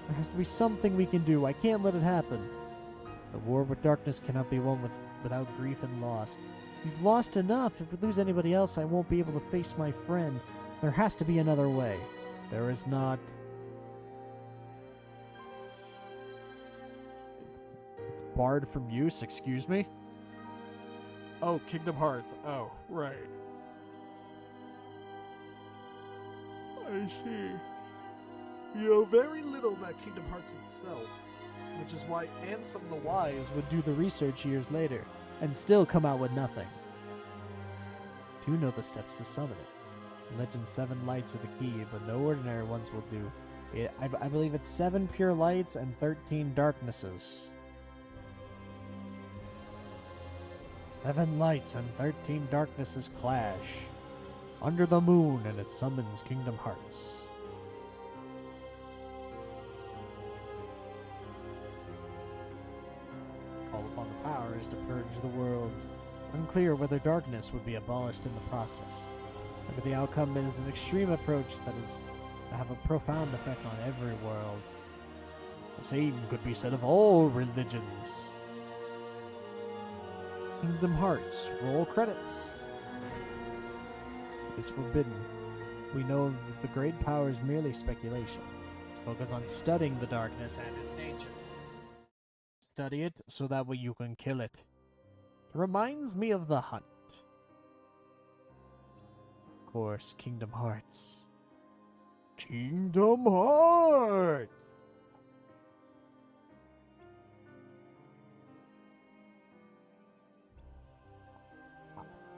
There has to be something we can do. I can't let it happen. The war with darkness cannot be won without grief and loss. We've lost enough. If we lose anybody else, I won't be able to face my friend. There has to be another way. There is not. It's barred from use, excuse me? Oh, Kingdom Hearts. Oh, right. I see. You know very little about Kingdom Hearts itself, which is why and some of the wise would do the research years later and still come out with nothing. Do know the steps to summon it. The Legend 7 lights are the key, but no ordinary ones will do. I believe it's 7 pure lights and 13 darknesses. 7 lights and 13 darknesses clash under the moon, and it summons Kingdom Hearts. Call upon the powers to purge the worlds. Unclear whether darkness would be abolished in the process. Whatever the outcome, it is an extreme approach that is to have a profound effect on every world. The same could be said of all religions. Kingdom Hearts. Roll credits. It is forbidden. We know that the great power is merely speculation. Let's focus on studying the darkness and its nature. Study it so that way you can kill it. It reminds me of the hunt. Of course, Kingdom Hearts. Kingdom Hearts!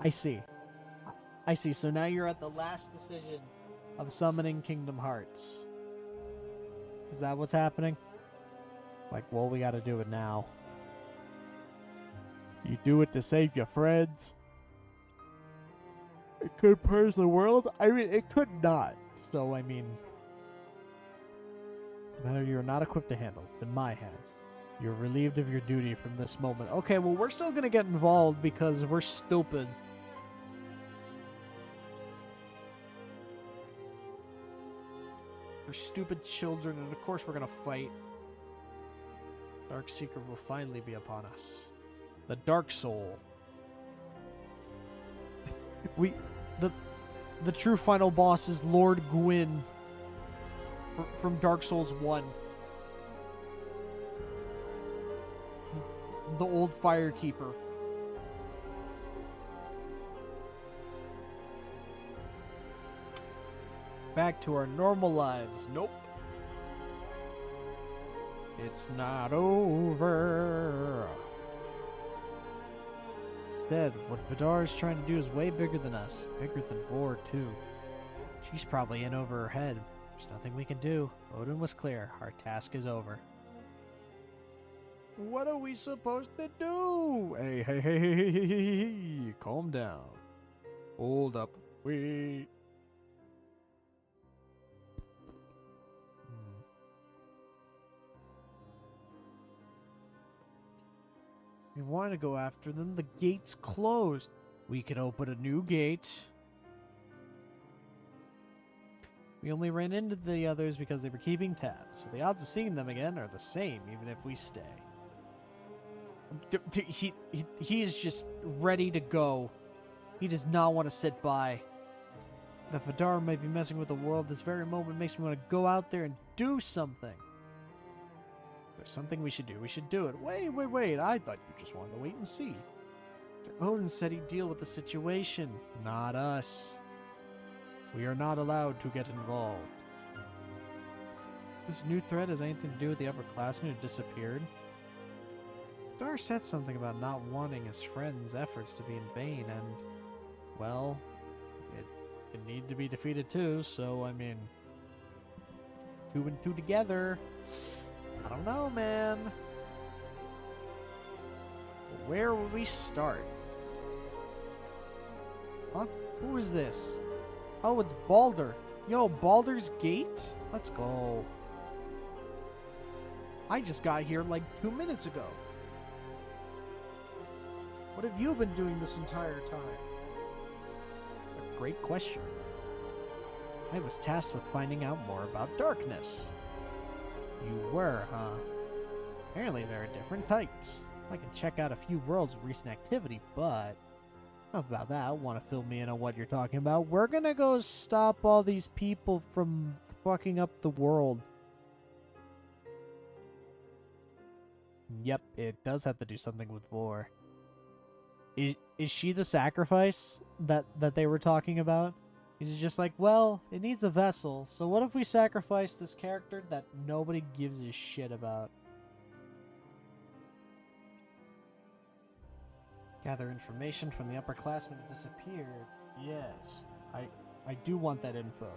I see. I see. So now you're at the last decision of summoning Kingdom Hearts. Is that what's happening? Like, well, we gotta do it now. You do it to save your friends. It could purge the world. I mean, it could not. So, I mean, matter you're not equipped to handle. It's in my hands. You're relieved of your duty from this moment. Okay, well, we're still gonna get involved because we're stupid. We're stupid children, and of course we're gonna fight. Dark Seeker will finally be upon us. The Dark Soul. The true final boss is Lord Gwyn from Dark Souls 1. The old Firekeeper. Back to our normal lives. Nope. It's not over. Instead, what Vidar is trying to do is way bigger than us. Bigger than Vor, too. She's probably in over her head. There's nothing we can do. Odin was clear. Our task is over. What are we supposed to do? Hey. Calm down. Hold up. Wait. We want to go after them. The gate's closed. We could open a new gate. We only ran into the others because they were keeping tabs, so the odds of seeing them again are the same, even if we stay. He's just ready to go. He does not want to sit by. The Vidar might be messing with the world this very moment. Makes me want to go out there and do something. There's something we should do. We should do it. Wait. I thought you just wanted to wait and see. Odin said he'd deal with the situation. Not us. We are not allowed to get involved. This new threat has anything to do with the upperclassmen who disappeared? Dar said something about not wanting his friend's efforts to be in vain, and, well, it need to be defeated too, so, I mean, 2 and 2 together. I don't know, man. Where will we start? Huh? Who is this? Oh, it's Baldur. Yo, Baldur's Gate? Let's go. I just got here like 2 minutes ago. What have you been doing this entire time? It's a great question. I was tasked with finding out more about darkness. You were, huh? Apparently there are different types. I can check out a few worlds of recent activity, but enough about that. Want to fill me in on what you're talking about? We're gonna go stop all these people from fucking up the world. Yep, it does have to do something with Vor. Is she the sacrifice that they were talking about? Is it just like, well, it needs a vessel, so what if we sacrifice this character that nobody gives a shit about? Gather information from the upperclassmen who disappeared. Yes, I do want that info.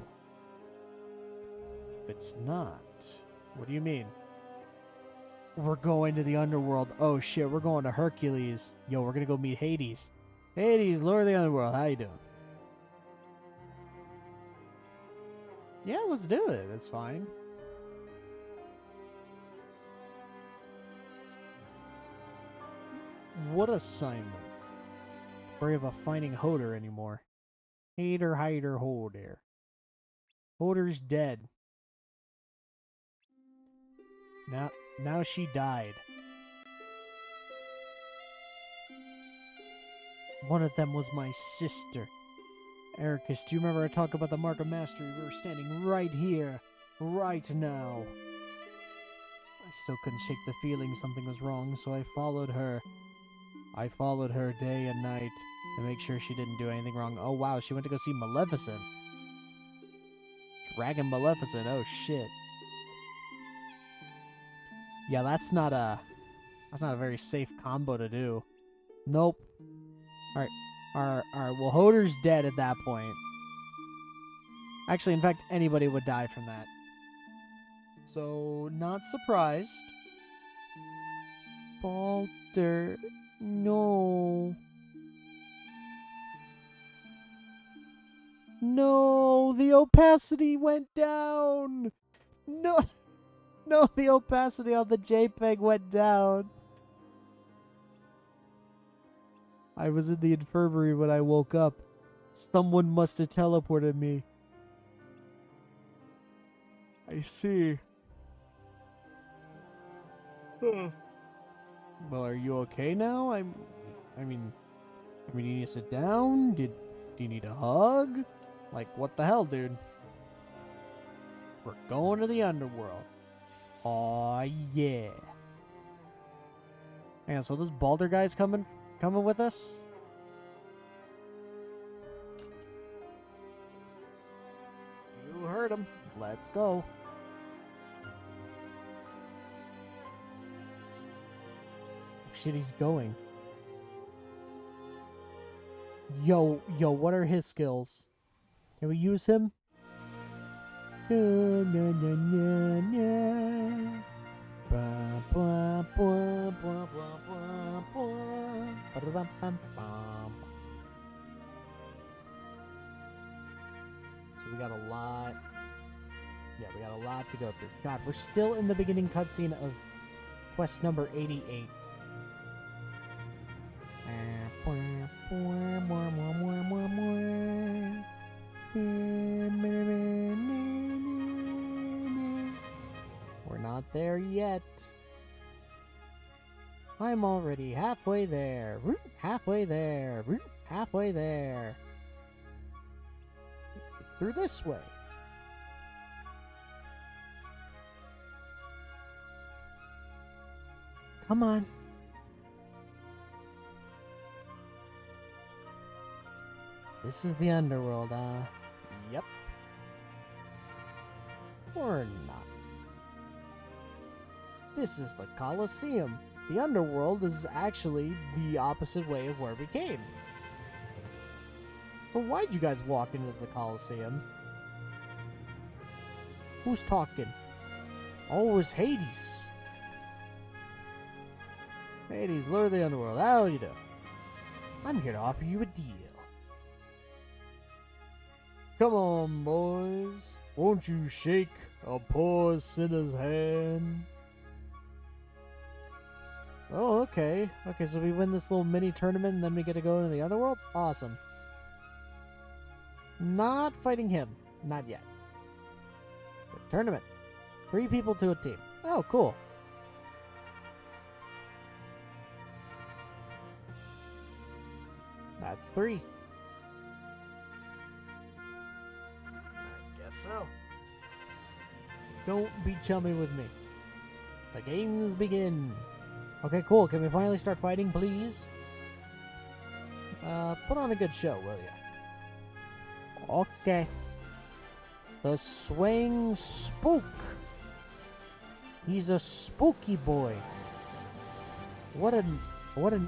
If it's not, what do you mean? We're going to the underworld. Oh shit, we're going to Hercules. Yo, we're gonna go meet Hades. Hades, Lord of the Underworld, how you doing? Yeah, let's do it. It's fine. What assignment? Worry about finding Hoder anymore. Hater, hider, Hoder. Hoder's dead. Now she died. One of them was my sister. Ericus, do you remember I talked about the Mark of Mastery? We were standing right here, right now. I still couldn't shake the feeling something was wrong, so I followed her. I followed her day and night to make sure she didn't do anything wrong. Oh wow, she went to go see Maleficent. Dragon Maleficent, oh shit. Yeah, that's not a very safe combo to do. Nope. Alright, well, Hoder's dead at that point. Actually, in fact, anybody would die from that. So, not surprised. Balder, no. No, the opacity went down. No, no, the opacity on the JPEG went down. I was in the infirmary when I woke up. Someone must have teleported me. I see. Well, are you okay now? I mean, you need to sit down? Do you need a hug? Like, what the hell, dude? We're going to the underworld. Aw, yeah. Man, so this Balder guy's coming with us? You heard him. Let's go. Oh, shit, he's going. Yo, what are his skills? Can we use him? So we got a lot. Yeah, we got a lot to go through. God, we're still in the beginning cutscene of quest number 88. We're not there yet. I'm already halfway there. Halfway there. Halfway there. It's through this way. Come on. This is the underworld, Yep. Or not. This is the Colosseum. The underworld is actually the opposite way of where we came. So why'd you guys walk into the Colosseum? Who's talking? Oh, it was Hades. Hades, Lord of the Underworld, how you doing? I'm here to offer you a deal. Come on, boys. Won't you shake a poor sinner's hand? Oh, okay. Okay, so we win this little mini tournament and then we get to go into the other world? Awesome. Not fighting him. Not yet. It's a tournament. 3 people to a team. Oh, cool. That's 3. I guess so. Don't be chummy with me. The games begin. Okay, cool. Can we finally start fighting, please? Put on a good show, will ya? Okay. The Swaying Spook. He's a spooky boy. What an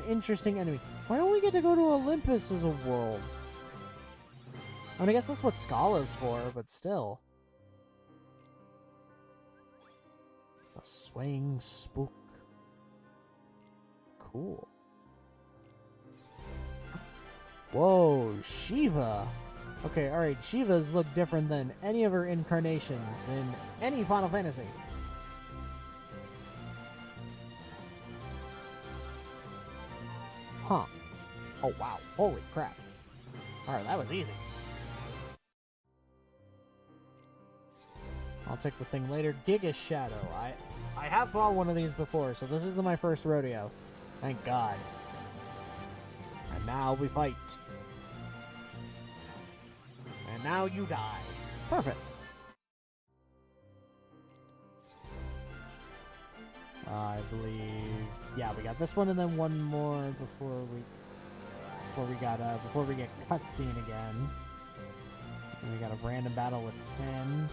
interesting enemy. Why don't we get to go to Olympus as a world? I mean, I guess that's what Scala's for, but still. The Swaying Spook. Cool. Whoa, Shiva. Okay, alright, Shivas look different than any of her incarnations in any Final Fantasy. Huh. Oh, wow. Holy crap. Alright, that was easy. I'll take the thing later. Giga Shadow. I have fought one of these before, so this isn't my first rodeo. Thank God. And now we fight. And now you die. Perfect. I believe... Yeah, we got this one and then one more before we get cutscene again. And we got a random battle with 10. And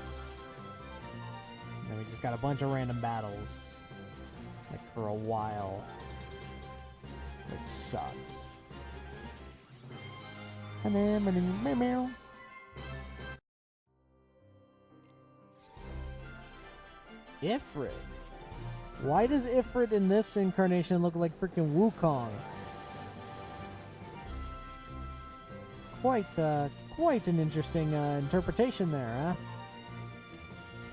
then we just got a bunch of random battles. Like, for a while. Which sucks. Ifrit. Why does Ifrit in this incarnation look like freaking Wukong? Quite an interesting interpretation there, huh?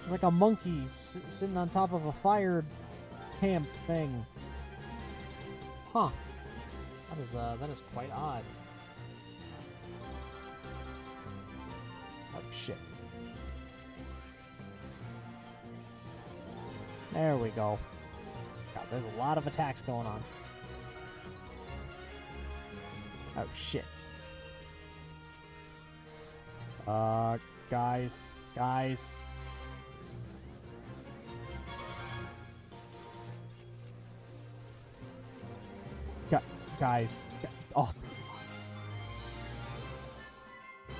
It's like a monkey sitting on top of a fire camp thing. Huh. That is quite odd. Oh, shit. There we go. God, there's a lot of attacks going on. Oh, shit. Guys. Guys. Oh.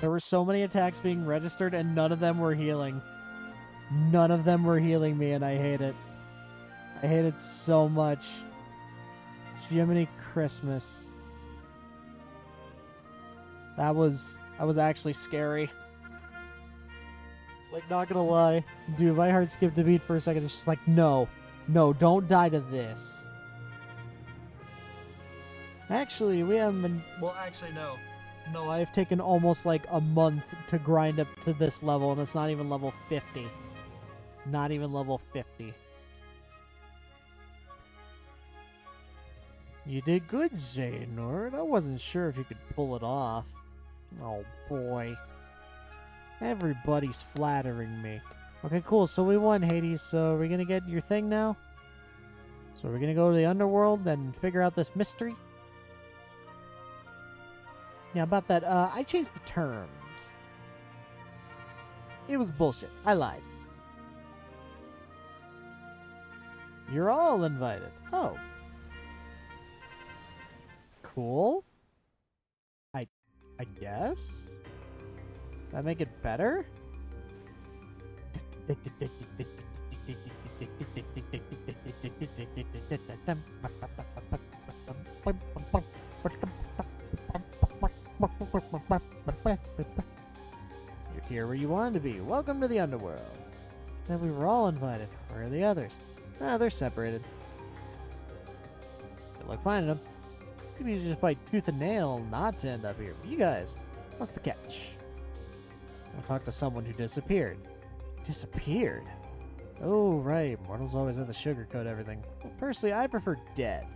There were so many attacks being registered and none of them were healing. None of them were healing me and I hate it. I hate it so much. Jiminy Christmas. That was actually scary. Like, not gonna lie. Dude, my heart skipped a beat for a second. It's just like, no. No, don't die to this. Actually, we haven't been... Well, actually, no. No, I've taken almost like a month to grind up to this level, and it's not even level 50. Not even level 50. You did good, Xehanort. I wasn't sure if you could pull it off. Oh, boy. Everybody's flattering me. Okay, cool. So we won, Hades. So are we going to get your thing now? So we're going to go to the underworld and figure out this mystery? Yeah, about that. I changed the terms. It was bullshit. I lied. You're all invited. Oh. Cool. I guess? That make it better? You're here where you wanted to be. Welcome to the underworld. Then we were all invited. Where are the others? Ah, they're separated. Good luck finding them. Could be just fight tooth and nail not to end up here. But you guys, what's the catch? I'll talk to someone who disappeared. Disappeared? Oh, right. Mortals always have to sugarcoat everything. Well, personally, I prefer dead.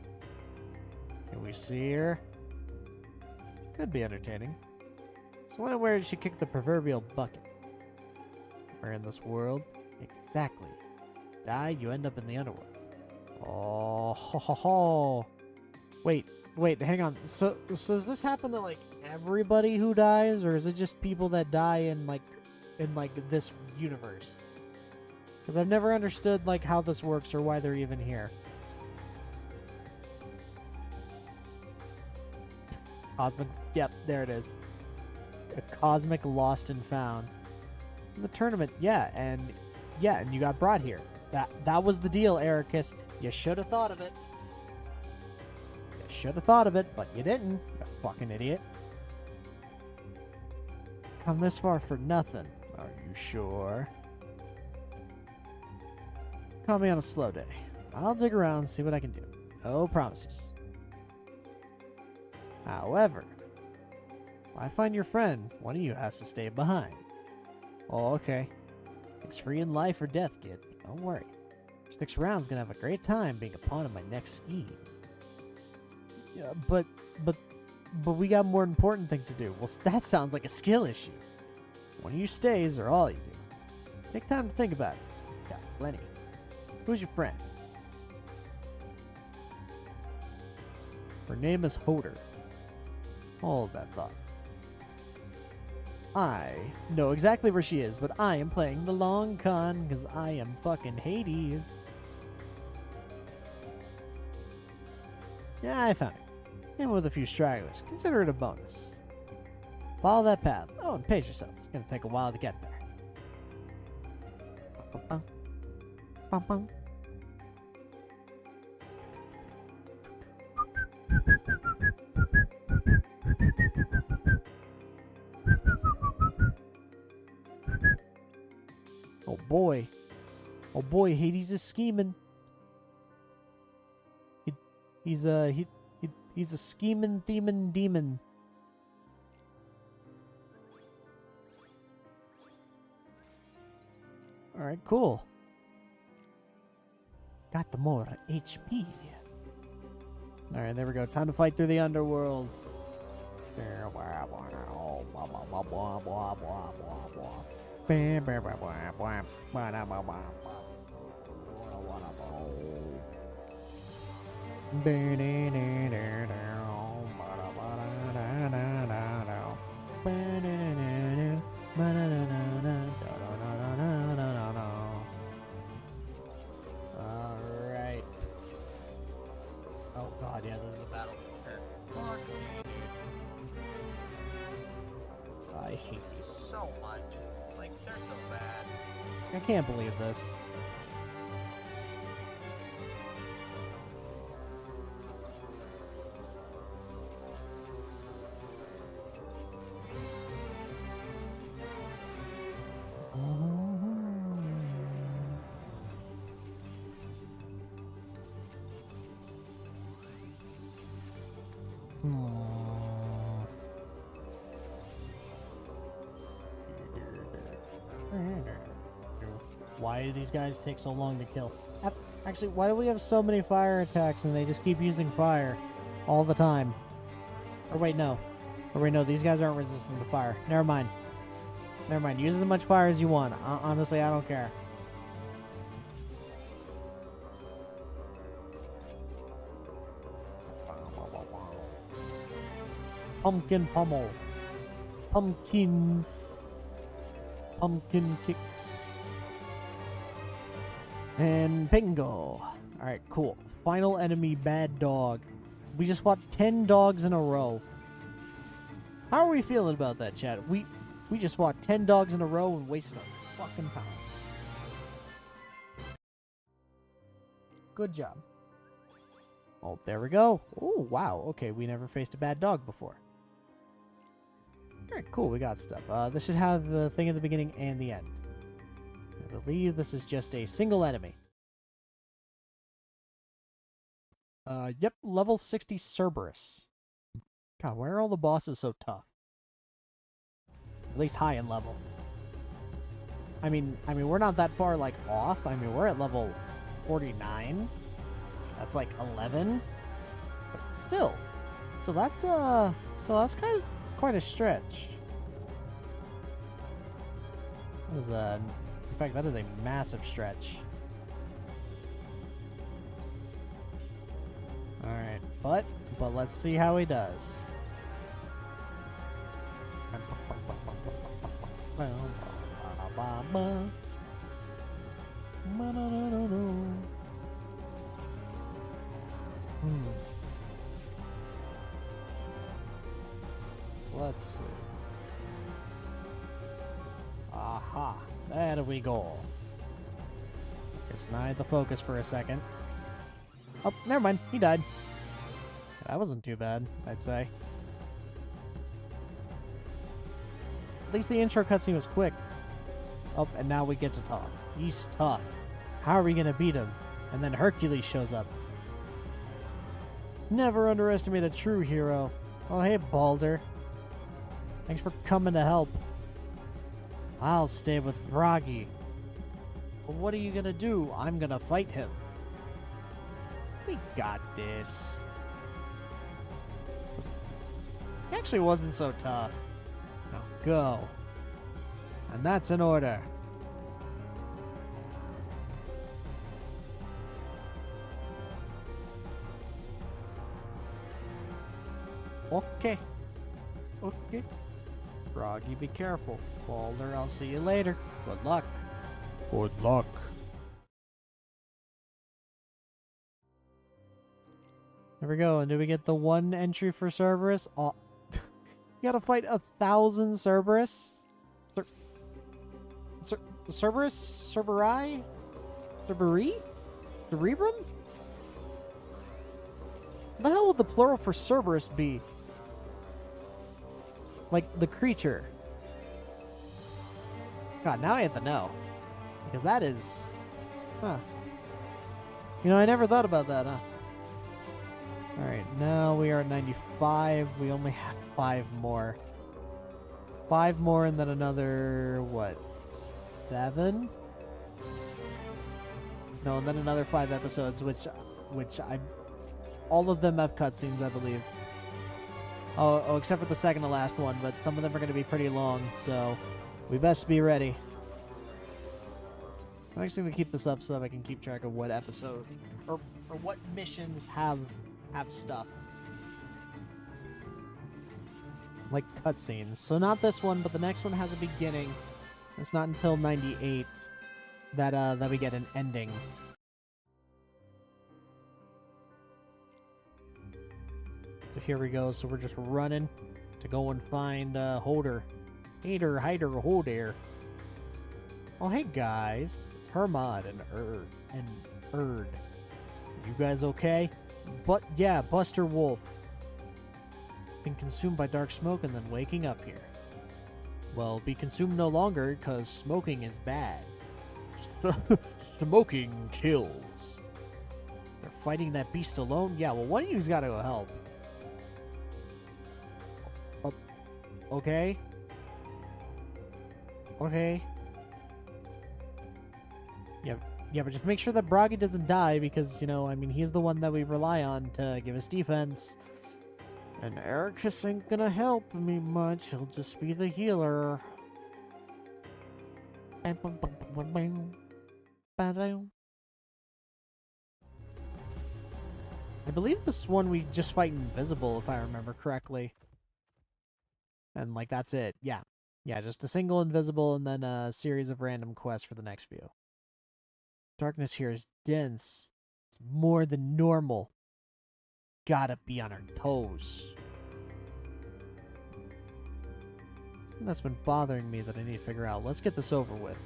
Can we see her? Could be entertaining. So when and where did she kick the proverbial bucket? Where in this world? Exactly. die, you end up in the underworld. Oh, ho, ho, ho. Wait, hang on. So does this happen to, like, everybody who dies, or is it just people that die in this universe? Because I've never understood, like, how this works or why they're even here. Cosmic, yep, there it is. A cosmic lost and found. The tournament, yeah, and you got brought here. That was the deal, Ericus. You should have thought of it. You should have thought of it, but you didn't. You fucking idiot. Come this far for nothing. Are you sure? Call me on a slow day. I'll dig around and see what I can do. No promises. However, if I find your friend, one of you has to stay behind. Oh, okay. It's free in life or death, kid. Don't worry. Who sticks around's gonna have a great time being a pawn in my next scheme. Yeah, but we got more important things to do. Well, that sounds like a skill issue. One of you stays or all you do. Take time to think about it. Got plenty. Who's your friend? Her name is Hoder. Hold that thought. I know exactly where she is, but I am playing the long con because I am fucking Hades. Yeah, I found it. And with a few stragglers, consider it a bonus. Follow that path. Oh, and pace yourselves. It's gonna take a while to get there. Bum, bum, bum. Oh boy, Hades is scheming. He's a scheming, theming demon. All right, cool. Got the more HP. All right, there we go. Time to fight through the underworld. Alright. Oh god, yeah, this is a battle. I hate these so much. Like, they're so bad. I can't believe this. Why do these guys take so long to kill? Actually, why do we have so many fire attacks and they just keep using fire all the time? Or wait, no. These guys aren't resistant to fire. Never mind. Use as much fire as you want. Honestly, I don't care. Pumpkin pummel. Pumpkin kicks. And bingo. Alright, cool. Final enemy, bad dog. We just fought 10 dogs in a row. How are we feeling about that, chat? We just fought 10 dogs in a row and wasted our fucking time. Good job. Oh, there we go. Oh, wow. Okay, we never faced a bad dog before. Alright, cool. We got stuff. This should have a thing at the beginning and the end. I believe this is just a single enemy. Yep, level 60 Cerberus. God, why are all the bosses so tough? At least high in level. I mean, we're not that far, like, off. I mean, we're at level 49. That's like 11. But still. So that's kind of quite a stretch. That is in fact, that is a massive stretch. But let's see how he does. Let's see. Aha. There we go. Just denied the focus for a second. Oh, never mind. He died. That wasn't too bad, I'd say. At least the intro cutscene was quick. Oh, and now we get to talk. He's tough. How are we gonna beat him? And then Hercules shows up. Never underestimate a true hero. Oh, hey, Balder. Thanks for coming to help. I'll stay with Bragi. But what are you gonna do? I'm gonna fight him. We got this. He actually wasn't so tough. Now go. And that's an order. Okay. Okay. Froggy, be careful. Balder, I'll see you later. Good luck. Good luck. There we go. And do we get the one entry for Cerberus? Oh, you gotta fight 1,000 Cerberus? Cerberus? Cerberi? Cerberi? Cerebrum? What the hell would the plural for Cerberus be? Like the creature. God, now I have to know. Because that is... Huh. You know, I never thought about that, huh? Alright, now we are at 95. We only have 5 more. 5 more and then another, what, 7? No, and then another 5 episodes, which I... All of them have cutscenes, I believe. Oh, except for the second to last one, but some of them are going to be pretty long, so we best be ready. I'm actually going to keep this up so that I can keep track of what episode or what missions have stuff. Like cutscenes. So not this one, but the next one has a beginning. It's not until 98 that we get an ending. So here we go. So we're just running to go and find Holder. Hider, Holder. Oh, hey guys. It's Hermod and Erd. You guys okay? But yeah, Buster Wolf. Been consumed by dark smoke and then waking up here. Well, be consumed no longer, because smoking is bad. Smoking kills. They're fighting that beast alone? Yeah, well, one of you's gotta go help. Okay. Okay. Yeah, but just make sure that Bragi doesn't die because, you know, I mean, he's the one that we rely on to give us defense. And Ericus ain't gonna help me much. He'll just be the healer. I believe this one we just fight invisible, if I remember correctly. And, like, that's it. Yeah. Yeah, just a single invisible and then a series of random quests for the next few. Darkness here is dense. It's more than normal. Gotta be on our toes. Something that's been bothering me that I need to figure out. Let's get this over with.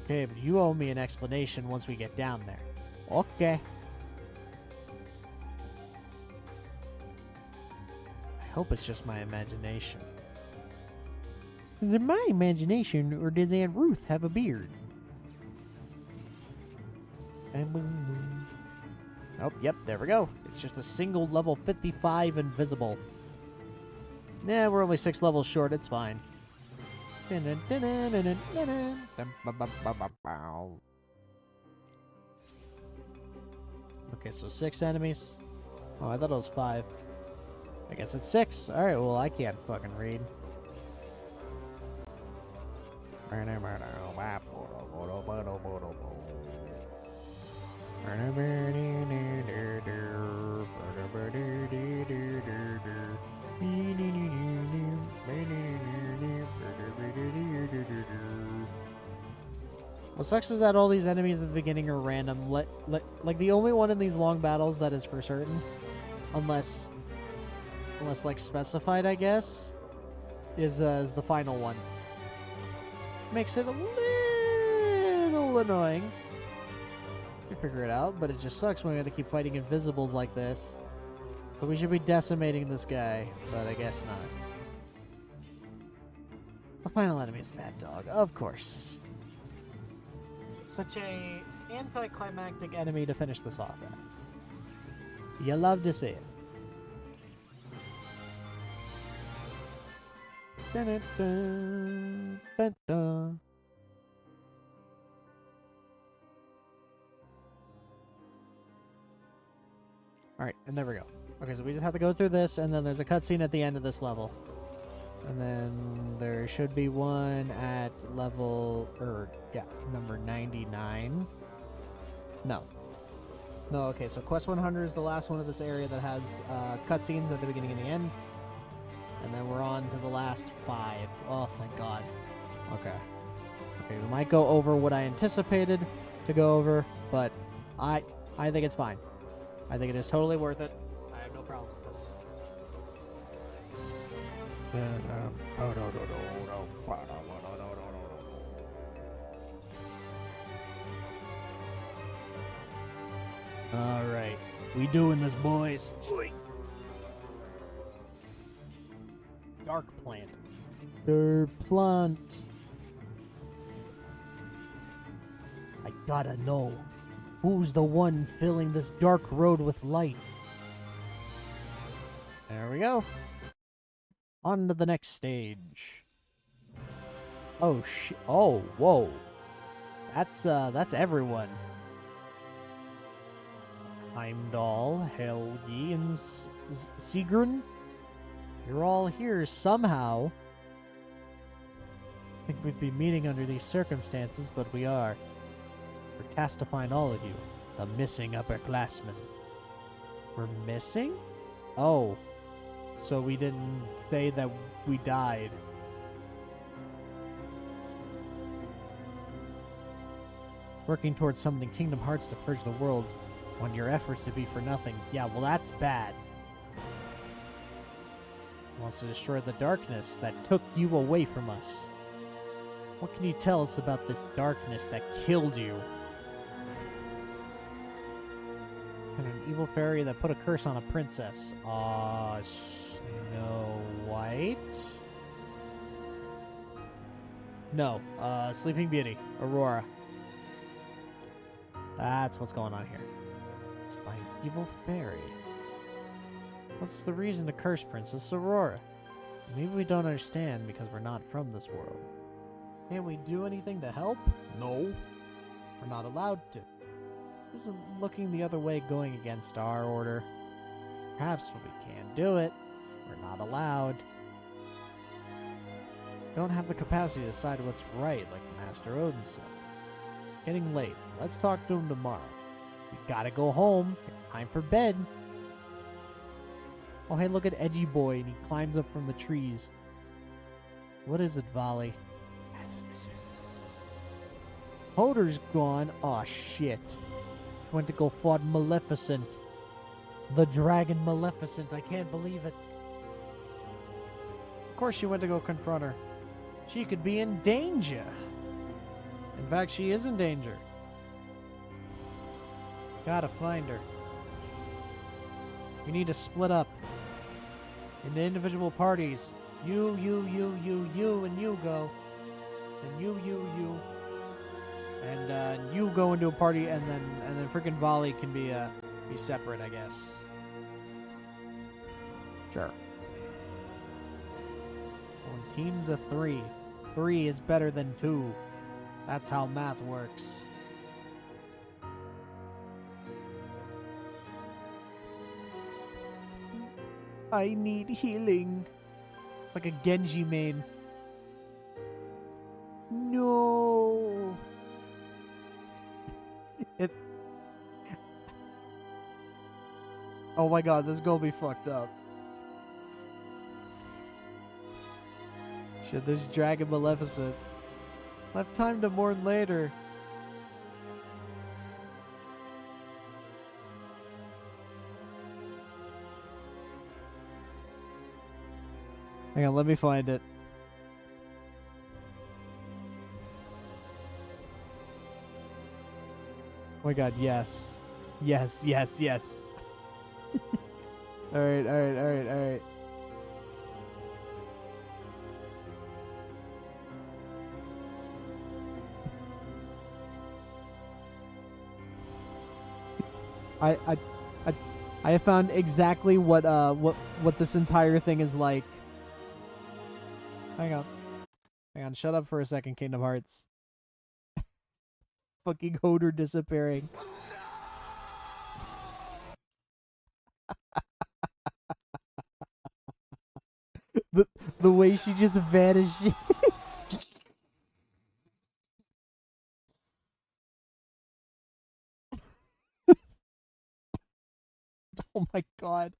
Okay, but you owe me an explanation once we get down there. Okay. I hope it's just my imagination. Is it my imagination, or does Aunt Ruth have a beard? Oh, yep, there we go. It's just a single level 55 invisible. Nah, we're only 6 levels short. It's fine. Okay, so 6 enemies. Oh, I thought it was 5. I guess it's 6. Alright, well, I can't fucking read. What sucks is that all these enemies at the beginning are random. Like the only one in these long battles that is for certain, unless like specified, I guess, is the final one. Makes it a little annoying. You figure it out, but it just sucks when we have to keep fighting invisibles like this. So we should be decimating this guy, but I guess not. The final enemy is Bad Dog, of course. Such a anticlimactic enemy to finish this off at. You love to see it. Dun-dun-dun, dun-dun. Alright, and there we go. Okay, so we just have to go through this, and then there's a cutscene at the end of this level. And then there should be one at level, number 99. No. No, okay, so Quest 100 is the last one of this area that has cutscenes at the beginning and the end. And then we're on to the last 5. Oh, thank God. Okay. Okay, we might go over what I anticipated to go over, but I think it's fine. I think it is totally worth it. I have no problems with this. Alright. We doing this, boys. Dark plant. Dark plant. I gotta know. Who's the one filling this dark road with light? There we go. On to the next stage. Oh shit! Oh, whoa! That's everyone. Heimdall, Helgi, and Sigrun. You're all here somehow. I think we'd be meeting under these circumstances, but we are. We're tasked to find all of you, the missing upperclassmen. We're missing? Oh. So we didn't say that we died. Working towards summoning Kingdom Hearts to purge the worlds, want your efforts to be for nothing. Yeah, well that's bad. Wants to destroy the darkness that took you away from us. What can you tell us about this darkness that killed you? And an evil fairy that put a curse on a princess. Snow White? No, Sleeping Beauty. Aurora. That's what's going on here. It's by an evil fairy. What's the reason to curse Princess Aurora? Maybe we don't understand because we're not from this world. Can't we do anything to help? No. We're not allowed to. Isn't looking the other way going against our order? Perhaps when we can't do it, we're not allowed. Don't have the capacity to decide what's right, like Master Odin said. Getting late. Let's talk to him tomorrow. We gotta go home. It's time for bed. Oh, hey, look at Edgy Boy, and he climbs up from the trees. What is it, Volley? Hoder's gone. Aw, shit. She went to go fight Maleficent. The dragon Maleficent. I can't believe it. Of course she went to go confront her. She could be in danger. In fact, she is in danger. Gotta find her. We need to split up into individual parties. You, and you go. Then you. And you go into a party, and then freaking Volley can be separate, I guess. Sure. When teams of 3. 3 is better than 2. That's how math works. I need healing. It's like a Genji main. No. Oh my god, this is gonna be fucked up. Shit, there's Dragon Maleficent. I'll have time to mourn later. Hang on, let me find it. Oh my god, yes. Yes, yes, yes. Alright, alright, alright, alright. I I have found exactly what this entire thing is like. Hang on. Hang on, shut up for a second, Kingdom Hearts. Fucking Hodor disappearing. The way she just vanishes. Oh my god.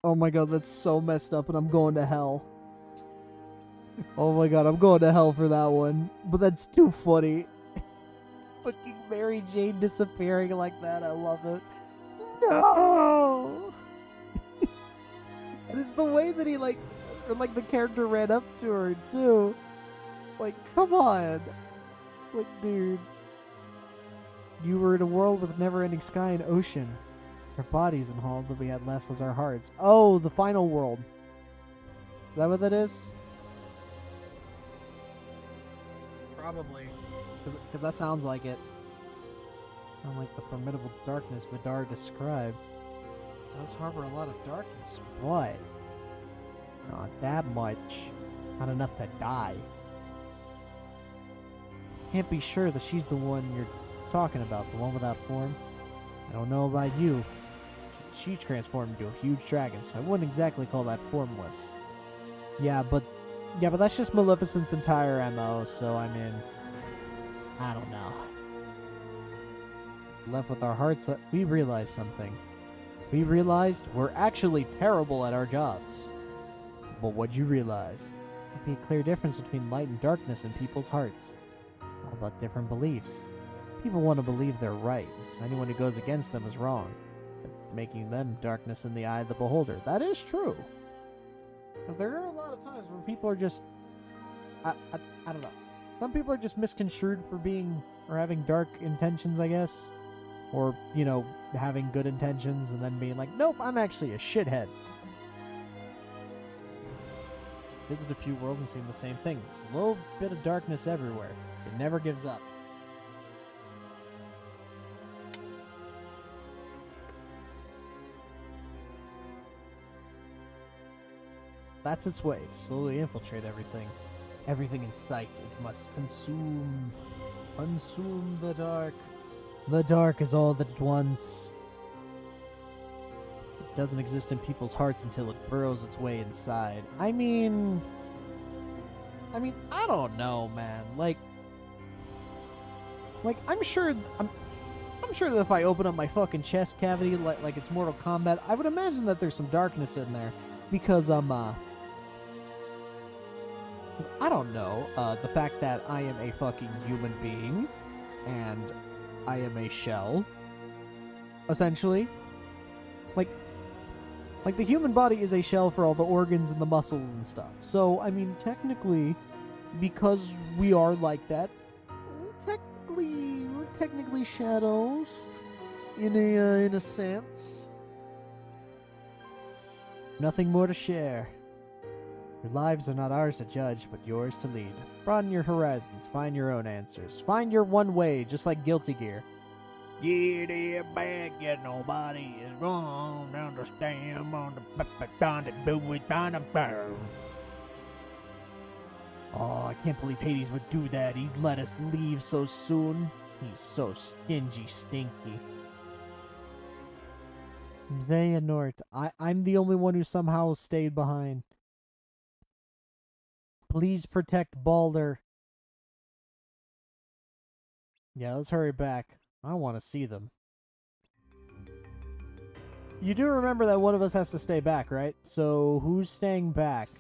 Oh my god, that's so messed up and I'm going to hell. Oh my god, I'm going to hell for that one. But that's too funny. Fucking Mary Jane disappearing like that, I love it. No! And it's the way that he the character ran up to her too. It's like, come on. Like, dude. You were in a world with never-ending sky and ocean. Our bodies and all that we had left was our hearts. Oh, the final world. Is that what that is? Probably. Because that sounds like it. Sounds like the formidable darkness Vidar described. It does harbor a lot of darkness. What? Not that much. Not enough to die. Can't be sure that she's the one you're talking about, the one without form. I don't know about you. She transformed into a huge dragon, so I wouldn't exactly call that formless. Yeah, but that's just Maleficent's entire MO, so I mean, I don't know. Left with our hearts, we realized something. We realized we're actually terrible at our jobs. But what'd you realize? There'd be a clear difference between light and darkness in people's hearts. It's all about different beliefs. People want to believe they're right, so anyone who goes against them is wrong, making them darkness in the eye of the beholder. That is true. Because there are a lot of times where people are just... I don't know. Some people are just misconstrued for being... or having dark intentions, I guess. Or, you know, having good intentions and then being like, nope, I'm actually a shithead. Visit a few worlds and seen the same thing. There's a little bit of darkness everywhere. It never gives up. That's its way, to slowly infiltrate everything. Everything in sight, it must consume. Consume the dark. The dark is all that it wants. It doesn't exist in people's hearts until it burrows its way inside. I mean, I don't know, man. Like, I'm sure that if I open up my fucking chest cavity like it's Mortal Kombat, I would imagine that there's some darkness in there because I don't know, the fact that I am a fucking human being and I am a shell, essentially. Like the human body is a shell for all the organs and the muscles and stuff. So, I mean, technically, because we are like that, we're technically shadows in a sense. Nothing more to share. Your lives are not ours to judge, but yours to lead. Broaden your horizons, find your own answers. Find your one way, just like Guilty Gear. Get it back, yet nobody is wrong. Understand on the Oh, I can't believe Hades would do that. He'd let us leave so soon. He's so stingy, stinky. Xehanort, I'm the only one who somehow stayed behind. Please protect Balder. Yeah, let's hurry back. I want to see them. You do remember that one of us has to stay back, right? So, who's staying back?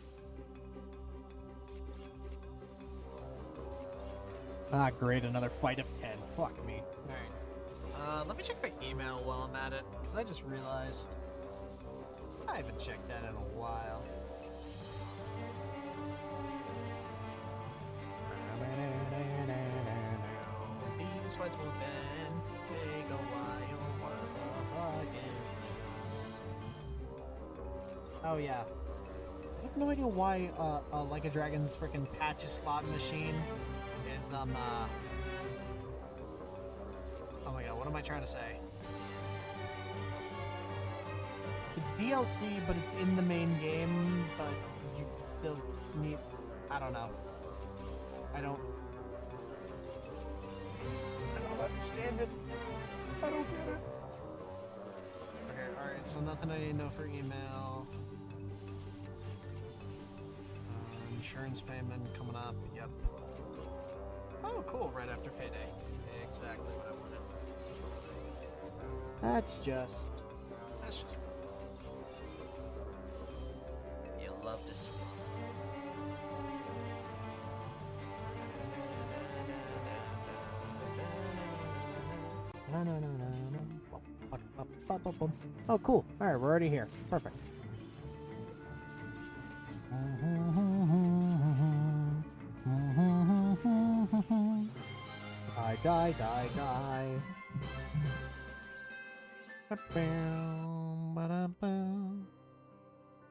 Ah, great, another fight of 10. Fuck me. Alright. Let me check my email while I'm at it, because I just realized. I haven't checked that in a while. These fights will then take a while. What the fuck is this? Oh yeah. I have no idea why Like a Dragon's freaking patch slot machine is oh my god, what am I trying to say? It's DLC, but it's in the main game, but you still need... I don't know. I don't understand it. I don't get it. Okay, alright, so nothing I need to know for email. Insurance payment coming up, yep. Oh, cool, right after payday. Exactly what I wanted. That's just... You'll love to see it. Oh, cool. Alright, we're already here. Perfect. Die.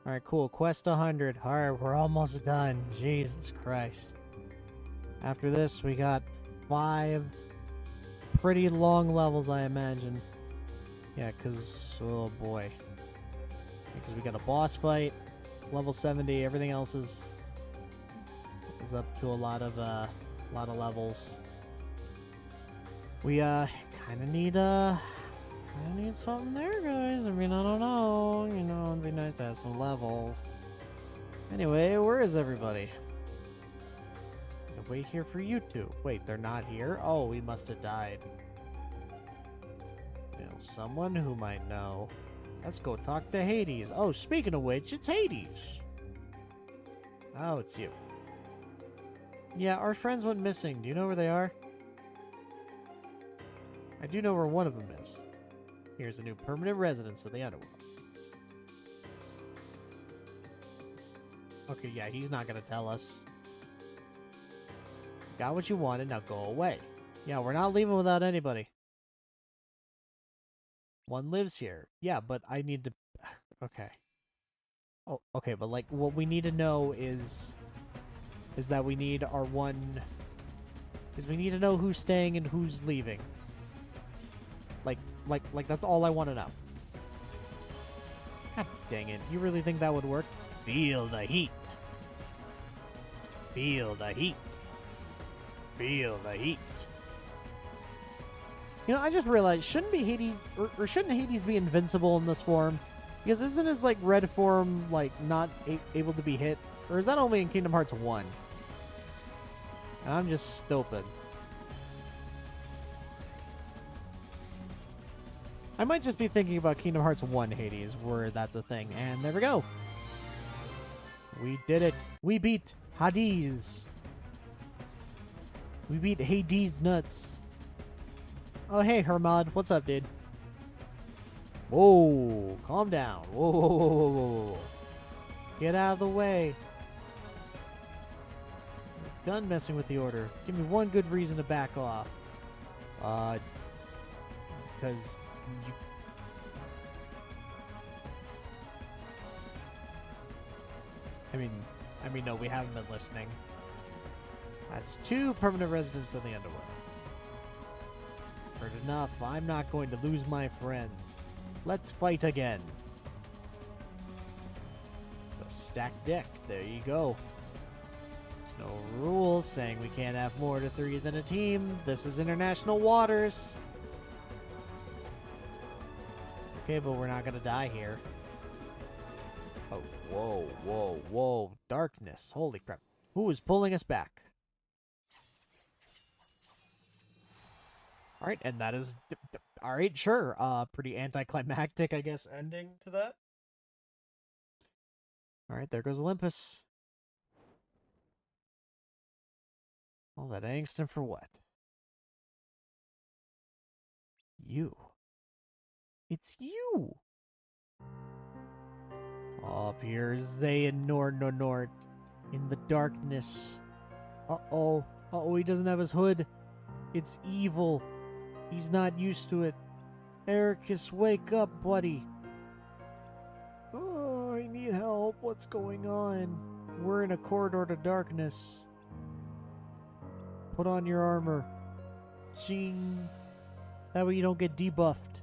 Alright, cool. Quest 100. Alright, we're almost done. Jesus Christ. After this, we got 5 pretty long levels, I imagine. Yeah, because... oh boy. Because we got a boss fight. It's level 70. Everything else is up to a lot of levels. We kind of need something there, guys. I mean, I don't know. You know, it'd be nice to have some levels. Anyway, where is everybody? Wait here for you two. Wait, they're not here? Oh, we must have died. You know, someone who might know. Let's go talk to Hades. Oh, speaking of which, it's Hades. Oh, it's you. Yeah, our friends went missing. Do you know where they are? I do know where one of them is. Here's a new permanent residence of the underworld. Okay, yeah, he's not gonna tell us. Got what you wanted, now go away. Yeah, we're not leaving without anybody. One lives here. Yeah, but I need to... Okay. Oh, okay, but like, what we need to know is that we need our one... is we need to know who's staying and who's leaving. Like that's all I want to know. God dang it. You really think that would work? Feel the heat. Feel the heat. Feel the heat. You know, I just realized, shouldn't be Hades, or shouldn't Hades be invincible in this form? Because isn't his, like, red form, like, not able to be hit? Or is that only in Kingdom Hearts 1? And I'm just stupid. I might just be thinking about Kingdom Hearts 1 Hades, where that's a thing. And there we go. We did it. We beat Hades. We beat Hades nuts. Oh, hey, Hermod. What's up, dude? Whoa. Calm down. Whoa. Get out of the way. We're done messing with the Order. Give me one good reason to back off. Because... I mean, no, we haven't been listening. That's 2 permanent residents of the underworld. Heard enough. I'm not going to lose my friends. Let's fight again. It's a stacked deck. There you go. There's no rules saying we can't have more to 3 than a team. This is international waters. Okay, but we're not gonna die here. Oh, whoa. Darkness. Holy crap. Who is pulling us back? Alright, and that is... Alright, sure. Pretty anticlimactic, I guess, ending to that. Alright, there goes Olympus. All that angst and for what? You. It's you! Up here, Xehanort in the darkness. Uh-oh. Uh-oh, he doesn't have his hood. It's evil. He's not used to it. Ericus, wake up, buddy. Oh, I need help. What's going on? We're in a corridor to darkness. Put on your armor. Ching. That way you don't get debuffed.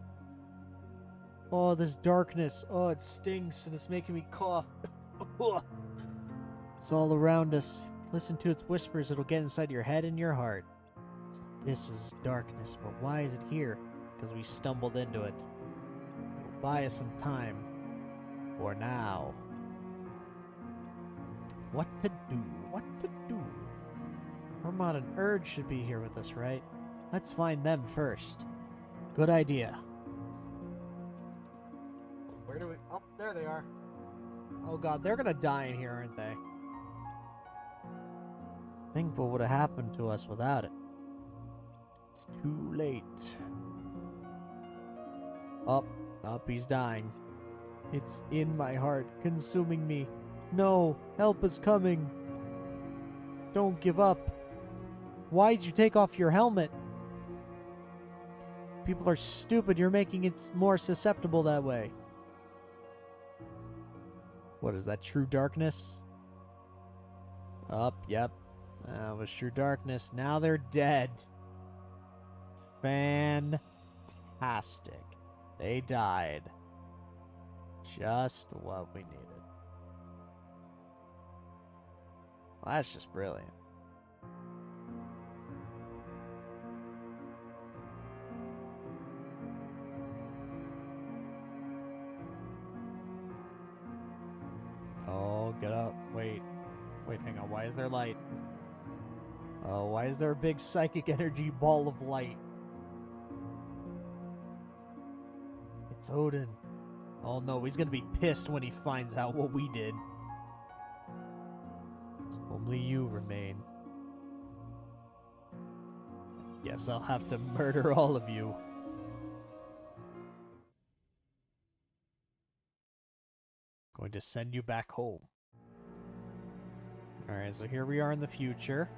Oh, this darkness. Oh, it stinks and it's making me cough. It's all around us. Listen to its whispers. It'll get inside your head and your heart. So this is darkness, but why is it here? Because we stumbled into it. It'll buy us some time. For now. What to do? What to do? Hermod and Urge should be here with us, right? Let's find them first. Good idea. Where do we... Oh, there they are. Oh god, they're gonna die in here, aren't they? Think what would have happened to us without it. It's too late. Up, he's dying. It's in my heart, consuming me. No, help is coming. Don't give up. Why'd you take off your helmet? People are stupid. You're making it more susceptible that way. What is that, true darkness? Yep. That was true darkness. Now they're dead. Fantastic. They died. Just what we needed. Well, that's just brilliant. Oh, get up. Wait, hang on. Why is there light? Oh, why is there a big psychic energy ball of light? It's Odin. Oh no, he's gonna be pissed when he finds out what we did. Only you remain. Guess I'll have to murder all of you. Going to send you back home. Alright, so here we are in the future.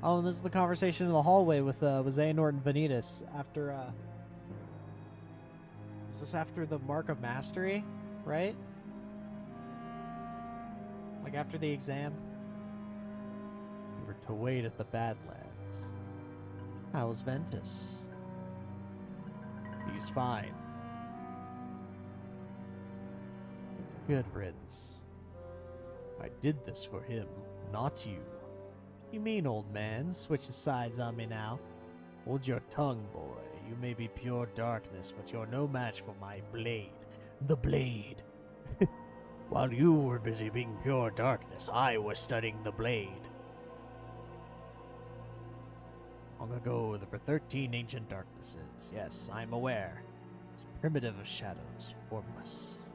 Oh, and this is the conversation in the hallway with Xehanort and Vanitas after, Is this after the Mark of Mastery, right? Like after the exam? We were to wait at the Badlands. How's Ventus? He's fine. Good riddance. I did this for him, not you. You mean, old man? Switch sides on me now. Hold your tongue, boy. You may be pure darkness, but you're no match for my blade. The blade. While you were busy being pure darkness, I was studying the blade. Long ago, there were 13 ancient darknesses. Yes, I'm aware. It's primitive of shadows, formless.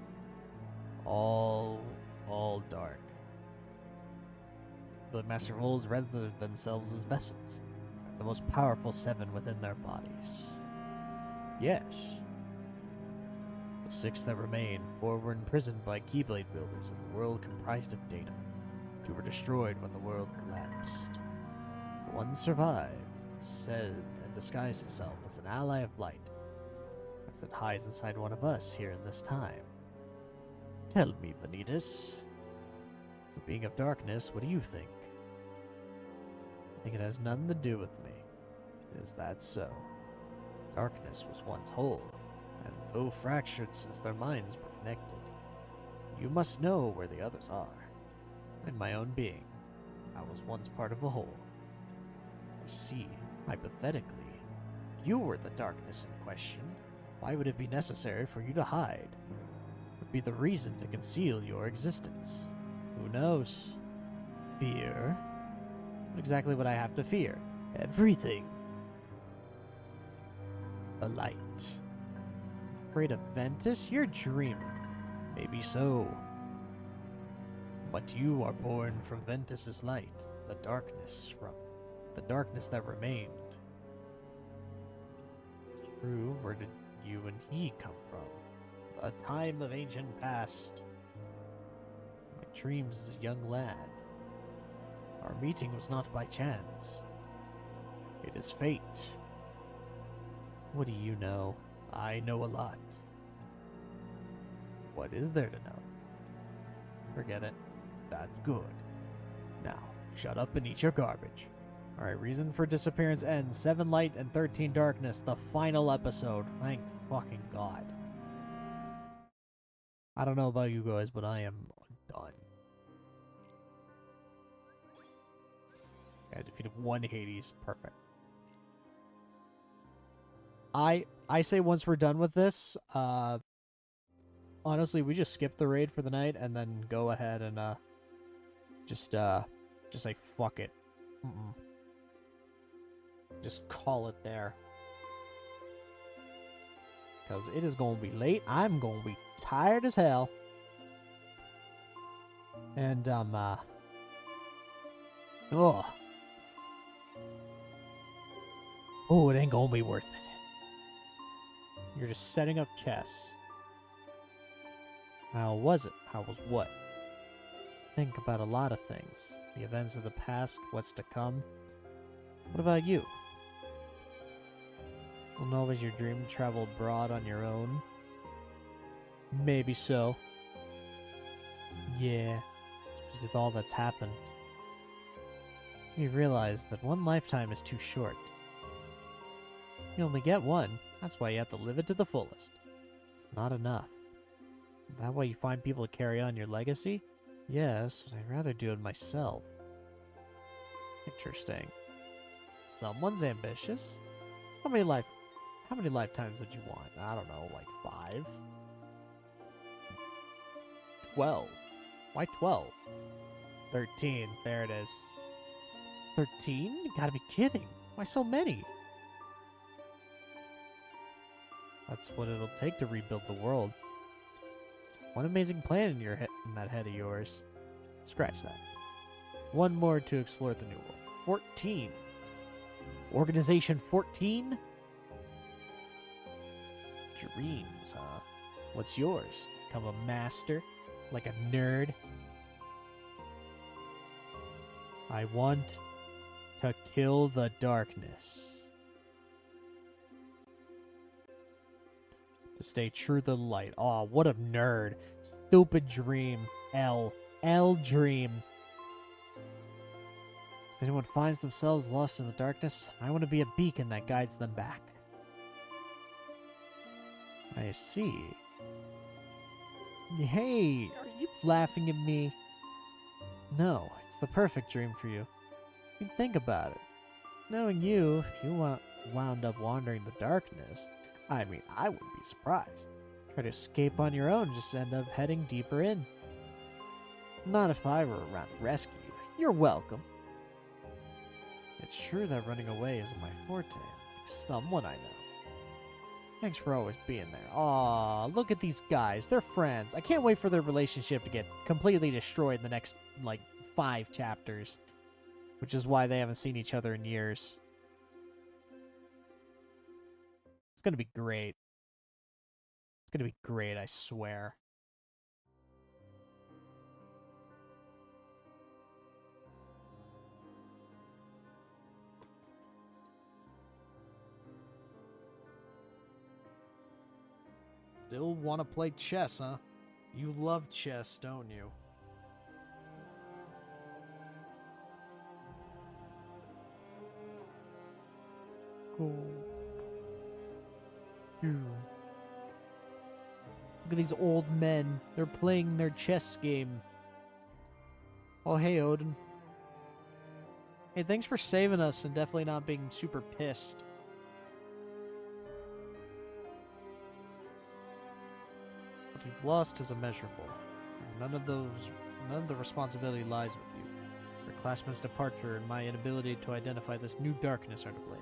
All dark. The Master of Old rendered themselves as vessels, like the most powerful 7 within their bodies. Yes. The 6 that remain, 4 were imprisoned by Keyblade builders in the world comprised of data. 2 were destroyed when the world collapsed. The 1 survived, said, and disguised itself as an ally of light. Perhaps it hides inside one of us here in this time. Tell me, Vanitas. As a being of darkness, what do you think? I think it has nothing to do with me. Is that so? Darkness was once whole, and though fractured since their minds were connected, you must know where the others are. I'm my own being. I was once part of a whole. I see, hypothetically, if you were the darkness in question, why would it be necessary for you to hide? Would be the reason to conceal your existence. Who knows? Fear? Exactly what I have to fear. Everything. The light. Afraid of Ventus? You're dreaming. Maybe so. But you are born from Ventus's light, the darkness that remained. True, where did you and he come from? a time of ancient past. My dreams as a young lad. Our meeting was not by chance. It is fate. What do you know? I know a lot. What is there to know? Forget it. That's good. Now, shut up and eat your garbage. Alright, reason for disappearance ends. 7 light and 13 darkness. The final episode. Thank fucking God. I don't know about you guys, but I am done. I defeated 1 Hades. Perfect. I say once we're done with this, honestly, we just skip the raid for the night and then go ahead and just say fuck it. Just call it there. Because it is going to be late. I'm going to be tired as hell. And, oh, it ain't going to be worth it. You're just setting up chess. How was it? How was what? Think about a lot of things. The events of the past, what's to come. What about you? Don't always your dream travel abroad on your own? Maybe so. Yeah, with all that's happened. You realize that one lifetime is too short. You only get one. That's why you have to live it to the fullest. It's not enough. That way you find people to carry on your legacy? Yes, but I'd rather do it myself. Interesting. Someone's ambitious. How many lifetimes would you want? I don't know, like 5? 12. Why 12? 13. There it is. 13? You gotta be kidding. Why so many? That's what it'll take to rebuild the world. One amazing plan in that head of yours. Scratch that. One more to explore the new world. 14. Organization 14? Dreams, huh? What's yours? Become a master? Like a nerd? I want to kill the darkness. To stay true to the light. Aw, what a nerd. Stupid dream. L dream. If anyone finds themselves lost in the darkness, I want to be a beacon that guides them back. I see. Hey, are you laughing at me? No, it's the perfect dream for you. You can think about it. Knowing you, if you wound up wandering the darkness, I mean, I wouldn't be surprised. Try to escape on your own and just end up heading deeper in. Not if I were around to rescue you. You're welcome. It's true that running away isn't my forte, like someone I know. Thanks for always being there. Aw, look at these guys. They're friends. I can't wait for their relationship to get completely destroyed in the next, 5 chapters. Which is why they haven't seen each other in years. It's gonna be great. It's gonna be great, I swear. Still want to play chess, huh? You love chess, don't you? Cool. Look at these old men. They're playing their chess game. Oh, hey, Odin. Hey, thanks for saving us and definitely not being super pissed. What you've lost is immeasurable. None of the responsibility lies with you. Your classmate's departure and my inability to identify this new darkness are to blame.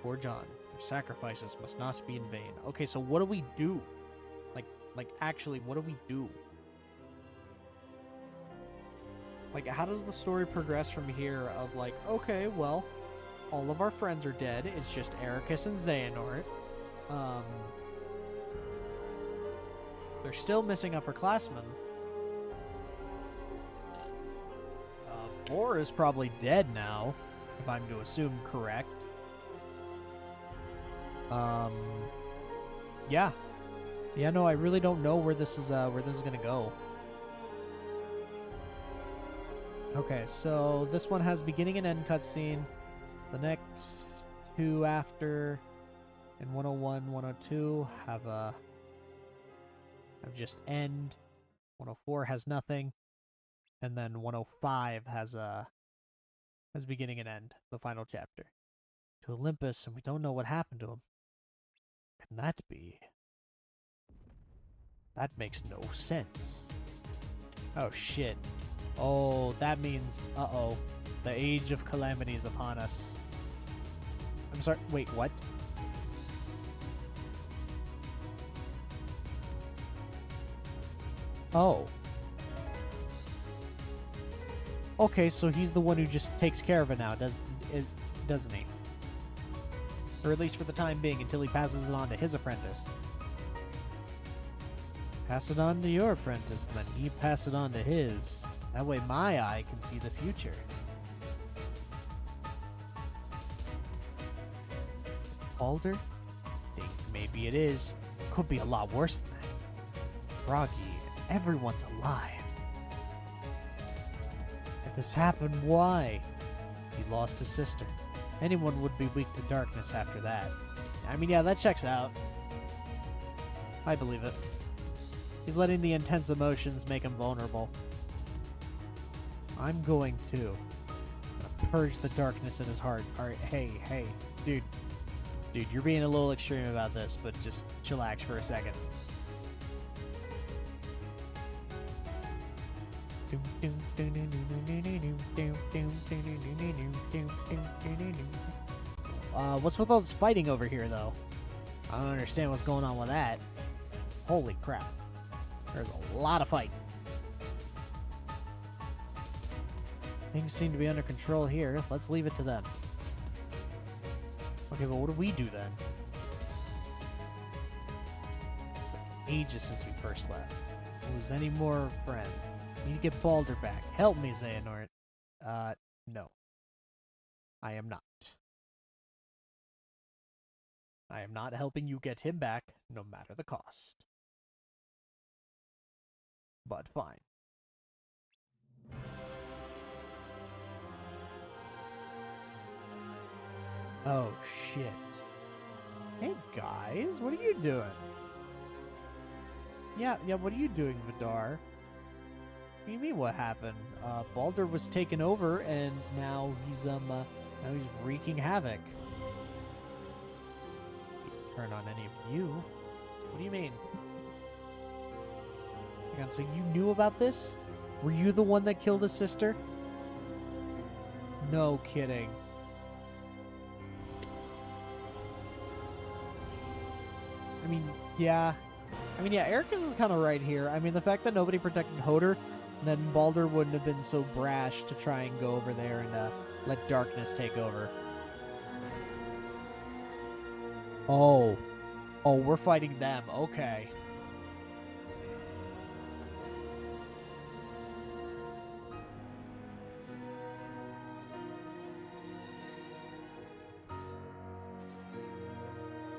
Poor John, your sacrifices must not be in vain. Okay, so what do we do? Actually, what do we do? How does the story progress from here of okay, well, all of our friends are dead. It's just Ericus and Xehanort. They're still missing upperclassmen. Boar is probably dead now, if I'm to assume correct. Yeah. Yeah, no, I really don't know where this is gonna go. Okay, so this one has beginning and end cutscene. The next two after in 101, 102 have just end. 104 has nothing. And then 105 has beginning and end, the final chapter. To Olympus, and we don't know what happened to him. Can that be? That makes no sense. Oh shit. Oh, that means, uh-oh. The age of calamity is upon us. I'm sorry, wait, what? Oh. Okay, so he's the one who just takes care of it now, doesn't he? Or at least for the time being, until he passes it on to his apprentice. Pass it on to your apprentice, and then he pass it on to his. That way my eye can see the future. Is it Balder? Think maybe it is. Could be a lot worse than that. Froggy, everyone's alive. If this happened, why? He lost his sister. Anyone would be weak to darkness after that. I mean, yeah, that checks out. I believe it. He's letting the intense emotions make him vulnerable. I'm going to purge the darkness in his heart. Alright, hey, dude. Dude, you're being a little extreme about this, but just chillax for a second. What's with all this fighting over here, though? I don't understand what's going on with that. Holy crap. There's a lot of fighting. Things seem to be under control here. Let's leave it to them. Okay, but what do we do then? It's like ages since we first left. Lose any more friends? Need to get Balder back. Help me, Xehanort. No. I am not. I am not helping you get him back, no matter the cost. But fine. Oh, shit. Hey, guys, what are you doing? Yeah, what are you doing, Vidar? What do you mean, what happened? Balder was taken over, and now he's wreaking havoc. Turn on any of you? What do you mean? Hang on, so you knew about this? Were you the one that killed his sister? No kidding. I mean, yeah, Ericus is kind of right here. I mean, the fact that nobody protected Hodor, then Balder wouldn't have been so brash to try and go over there and let darkness take over. Oh, we're fighting them. Okay.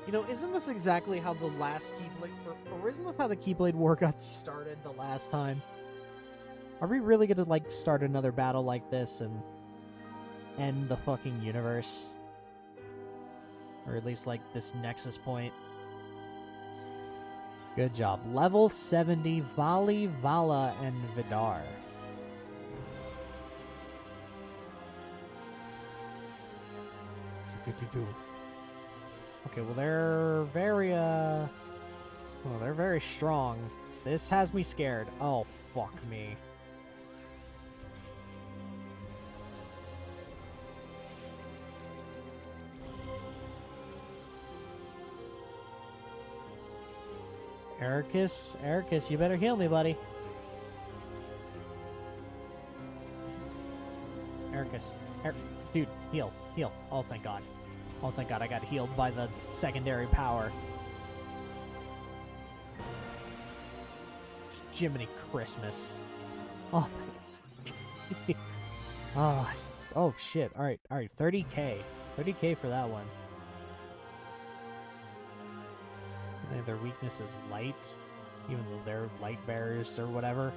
You know, isn't this exactly how the last Keyblade... Or isn't this how the Keyblade War got started the last time? Are we really gonna, like, start another battle like this and end the fucking universe? Or at least, like, this Nexus point? Good job. Level 70, Vali, Vala, and Vidar. Okay, well, they're very strong. This has me scared. Oh, fuck me. Ericus, you better heal me, buddy. Ericus, dude, heal. Oh, thank God. Oh, thank God, I got healed by the secondary power. Jiminy Christmas. Oh my god. Oh, oh shit. Alright, 30k. 30k for that one. And their weakness is light, even though they're light bearers or whatever.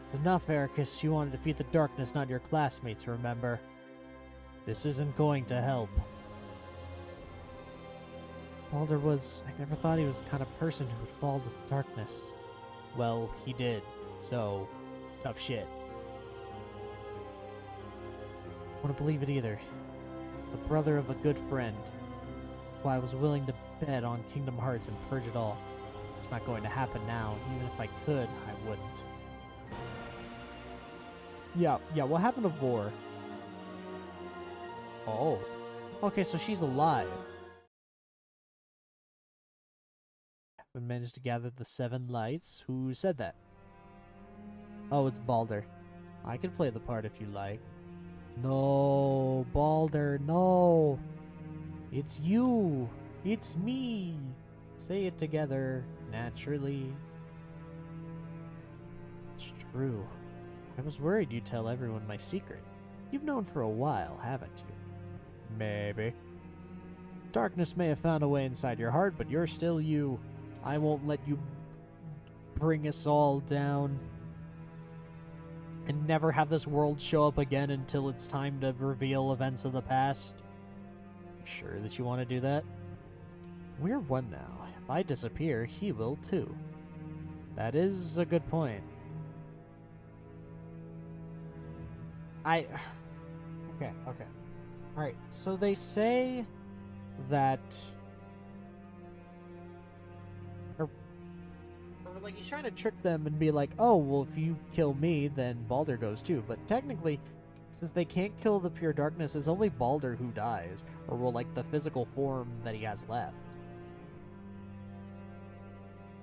It's enough, Ericus. You want to defeat the darkness, not your classmates, remember? This isn't going to help. Balder was... I never thought he was the kind of person who would fall to the darkness. Well, he did. So, tough shit. I wouldn't believe it either. He's the brother of a good friend. That's why I was willing to bet on Kingdom Hearts and purge it all. It's not going to happen now. Even if I could, I wouldn't. Yeah, what happened to Vor? Oh. Okay, so she's alive. Haven't managed to gather the 7 lights. Who said that? Oh, it's Balder. I can play the part if you like. No, Balder, no. It's you. It's me. Say it together, naturally. It's true. I was worried you'd tell everyone my secret. You've known for a while, haven't you? Maybe. Darkness may have found a way inside your heart, but you're still you. I won't let you bring us all down and never have this world show up again until it's time to reveal events of the past. Sure that you want to do that? We're one now. If I disappear, he will too. That is a good point. Okay. Alright, so they say that... Or like, he's trying to trick them and be like, oh, well, if you kill me, then Balder goes too. But technically, since they can't kill the pure darkness, it's only Balder who dies. Or, well, like, the physical form that he has left.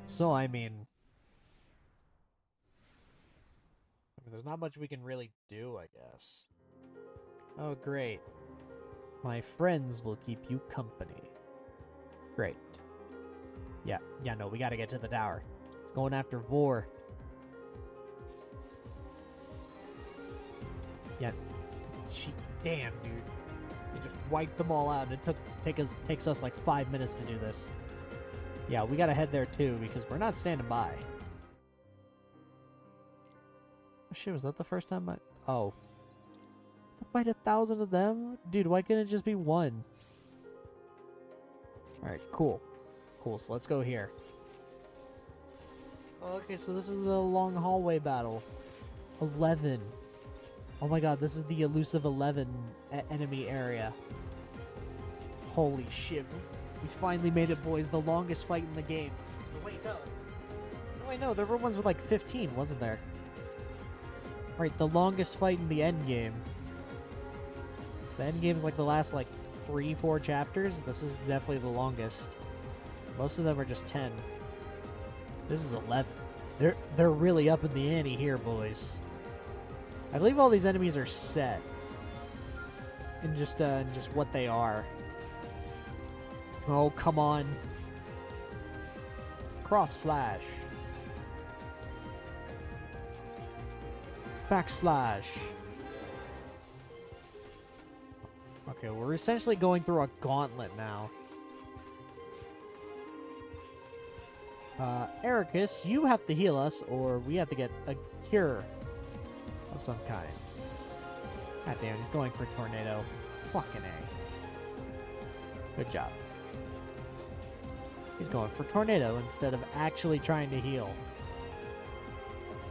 So, I mean, there's not much we can really do, I guess. Oh, great. My friends will keep you company. Great. Yeah, no, we gotta get to the tower. It's going after Vor. Yeah. Damn, dude. They just wiped them all out, and it takes us like 5 minutes to do this. Yeah, we gotta head there too, because we're not standing by. Oh, shit, was that the first time Oh. Fight 1,000 of them? Dude, why couldn't it just be one? Alright, cool. Cool, so let's go here. Okay, so this is the long hallway battle. 11. Oh my god, this is the elusive 11 enemy area. Holy shit. We finally made it, boys. The longest fight in the game. Oh, wait, no. Oh, wait, no. There were ones with like 15, wasn't there? Right, the longest fight in the end game. The end game is like the last like 3-4 chapters. This is definitely the longest. Most of them are just 10. This is 11. They're really up in the ante here, boys. I believe all these enemies are set in just what they are. Oh, come on. Cross slash. Backslash. Okay, we're essentially going through a gauntlet now. Ericus, you have to heal us, or we have to get a cure of some kind. God damn, he's going for tornado. Fucking A. Good job. He's going for tornado instead of actually trying to heal.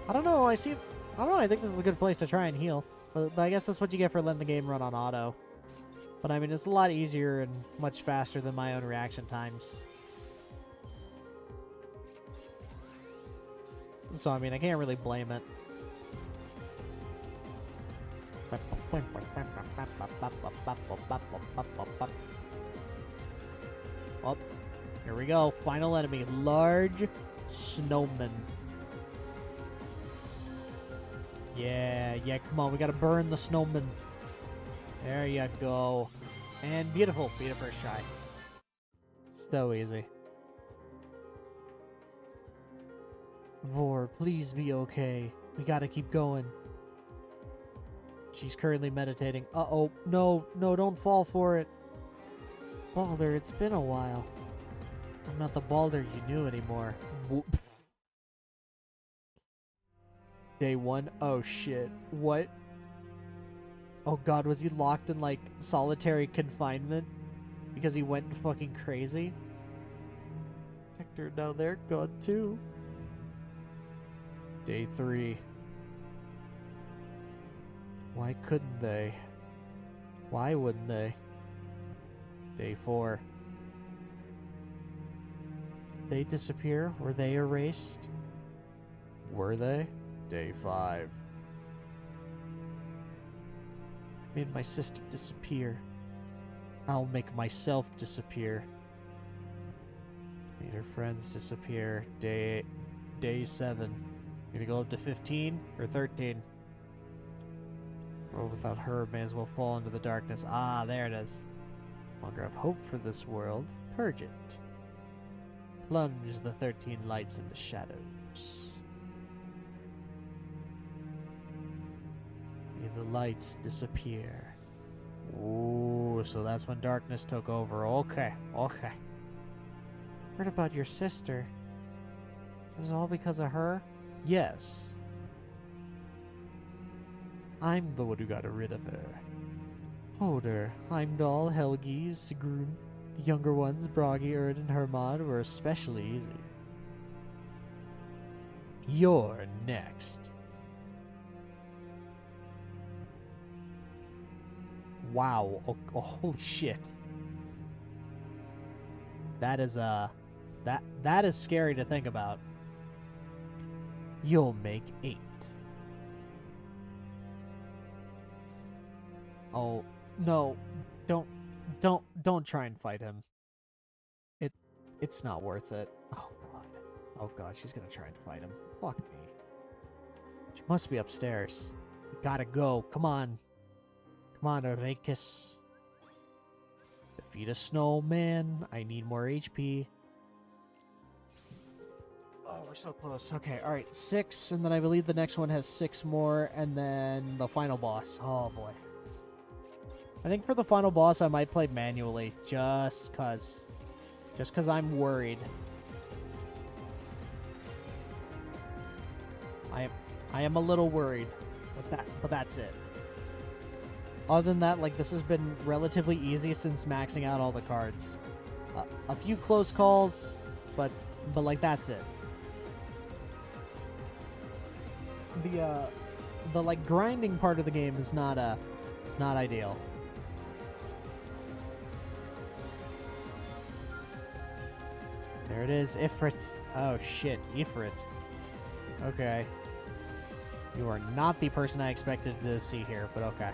I don't know, I think this is a good place to try and heal. But I guess that's what you get for letting the game run on auto. But I mean, it's a lot easier and much faster than my own reaction times. So, I mean, I can't really blame it. Oh, here we go. Final enemy. Large snowman. Yeah, come on. We gotta burn the snowman. There you go. And beautiful. Beat it first try. So easy. Vor, please be okay. We gotta keep going. She's currently meditating. Uh-oh. No, no, don't fall for it. Balder, it's been a while. I'm not the Balder you knew anymore. Whoop. Day 1. Oh, shit. What? Oh, God, was he locked in, like, solitary confinement? Because he went fucking crazy? Hector, now they're gone, too. Day 3. Why couldn't they? Why wouldn't they? Day 4. Did they disappear? Were they erased? Were they? Day 5. I made my sister disappear. I'll make myself disappear. Made her friends disappear. Day 7. Gonna go up to 15 or 13? World without her may as well fall into the darkness. Ah, there it is. Longer have hope for this world. Purge it. Plunge the 13 lights into shadows. May the lights disappear. Ooh, so that's when darkness took over. Okay, okay. Heard about your sister. Is this all because of her? Yes. I'm the one who got rid of her. Hoder, Heimdall, Helgi, Sigrun, the younger ones, Bragi, Erd, and Hermod, were especially easy. You're next. Wow. Oh, holy shit. That is, that is scary to think about. You'll make 8. Oh, no. Don't try and fight him. It's not worth it. Oh, God. Oh, God, she's gonna try and fight him. Fuck me. She must be upstairs. We gotta go. Come on. Come on, Arekis. Defeat a snowman. I need more HP. Oh, we're so close. Okay, alright. 6, and then I believe the next one has 6 more, and then the final boss. Oh, boy. I think for the final boss, I might play manually, just cause I'm worried. I am a little worried, but that's it. Other than that, like, this has been relatively easy since maxing out all the cards. A few close calls, but like, that's it. The like grinding part of the game is not it's not ideal. There it is, Ifrit. Oh shit, Ifrit. Okay. You are not the person I expected to see here, but okay.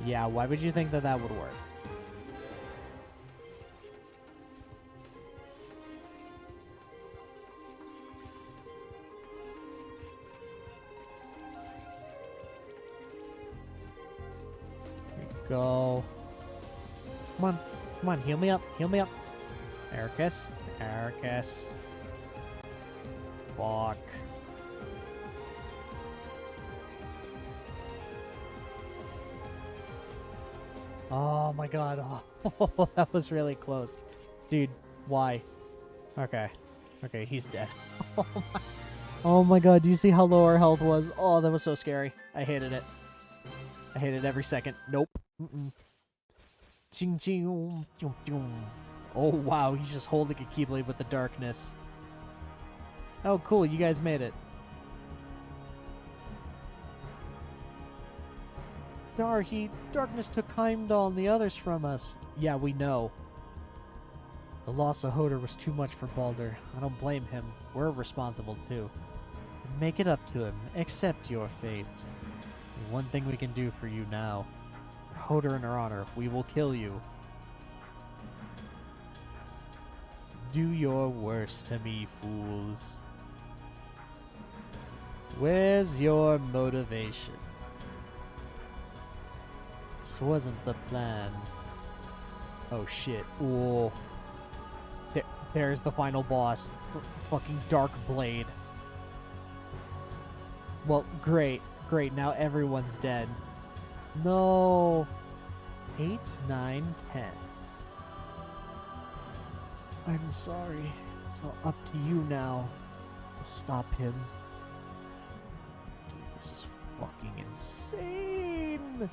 Yeah, why would you think that that would work? Here we go. Come on. Come on, heal me up. Heal me up. Ericus. Ericus. Fuck. Oh my god. Oh, that was really close. Dude, why? Okay. Okay, he's dead. Oh my god, do you see how low our health was? Oh, that was so scary. I hated it. I hated every second. Nope. Ching ching. Oh wow, he's just holding a Keyblade with the darkness. Oh cool, you guys made it. Darheat, darkness took Heimdall and the others from us. Yeah, we know. The loss of Hoder was too much for Balder. I don't blame him. We're responsible too. And make it up to him. Accept your fate. The one thing we can do for you now. For Hoder and her honor, we will kill you. Do your worst to me, fools. Where's your motivation? This wasn't the plan. Oh shit. Ooh. There's the final boss. Fucking Dark Blade. Well, great. Great, now everyone's dead. No. 8, 9, 10. I'm sorry. It's all up to you now to stop him. Dude, this is fucking insane.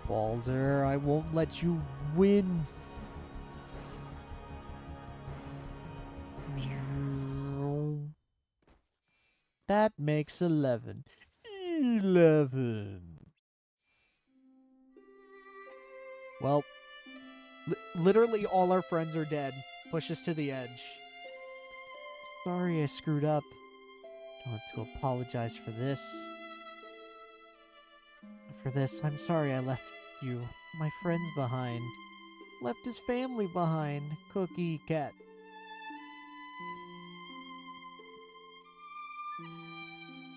Baldur, I won't let you win. That makes 11. 11. Well, literally all our friends are dead. Push us to the edge. Sorry I screwed up. I want to apologize for this. For this, I'm sorry I left you, my friends behind. Left his family behind. Cookie Cat.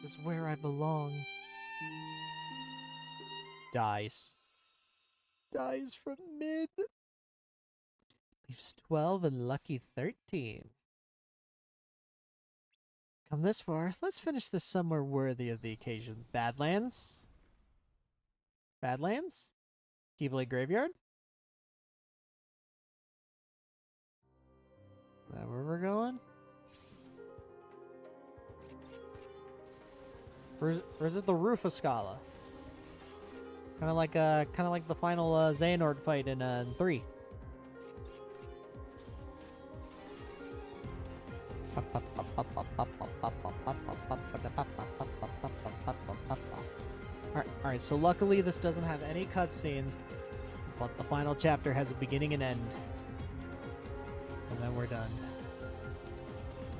This is where I belong. Dies. Dies from mid. Leaves 12 and lucky 13. Come this far, let's finish this somewhere worthy of the occasion. Badlands? Badlands? Keyblade Graveyard? Is that where we're going? Or is it the Rufuscala? Kind of like the final Xehanort fight in 3. Alright, so luckily this doesn't have any cutscenes, but the final chapter has a beginning and end. And then we're done.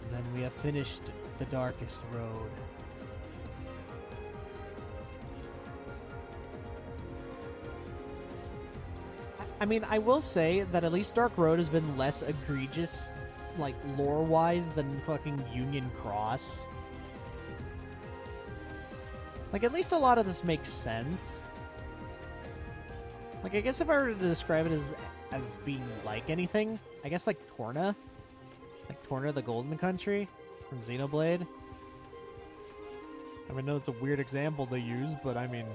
And then we have finished the darkest road. I mean, I will say that at least Dark Road has been less egregious, like, lore-wise than fucking Union Cross. Like, at least a lot of this makes sense. Like, I guess if I were to describe it as being like anything, I guess like Torna. Like Torna the Golden Country from Xenoblade. I mean, I know it's a weird example to use, but I mean,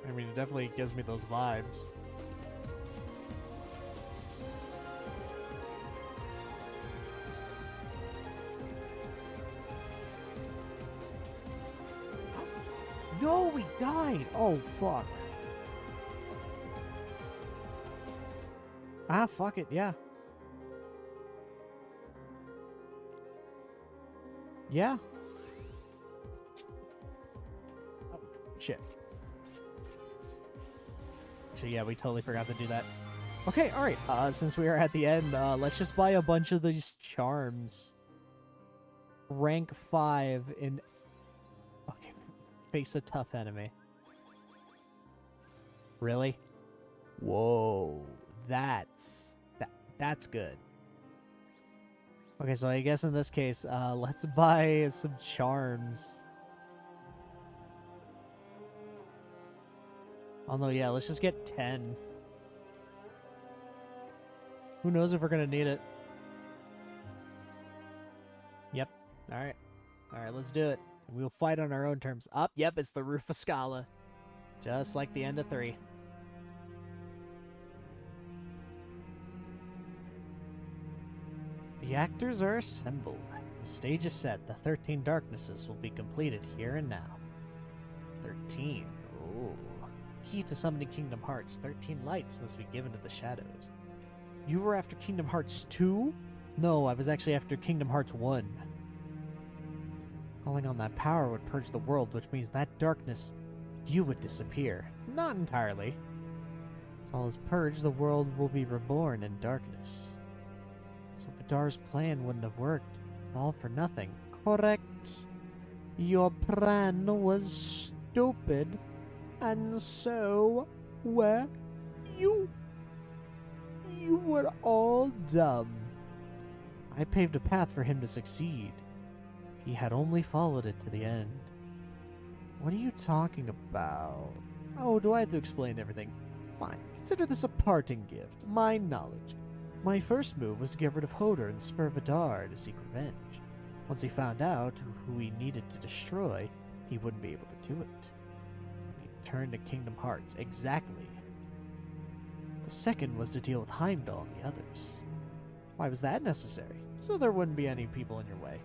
it definitely gives me those vibes. No, we died! Oh, fuck. Ah, fuck it, yeah. Yeah. Oh, shit. So yeah, we totally forgot to do that. Okay, alright. Since we are at the end, let's just buy a bunch of these charms. Rank 5 in... Okay, face a tough enemy. Really? Whoa. That's good. Okay, so I guess in this case, let's buy some charms. Although, yeah, let's just get 10. Who knows if we're gonna need it. Yep. Alright. Alright, let's do it. We'll fight on our own terms. Yep, it's the Rufuscala. Just like the end of 3. The actors are assembled. The stage is set. The 13 darknesses will be completed here and now. 13. Oh. Key to summoning Kingdom Hearts. 13 lights must be given to the shadows. You were after Kingdom Hearts 2? No, I was actually after Kingdom Hearts 1. Calling on that power would purge the world, which means that darkness, you would disappear. Not entirely. As all is purged, the world will be reborn in darkness. So Vidar's plan wouldn't have worked. It's all for nothing. Correct. Your plan was stupid, and so were you. You were all dumb. I paved a path for him to succeed. If he had only followed it to the end. What are you talking about? Oh, do I have to explain everything? Fine. Consider this a parting gift. My knowledge. My first move was to get rid of Hodor and spur Vidar to seek revenge. Once he found out who he needed to destroy, he wouldn't be able to do it. He turned to Kingdom Hearts, exactly. The second was to deal with Heimdall and the others. Why was that necessary? So there wouldn't be any people in your way.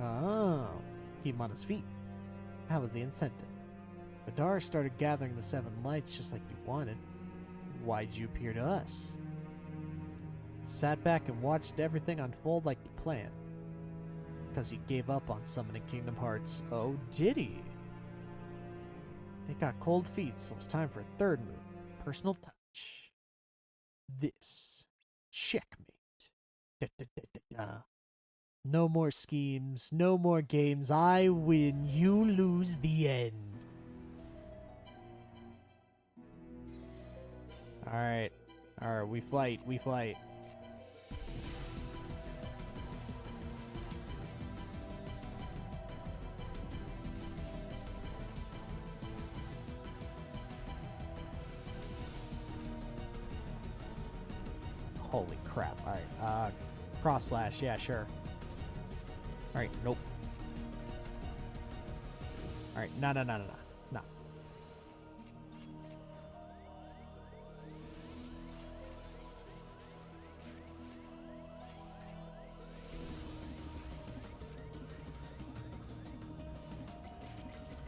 Oh, keep him on his feet. That was the incentive. Vidar started gathering the seven lights just like you wanted. Why'd you appear to us? You sat back and watched everything unfold like you planned. Because he gave up on summoning Kingdom Hearts. Oh, did he? They got cold feet, so it was time for a third move. Personal touch. This. Checkmate. Da, da, da, da, da. No more schemes, no more games. I win, you lose, the end. Alright. Alright, we fight, we fight. Holy crap. Alright, cross slash, yeah, sure. Alright, nope. Alright, no.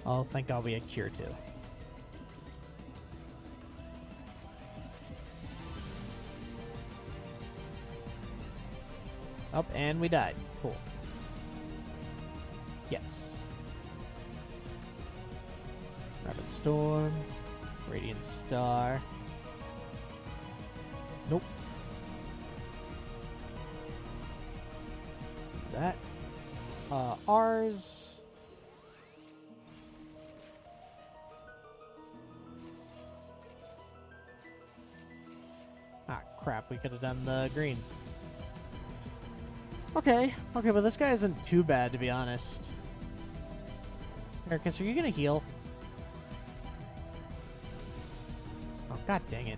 Oh, thank God we had cure too. Up, and we died. Cool. Yes. Rapid Storm. Radiant Star. Nope. That. Ours. Ah, crap. We could have done the green. Okay, but this guy isn't too bad, to be honest. Ericus, are you gonna heal? Oh, god dang it.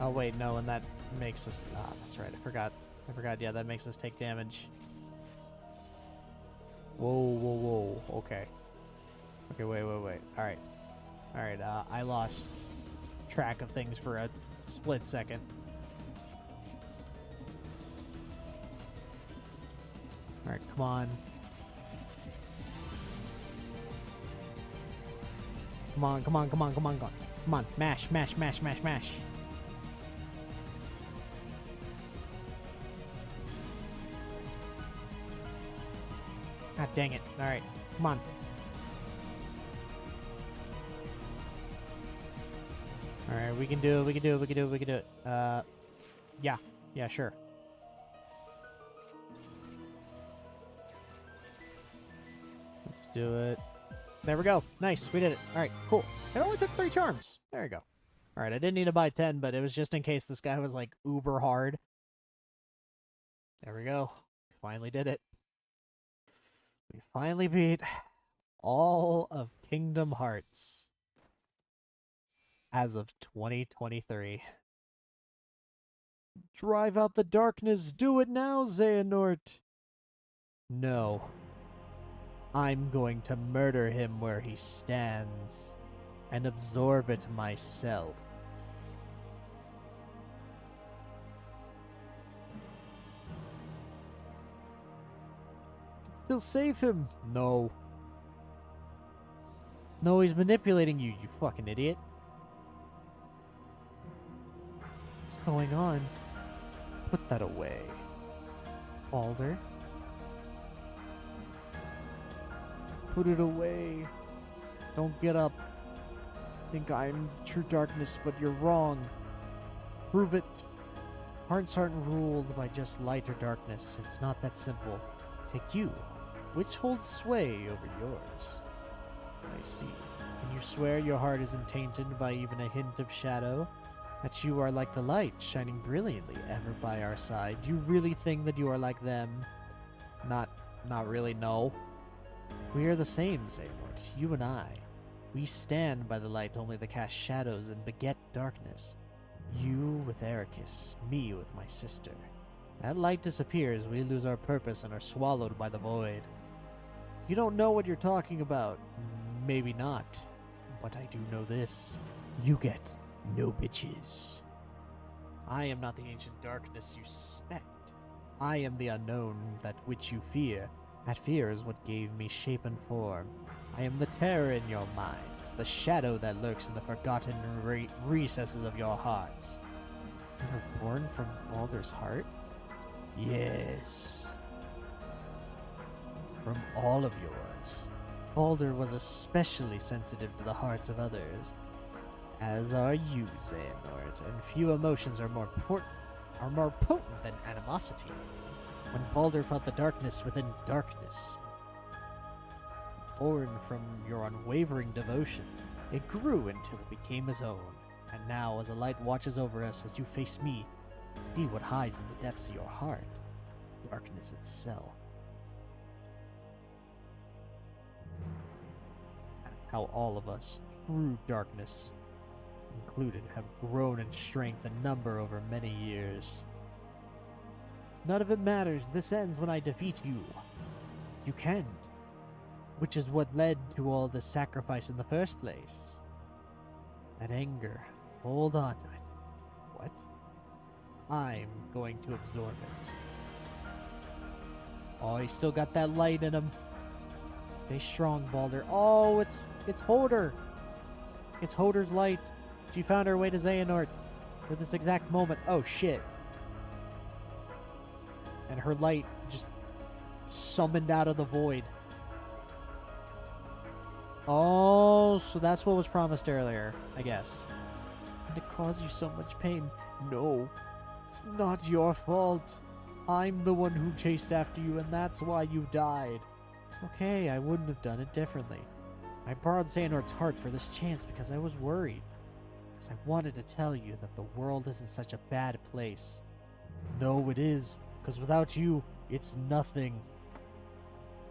Oh, wait, no, and that makes us... Ah, that's right, I forgot. Yeah, that makes us take damage. Whoa. Okay. Okay, wait. Alright, I lost track of things for a split second. Alright, come on. Come on, mash. God dang it. Alright, come on. Alright, we can do it. Yeah, sure. Let's do it. There we go. Nice, we did it. Alright, cool. It only took 3 charms. There you go. Alright, I didn't need to buy 10, but it was just in case this guy was, like, uber hard. There we go. Finally did it. We finally beat all of Kingdom Hearts. As of 2023. Drive out the darkness. Do it now, Xehanort. No. I'm going to murder him where he stands and absorb it myself. Still save him. No. No, he's manipulating you, you fucking idiot. What's going on? Put that away. Alder? Put it away. Don't get up. Think I'm true darkness, but you're wrong. Prove it. Hearts aren't ruled by just light or darkness. It's not that simple. Take you. Which holds sway over yours? I see. Can you swear your heart isn't tainted by even a hint of shadow? That you are like the light, shining brilliantly ever by our side. Do you really think that you are like them? Not really, no. We are the same, Xehanort. You and I. We stand by the light only to cast shadows and beget darkness. You with Ericus, me with my sister. That light disappears, we lose our purpose and are swallowed by the void. You don't know what you're talking about. Maybe not. But I do know this. You get no bitches. I am not the ancient darkness you suspect. I am the unknown, that which you fear. That fear is what gave me shape and form. I am the terror in your minds, the shadow that lurks in the forgotten recesses of your hearts. You were born from Baldur's heart? Yes. From all of yours. Baldur was especially sensitive to the hearts of others, as are you, Xehanort, and few emotions are more potent than animosity. When Baldur felt the darkness within darkness, born from your unwavering devotion, it grew until it became his own. And now, as a light watches over us as you face me, see what hides in the depths of your heart. Darkness itself. That's how all of us, true darkness included, have grown in strength and number over many years. None of it matters. This ends when I defeat you. You can't. Which is what led to all this sacrifice in the first place. That anger. Hold on to it. What? I'm going to absorb it. Oh, he's still got that light in him. Stay strong, Baldur. Oh, it's Holder. It's Holder's light. She found her way to Xehanort for this exact moment. Oh, shit. And her light just summoned out of the void. Oh, so that's what was promised earlier, I guess. And it caused you so much pain. No, it's not your fault. I'm the one who chased after you, and that's why you died. It's okay, I wouldn't have done it differently. I borrowed Xehanort's heart for this chance because I was worried. Because I wanted to tell you that the world isn't such a bad place. No, it is. Because without you, it's nothing.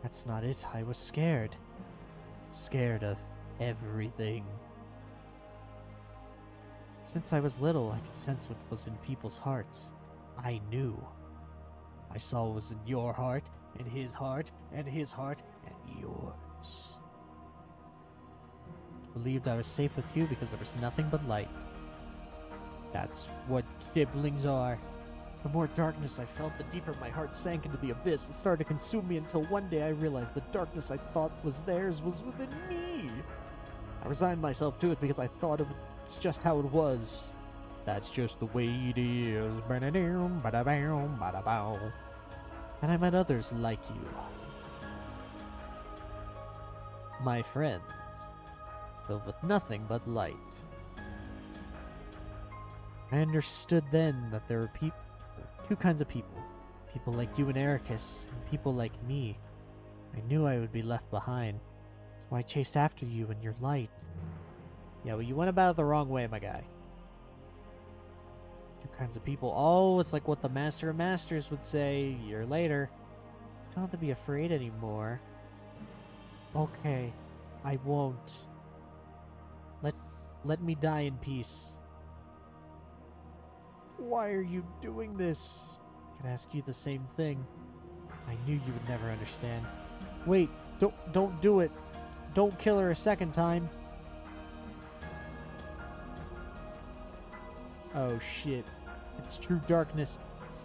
That's not it. I was scared. Scared of everything. Since I was little, I could sense what was in people's hearts. I knew. I saw what was in your heart, and his heart, and his heart, and yours. I believed I was safe with you because there was nothing but light. That's what siblings are. The more darkness I felt, the deeper my heart sank into the abyss. It started to consume me until one day I realized the darkness I thought was theirs was within me. I resigned myself to it because I thought it's just how it was. That's just the way it is. And I met others like you. My friends, filled with nothing but light. I understood then that there were two kinds of people. People like you and Ericus, and people like me. I knew I would be left behind. That's why I chased after you and your light. Yeah, well, you went about it the wrong way, my guy. Two kinds of people. Oh, it's like what the Master of Masters would say a year later. You don't have to be afraid anymore. Okay, I won't. Let me die in peace. Why are you doing this? I could ask you the same thing. I knew you would never understand. Wait, don't do it. Don't kill her a second time. Oh shit. It's true darkness.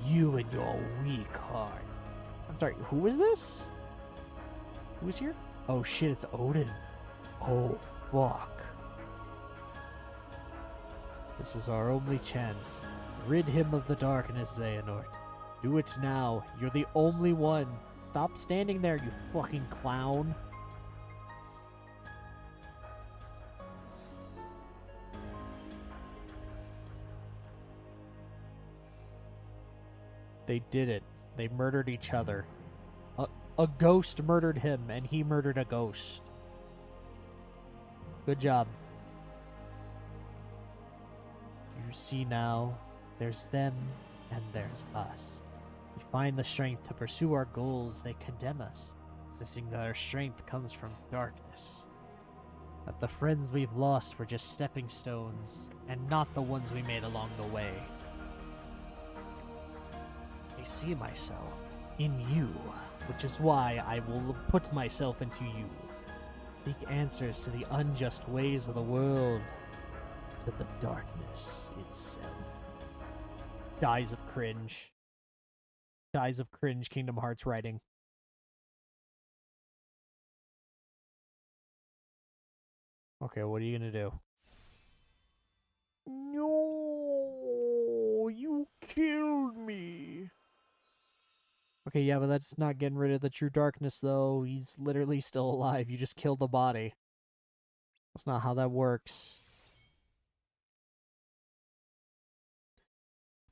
You and your weak heart. I'm sorry, who is this? Who is here? Oh shit, it's Odin. Oh fuck. This is our only chance. Rid him of the darkness, Xehanort. Do it now. You're the only one. Stop standing there, you fucking clown. They did it. They murdered each other. A ghost murdered him, and he murdered a ghost. Good job. You see now, there's them and there's us. We find the strength to pursue our goals, they condemn us, insisting that our strength comes from darkness. That the friends we've lost were just stepping stones, and not the ones we made along the way. I see myself in you, which is why I will put myself into you. Seek answers to the unjust ways of the world, to the darkness itself. Dies of cringe. Dies of cringe, Kingdom Hearts writing. Okay, what are you gonna do? No, you killed me. Okay, yeah, but that's not getting rid of the true darkness, though. He's literally still alive. You just killed the body. That's not how that works.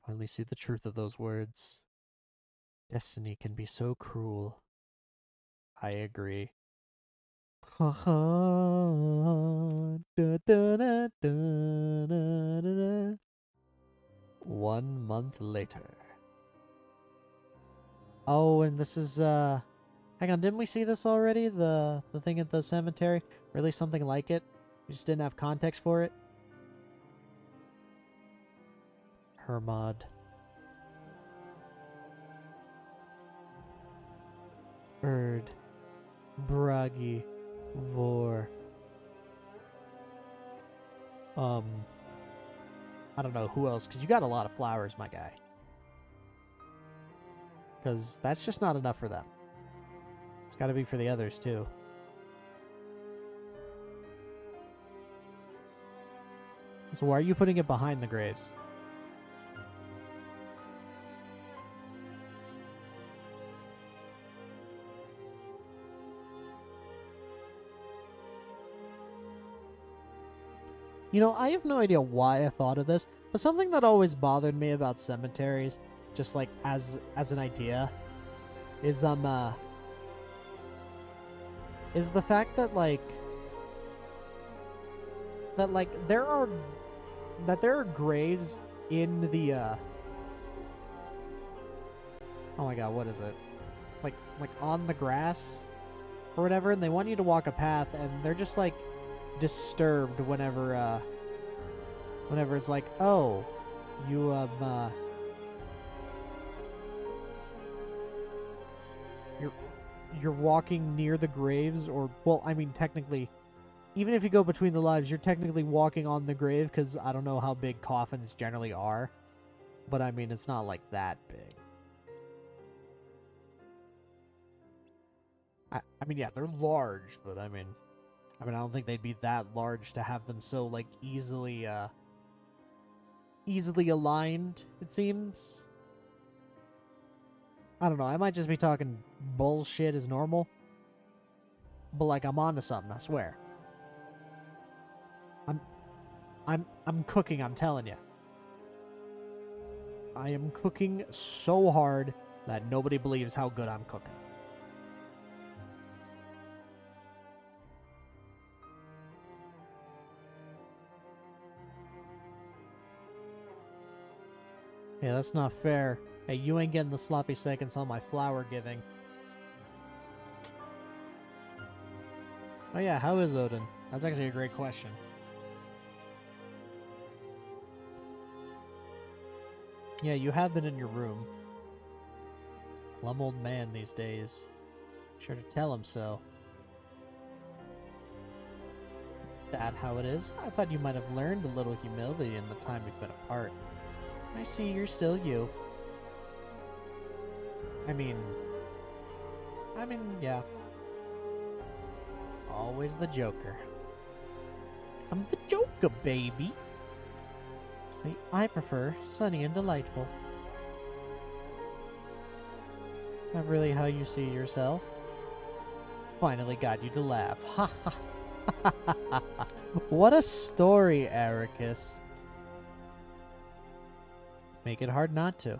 Finally see the truth of those words. Destiny can be so cruel. I agree. Ha ha. Da, da, da, da, da, da, da. 1 month later. Oh, and this is hang on, didn't we see this already? The thing at the cemetery? Or at least something like it? We just didn't have context for it. Hermod. Erd. Bragi. Vor. I don't know who else, because you got a lot of flowers, my guy. Because that's just not enough for them. It's got to be for the others, too. So why are you putting it behind the graves? You know, I have no idea why I thought of this, but something that always bothered me about cemeteries, just like as an idea, is the fact that there are graves in the oh my god, what is it? Like on the grass or whatever, and they want you to walk a path, and they're just like disturbed whenever it's like, oh, you're walking near the graves, or, well, I mean, technically, even if you go between the lives, you're technically walking on the grave, because I don't know how big coffins generally are, but I mean, it's not like that big. I mean, yeah, they're large, but I mean, I don't think they'd be that large to have them so, like, easily aligned, it seems. I don't know, I might just be talking bullshit as normal. But, like, I'm onto something, I swear. I'm cooking, I'm telling you. I am cooking so hard that nobody believes how good I'm cooking. Yeah, that's not fair. Hey, you ain't getting the sloppy seconds on my flower giving. Oh yeah, how is Odin? That's actually a great question. Yeah, you have been in your room. Glum old man these days. Sure to tell him so. Is that how it is? I thought you might have learned a little humility in the time we've been apart. I see you're still you. I mean, yeah. Always the Joker. I'm the Joker, baby. See, I prefer sunny and delightful. Is that really how you see yourself? Finally got you to laugh. Ha ha ha ha ha. What a story, Ericus. Make it hard not to.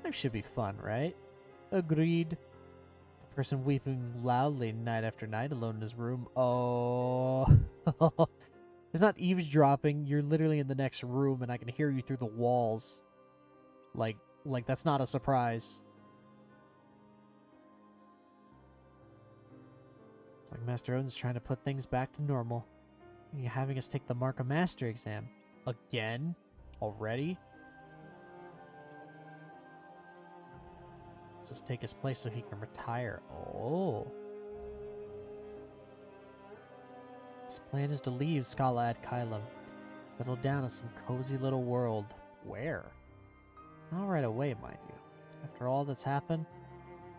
Life should be fun, right? Agreed. The person weeping loudly night after night alone in his room. Oh. It's not eavesdropping. You're literally in the next room and I can hear you through the walls. Like that's not a surprise. It's like Master Odin's trying to put things back to normal. And you're having us take the Mark of Master exam. Again? Already? Let's just take his place so he can retire. Oh. His plan is to leave Skala ad Kylum. Settle down in some cozy little world. Where? Not right away, mind you. After all that's happened,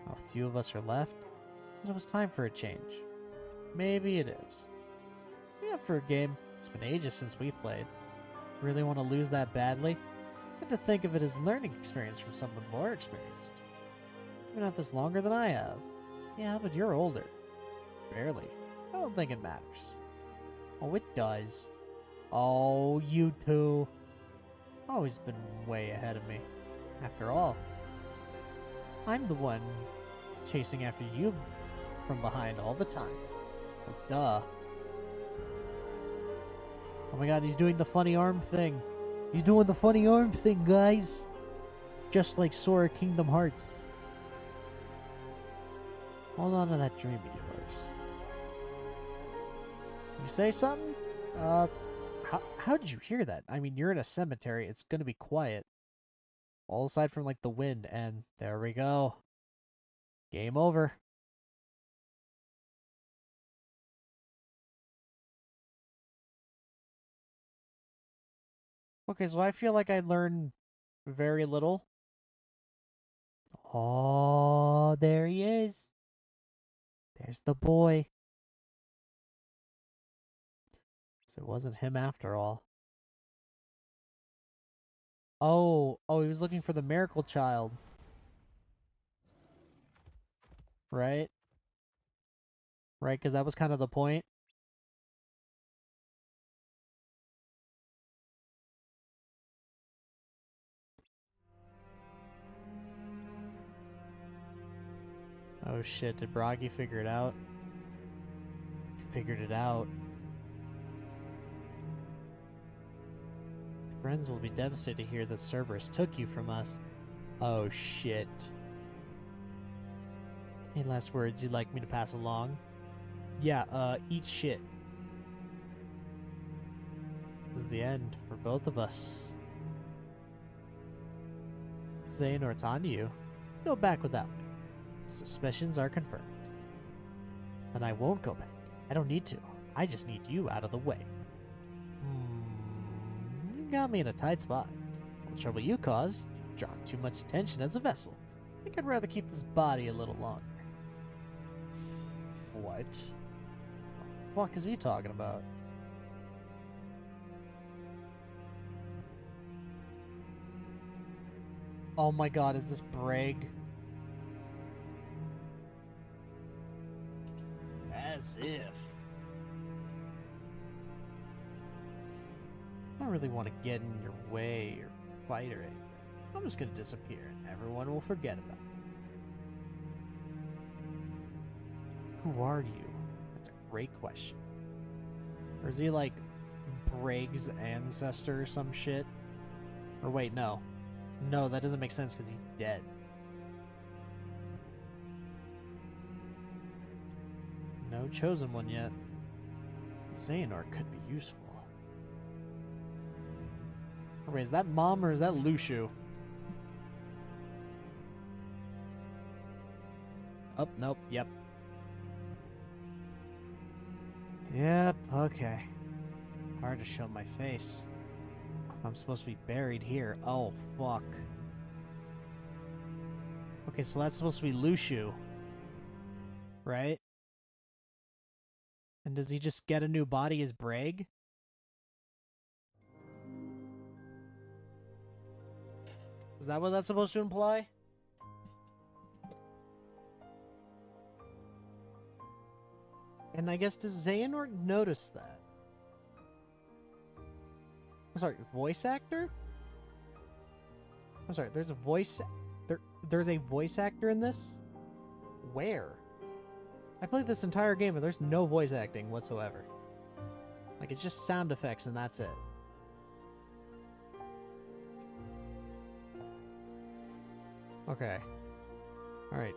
how few of us are left, said it was time for a change. Maybe it is. Yeah, for a game. It's been ages since we played. Really want to lose that badly? Good to think of it as a learning experience from someone more experienced. You've been at this longer than I have. Yeah, but you're older. Barely. I don't think it matters. Oh, it does. Oh, you two. Always been way ahead of me. After all, I'm the one chasing after you from behind all the time. Like, duh. Oh my god, he's doing the funny arm thing. He's doing the funny arm thing, guys. Just like Sora Kingdom Hearts. Hold on to that dream of yours. You say something? How did you hear that? I mean, you're in a cemetery. It's gonna be quiet. All aside from, like, the wind. And there we go. Game over. Okay, so I feel like I learned very little. Oh, there he is. There's the boy. So it wasn't him after all. Oh, he was looking for the miracle child. Right? Right, because that was kind of the point. Oh shit, did Bragi figure it out? He figured it out. Friends will be devastated to hear that Cerberus took you from us. Oh shit. Any last words you'd like me to pass along? Yeah, eat shit. This is the end for both of us. Xehanort, it's on to you. Go back without me. Suspicions are confirmed. Then I won't go back. I don't need to. I just need you out of the way. You got me in a tight spot. All the trouble you caused, you drawn too much attention as a vessel. I think I'd rather keep this body a little longer. What? What the fuck is he talking about? Oh my god, is this Breg? As if. I don't really want to get in your way or fight or anything. I'm just gonna disappear and everyone will forget about it. Who are you? That's a great question. Or is he like Breg's ancestor or some shit? Or wait, no. No, that doesn't make sense because he's dead. No chosen one yet. Xehanort could be useful. Oh, wait, is that Mom or is that Lushu? Oh, nope, yep. Yep, okay. Hard to show my face. If I'm supposed to be buried here. Oh, fuck. Okay, so that's supposed to be Lushu. Right? And does he just get a new body as Breg? Is that what that's supposed to imply? And I guess, does Xehanort notice that? I'm sorry, voice actor? I'm sorry, there's a voice... There's a voice actor in this? Where? I played this entire game and there's no voice acting whatsoever. Like, it's just sound effects and that's it. Okay. Alright.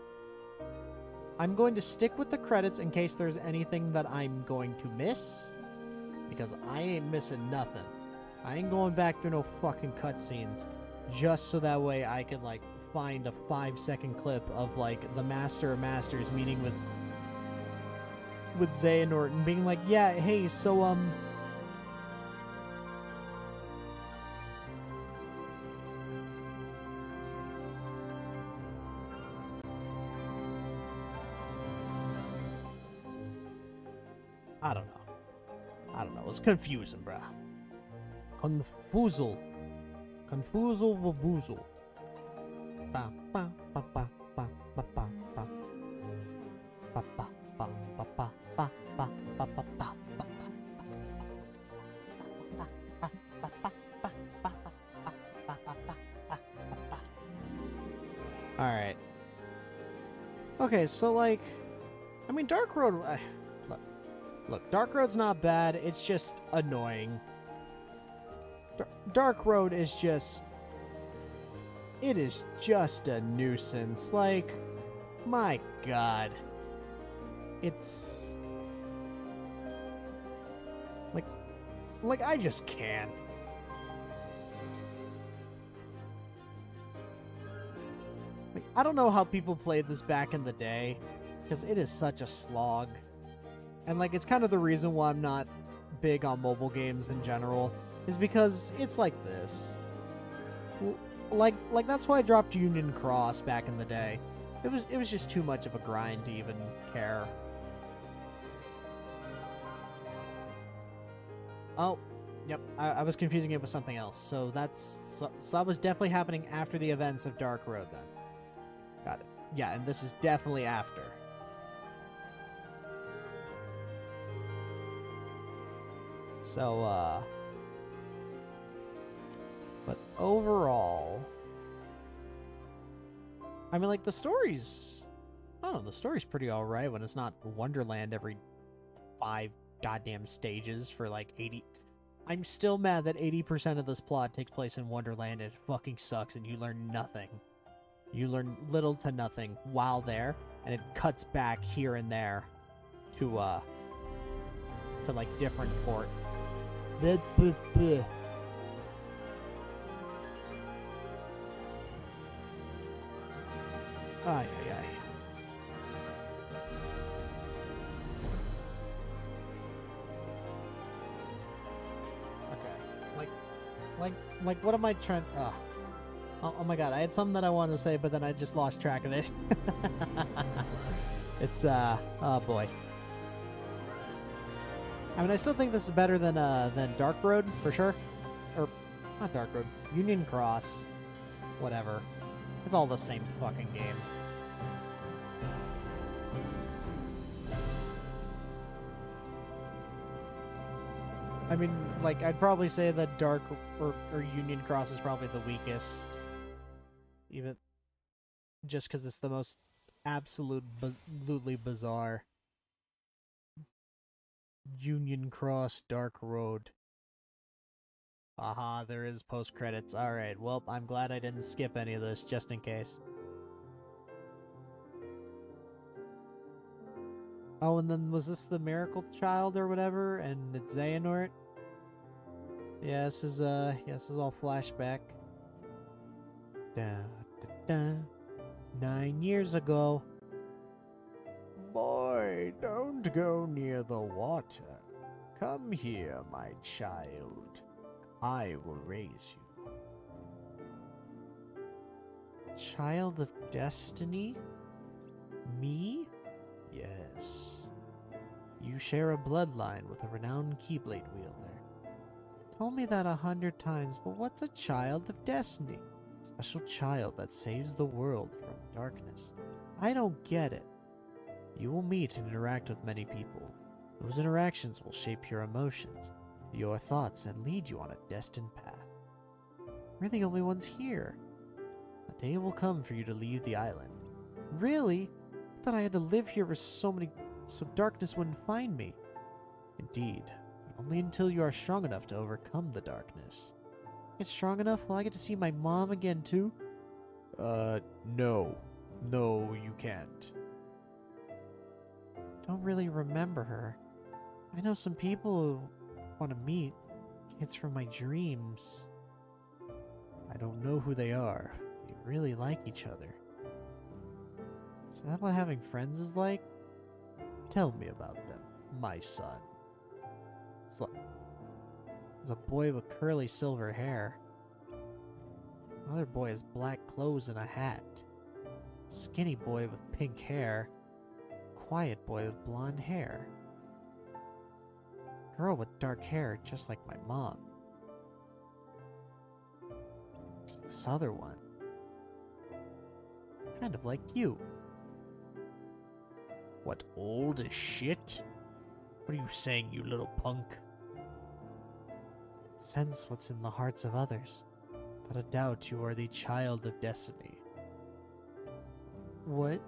I'm going to stick with the credits in case there's anything that I'm going to miss. Because I ain't missing nothing. I ain't going back through no fucking cutscenes. Just so that way I can, like, find a 5-second clip of, like, the Master of Masters meeting with Xehanort and being like, yeah, hey, so, I don't know. It's confusing, bruh. Confusal. Confusal waboozle. Ba ba ba ba ba ba ba ba. Ba ba ba ba ba ba ba ba ba ba. Alright. Okay, so, like, I mean, Dark Road... Look, Dark Road's not bad, it's just annoying. Dark Road is just... It is just a nuisance. Like, my god. It's... Like, I just can't. Like, I don't know how people played this back in the day, because it is such a slog. And, like, it's kind of the reason why I'm not big on mobile games in general, is because it's like this. Like that's why I dropped Union Cross back in the day. It was just too much of a grind to even care. Oh, yep, I was confusing it with something else. So that was definitely happening after the events of Dark Road then. Got it. Yeah, and this is definitely after. So, but overall, I mean, like, the story's, I don't know, the story's pretty alright when it's not Wonderland every 5 goddamn stages for, like, 80. I'm still mad that 80% of this plot takes place in Wonderland and it fucking sucks and you learn nothing. You learn little to nothing while there, and it cuts back here and there to like, different port. Ay, ay, ay. Okay. Like, what am I trying... Oh my god, I had something that I wanted to say, but then I just lost track of it. It's, oh boy. I mean, I still think this is better than Dark Road, for sure. Or, not Dark Road, Union Cross. Whatever. It's all the same fucking game. I mean, like, I'd probably say that Dark or Union Cross is probably the weakest. Even just because it's the most absolutely bizarre. Union Cross, Dark Road. Aha, there is post-credits. Alright, well, I'm glad I didn't skip any of this, just in case. Oh, and then was this the Miracle Child or whatever? And it's Xehanort? Yeah, this is all flashback. Da, da, da. 9 years ago. Boy, don't go near the water. Come here, my child. I will raise you. Child of Destiny? Me? Yes. You share a bloodline with a renowned Keyblade wielder. Told me that 100 times, but what's a Child of Destiny? Special child that saves the world from darkness. I don't get it. You will meet and interact with many people. Those interactions will shape your emotions, your thoughts, and lead you on a destined path. We're the only ones here. A day will come for you to leave the island. Really? I thought I had to live here so darkness wouldn't find me. Indeed, but only until you are strong enough to overcome the darkness. Get strong enough? Will I get to see my mom again too? No. No, you can't. don't really remember her. I know some people who want to meet. Kids from my dreams. I don't know who they are. They really like each other. Is that what having friends is like? Tell me about them, my son. There's a boy with curly silver hair. Another boy has black clothes and a hat. Skinny boy with pink hair. Quiet boy with blonde hair. Girl with dark hair, just like my mom. There's this other one. Kind of like you. What, old as shit? What are you saying, you little punk? Sense what's in the hearts of others. Without a doubt, you are the child of destiny. What?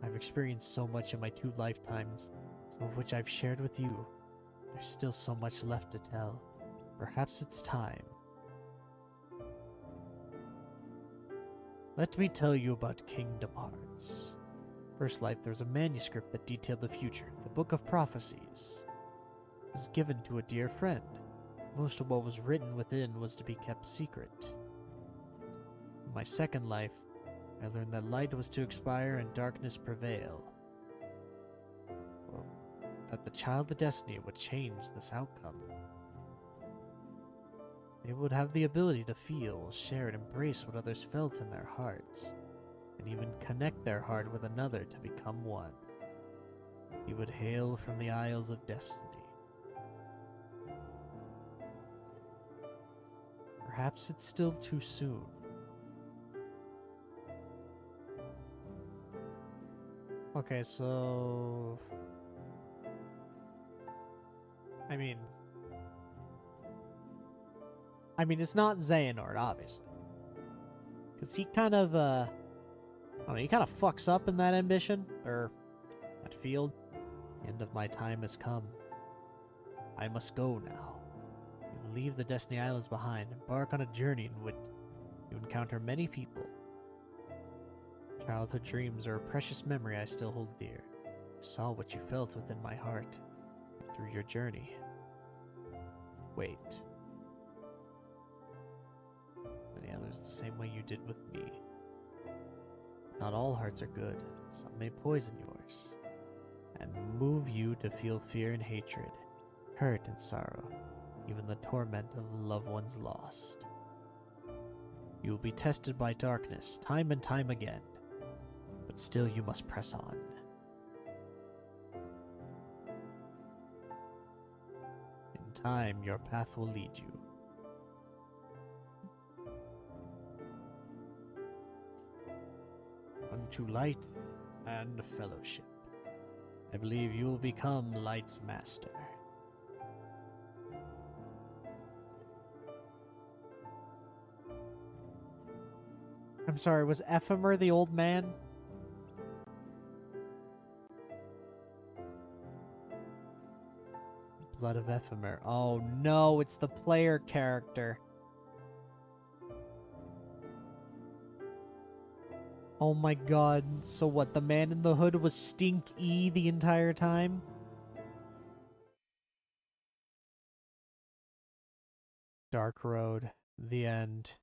I've experienced so much in my 2 lifetimes, some of which I've shared with you. There's still so much left to tell. Perhaps it's time. Let me tell you about Kingdom Hearts. First life, there was a manuscript that detailed the future, the Book of Prophecies. It was given to a dear friend. Most of what was written within was to be kept secret. In my second life, I learned that light was to expire and darkness prevail. Well, that the child of destiny would change this outcome. They would have the ability to feel, share, and embrace what others felt in their hearts, and even connect their heart with another to become one. He would hail from the Isles of Destiny. Perhaps it's still too soon. Okay, so... I mean, it's not Xehanort, obviously. Because he kind of, I don't know, he kind of fucks up in that ambition, or that field. The end of my time has come. I must go now. You will leave the Destiny Islands behind, embark on a journey in which you encounter many people. Childhood dreams are a precious memory I still hold dear. I saw what you felt within my heart through your journey. Wait. Many others the same way you did with me. Not all hearts are good. Some may poison yours and move you to feel fear and hatred, hurt and sorrow, even the torment of loved ones lost. You will be tested by darkness time and time again, but still you must press on. In time, your path will lead you. Unto light and fellowship. I believe you will become Light's master. I'm sorry, was Ephemer the old man? Blood of Ephemer. Oh no, it's the player character. Oh my god, so what, the man in the hood was Stink E the entire time? Dark Road, the end.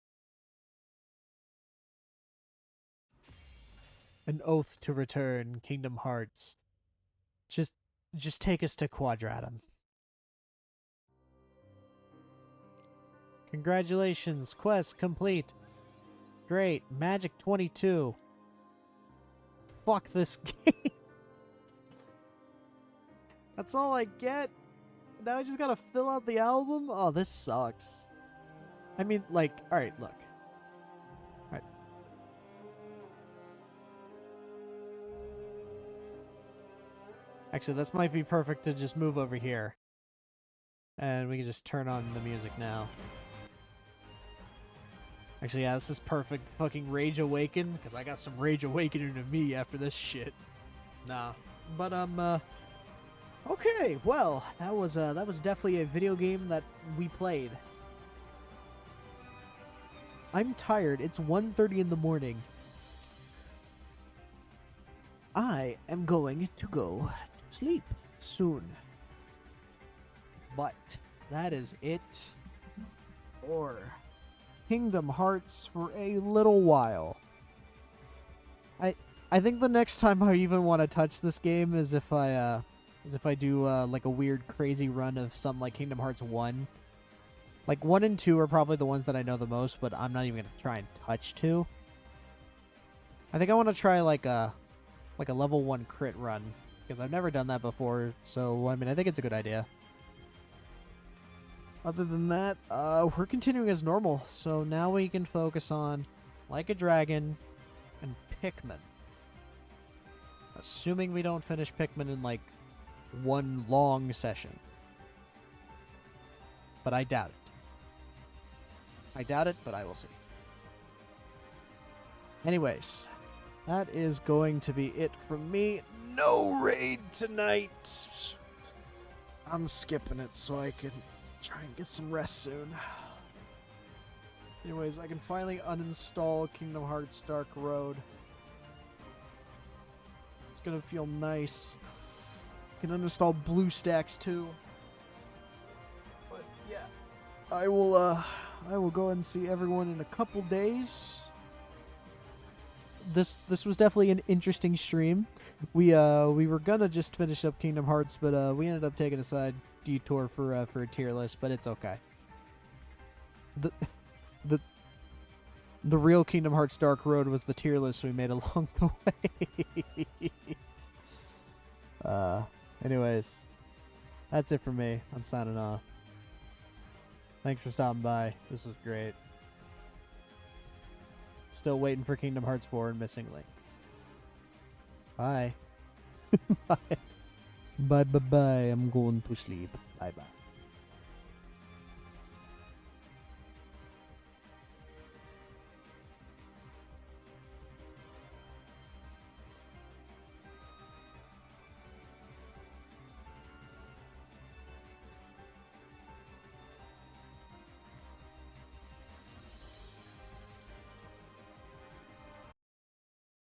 An oath to return, Kingdom Hearts. Just take us to Quadratum. Congratulations, quest complete. Great, Magic 22. Fuck this game. That's all I get? Now I just gotta fill out the album? Oh, this sucks. I mean, like, alright, look. Alright. Actually, this might be perfect to just move over here. And we can just turn on the music now. Actually, yeah, this is perfect. Fucking Rage Awaken, because I got some Rage Awakening to me after this shit. Nah. But, okay, well, that was definitely a video game that we played. I'm tired. It's 1:30 in the morning. I am going to go sleep soon. But that is it for Kingdom Hearts for a little while. I think the next time I even want to touch this game is if I do like a weird crazy run of something like Kingdom Hearts 1. Like 1 and 2 are probably the ones that I know the most, but I'm not even going to try and touch 2. I think I want to try like a level 1 crit run because I've never done that before. So I mean, I think it's a good idea. Other than that, we're continuing as normal. So now we can focus on Like a Dragon and Pikmin. Assuming we don't finish Pikmin in like one long session. But I doubt it. I doubt it, but I will see. Anyways, that is going to be it from me. No raid tonight. I'm skipping it so I can try and get some rest soon. Anyways, I can finally uninstall Kingdom Hearts Dark Road. It's gonna feel nice. I can uninstall BlueStacks too. But yeah, I will go and see everyone in a couple days. This was definitely an interesting stream. We were gonna just finish up Kingdom Hearts, but we ended up taking a side detour for a tier list, but it's okay. The real Kingdom Hearts Dark Road was the tier list we made along the way. Anyways, that's it for me. I'm signing off. Thanks for stopping by. This was great. Still waiting for Kingdom Hearts 4 and Missing Link. Bye. Bye. Bye. I'm going to sleep. Bye.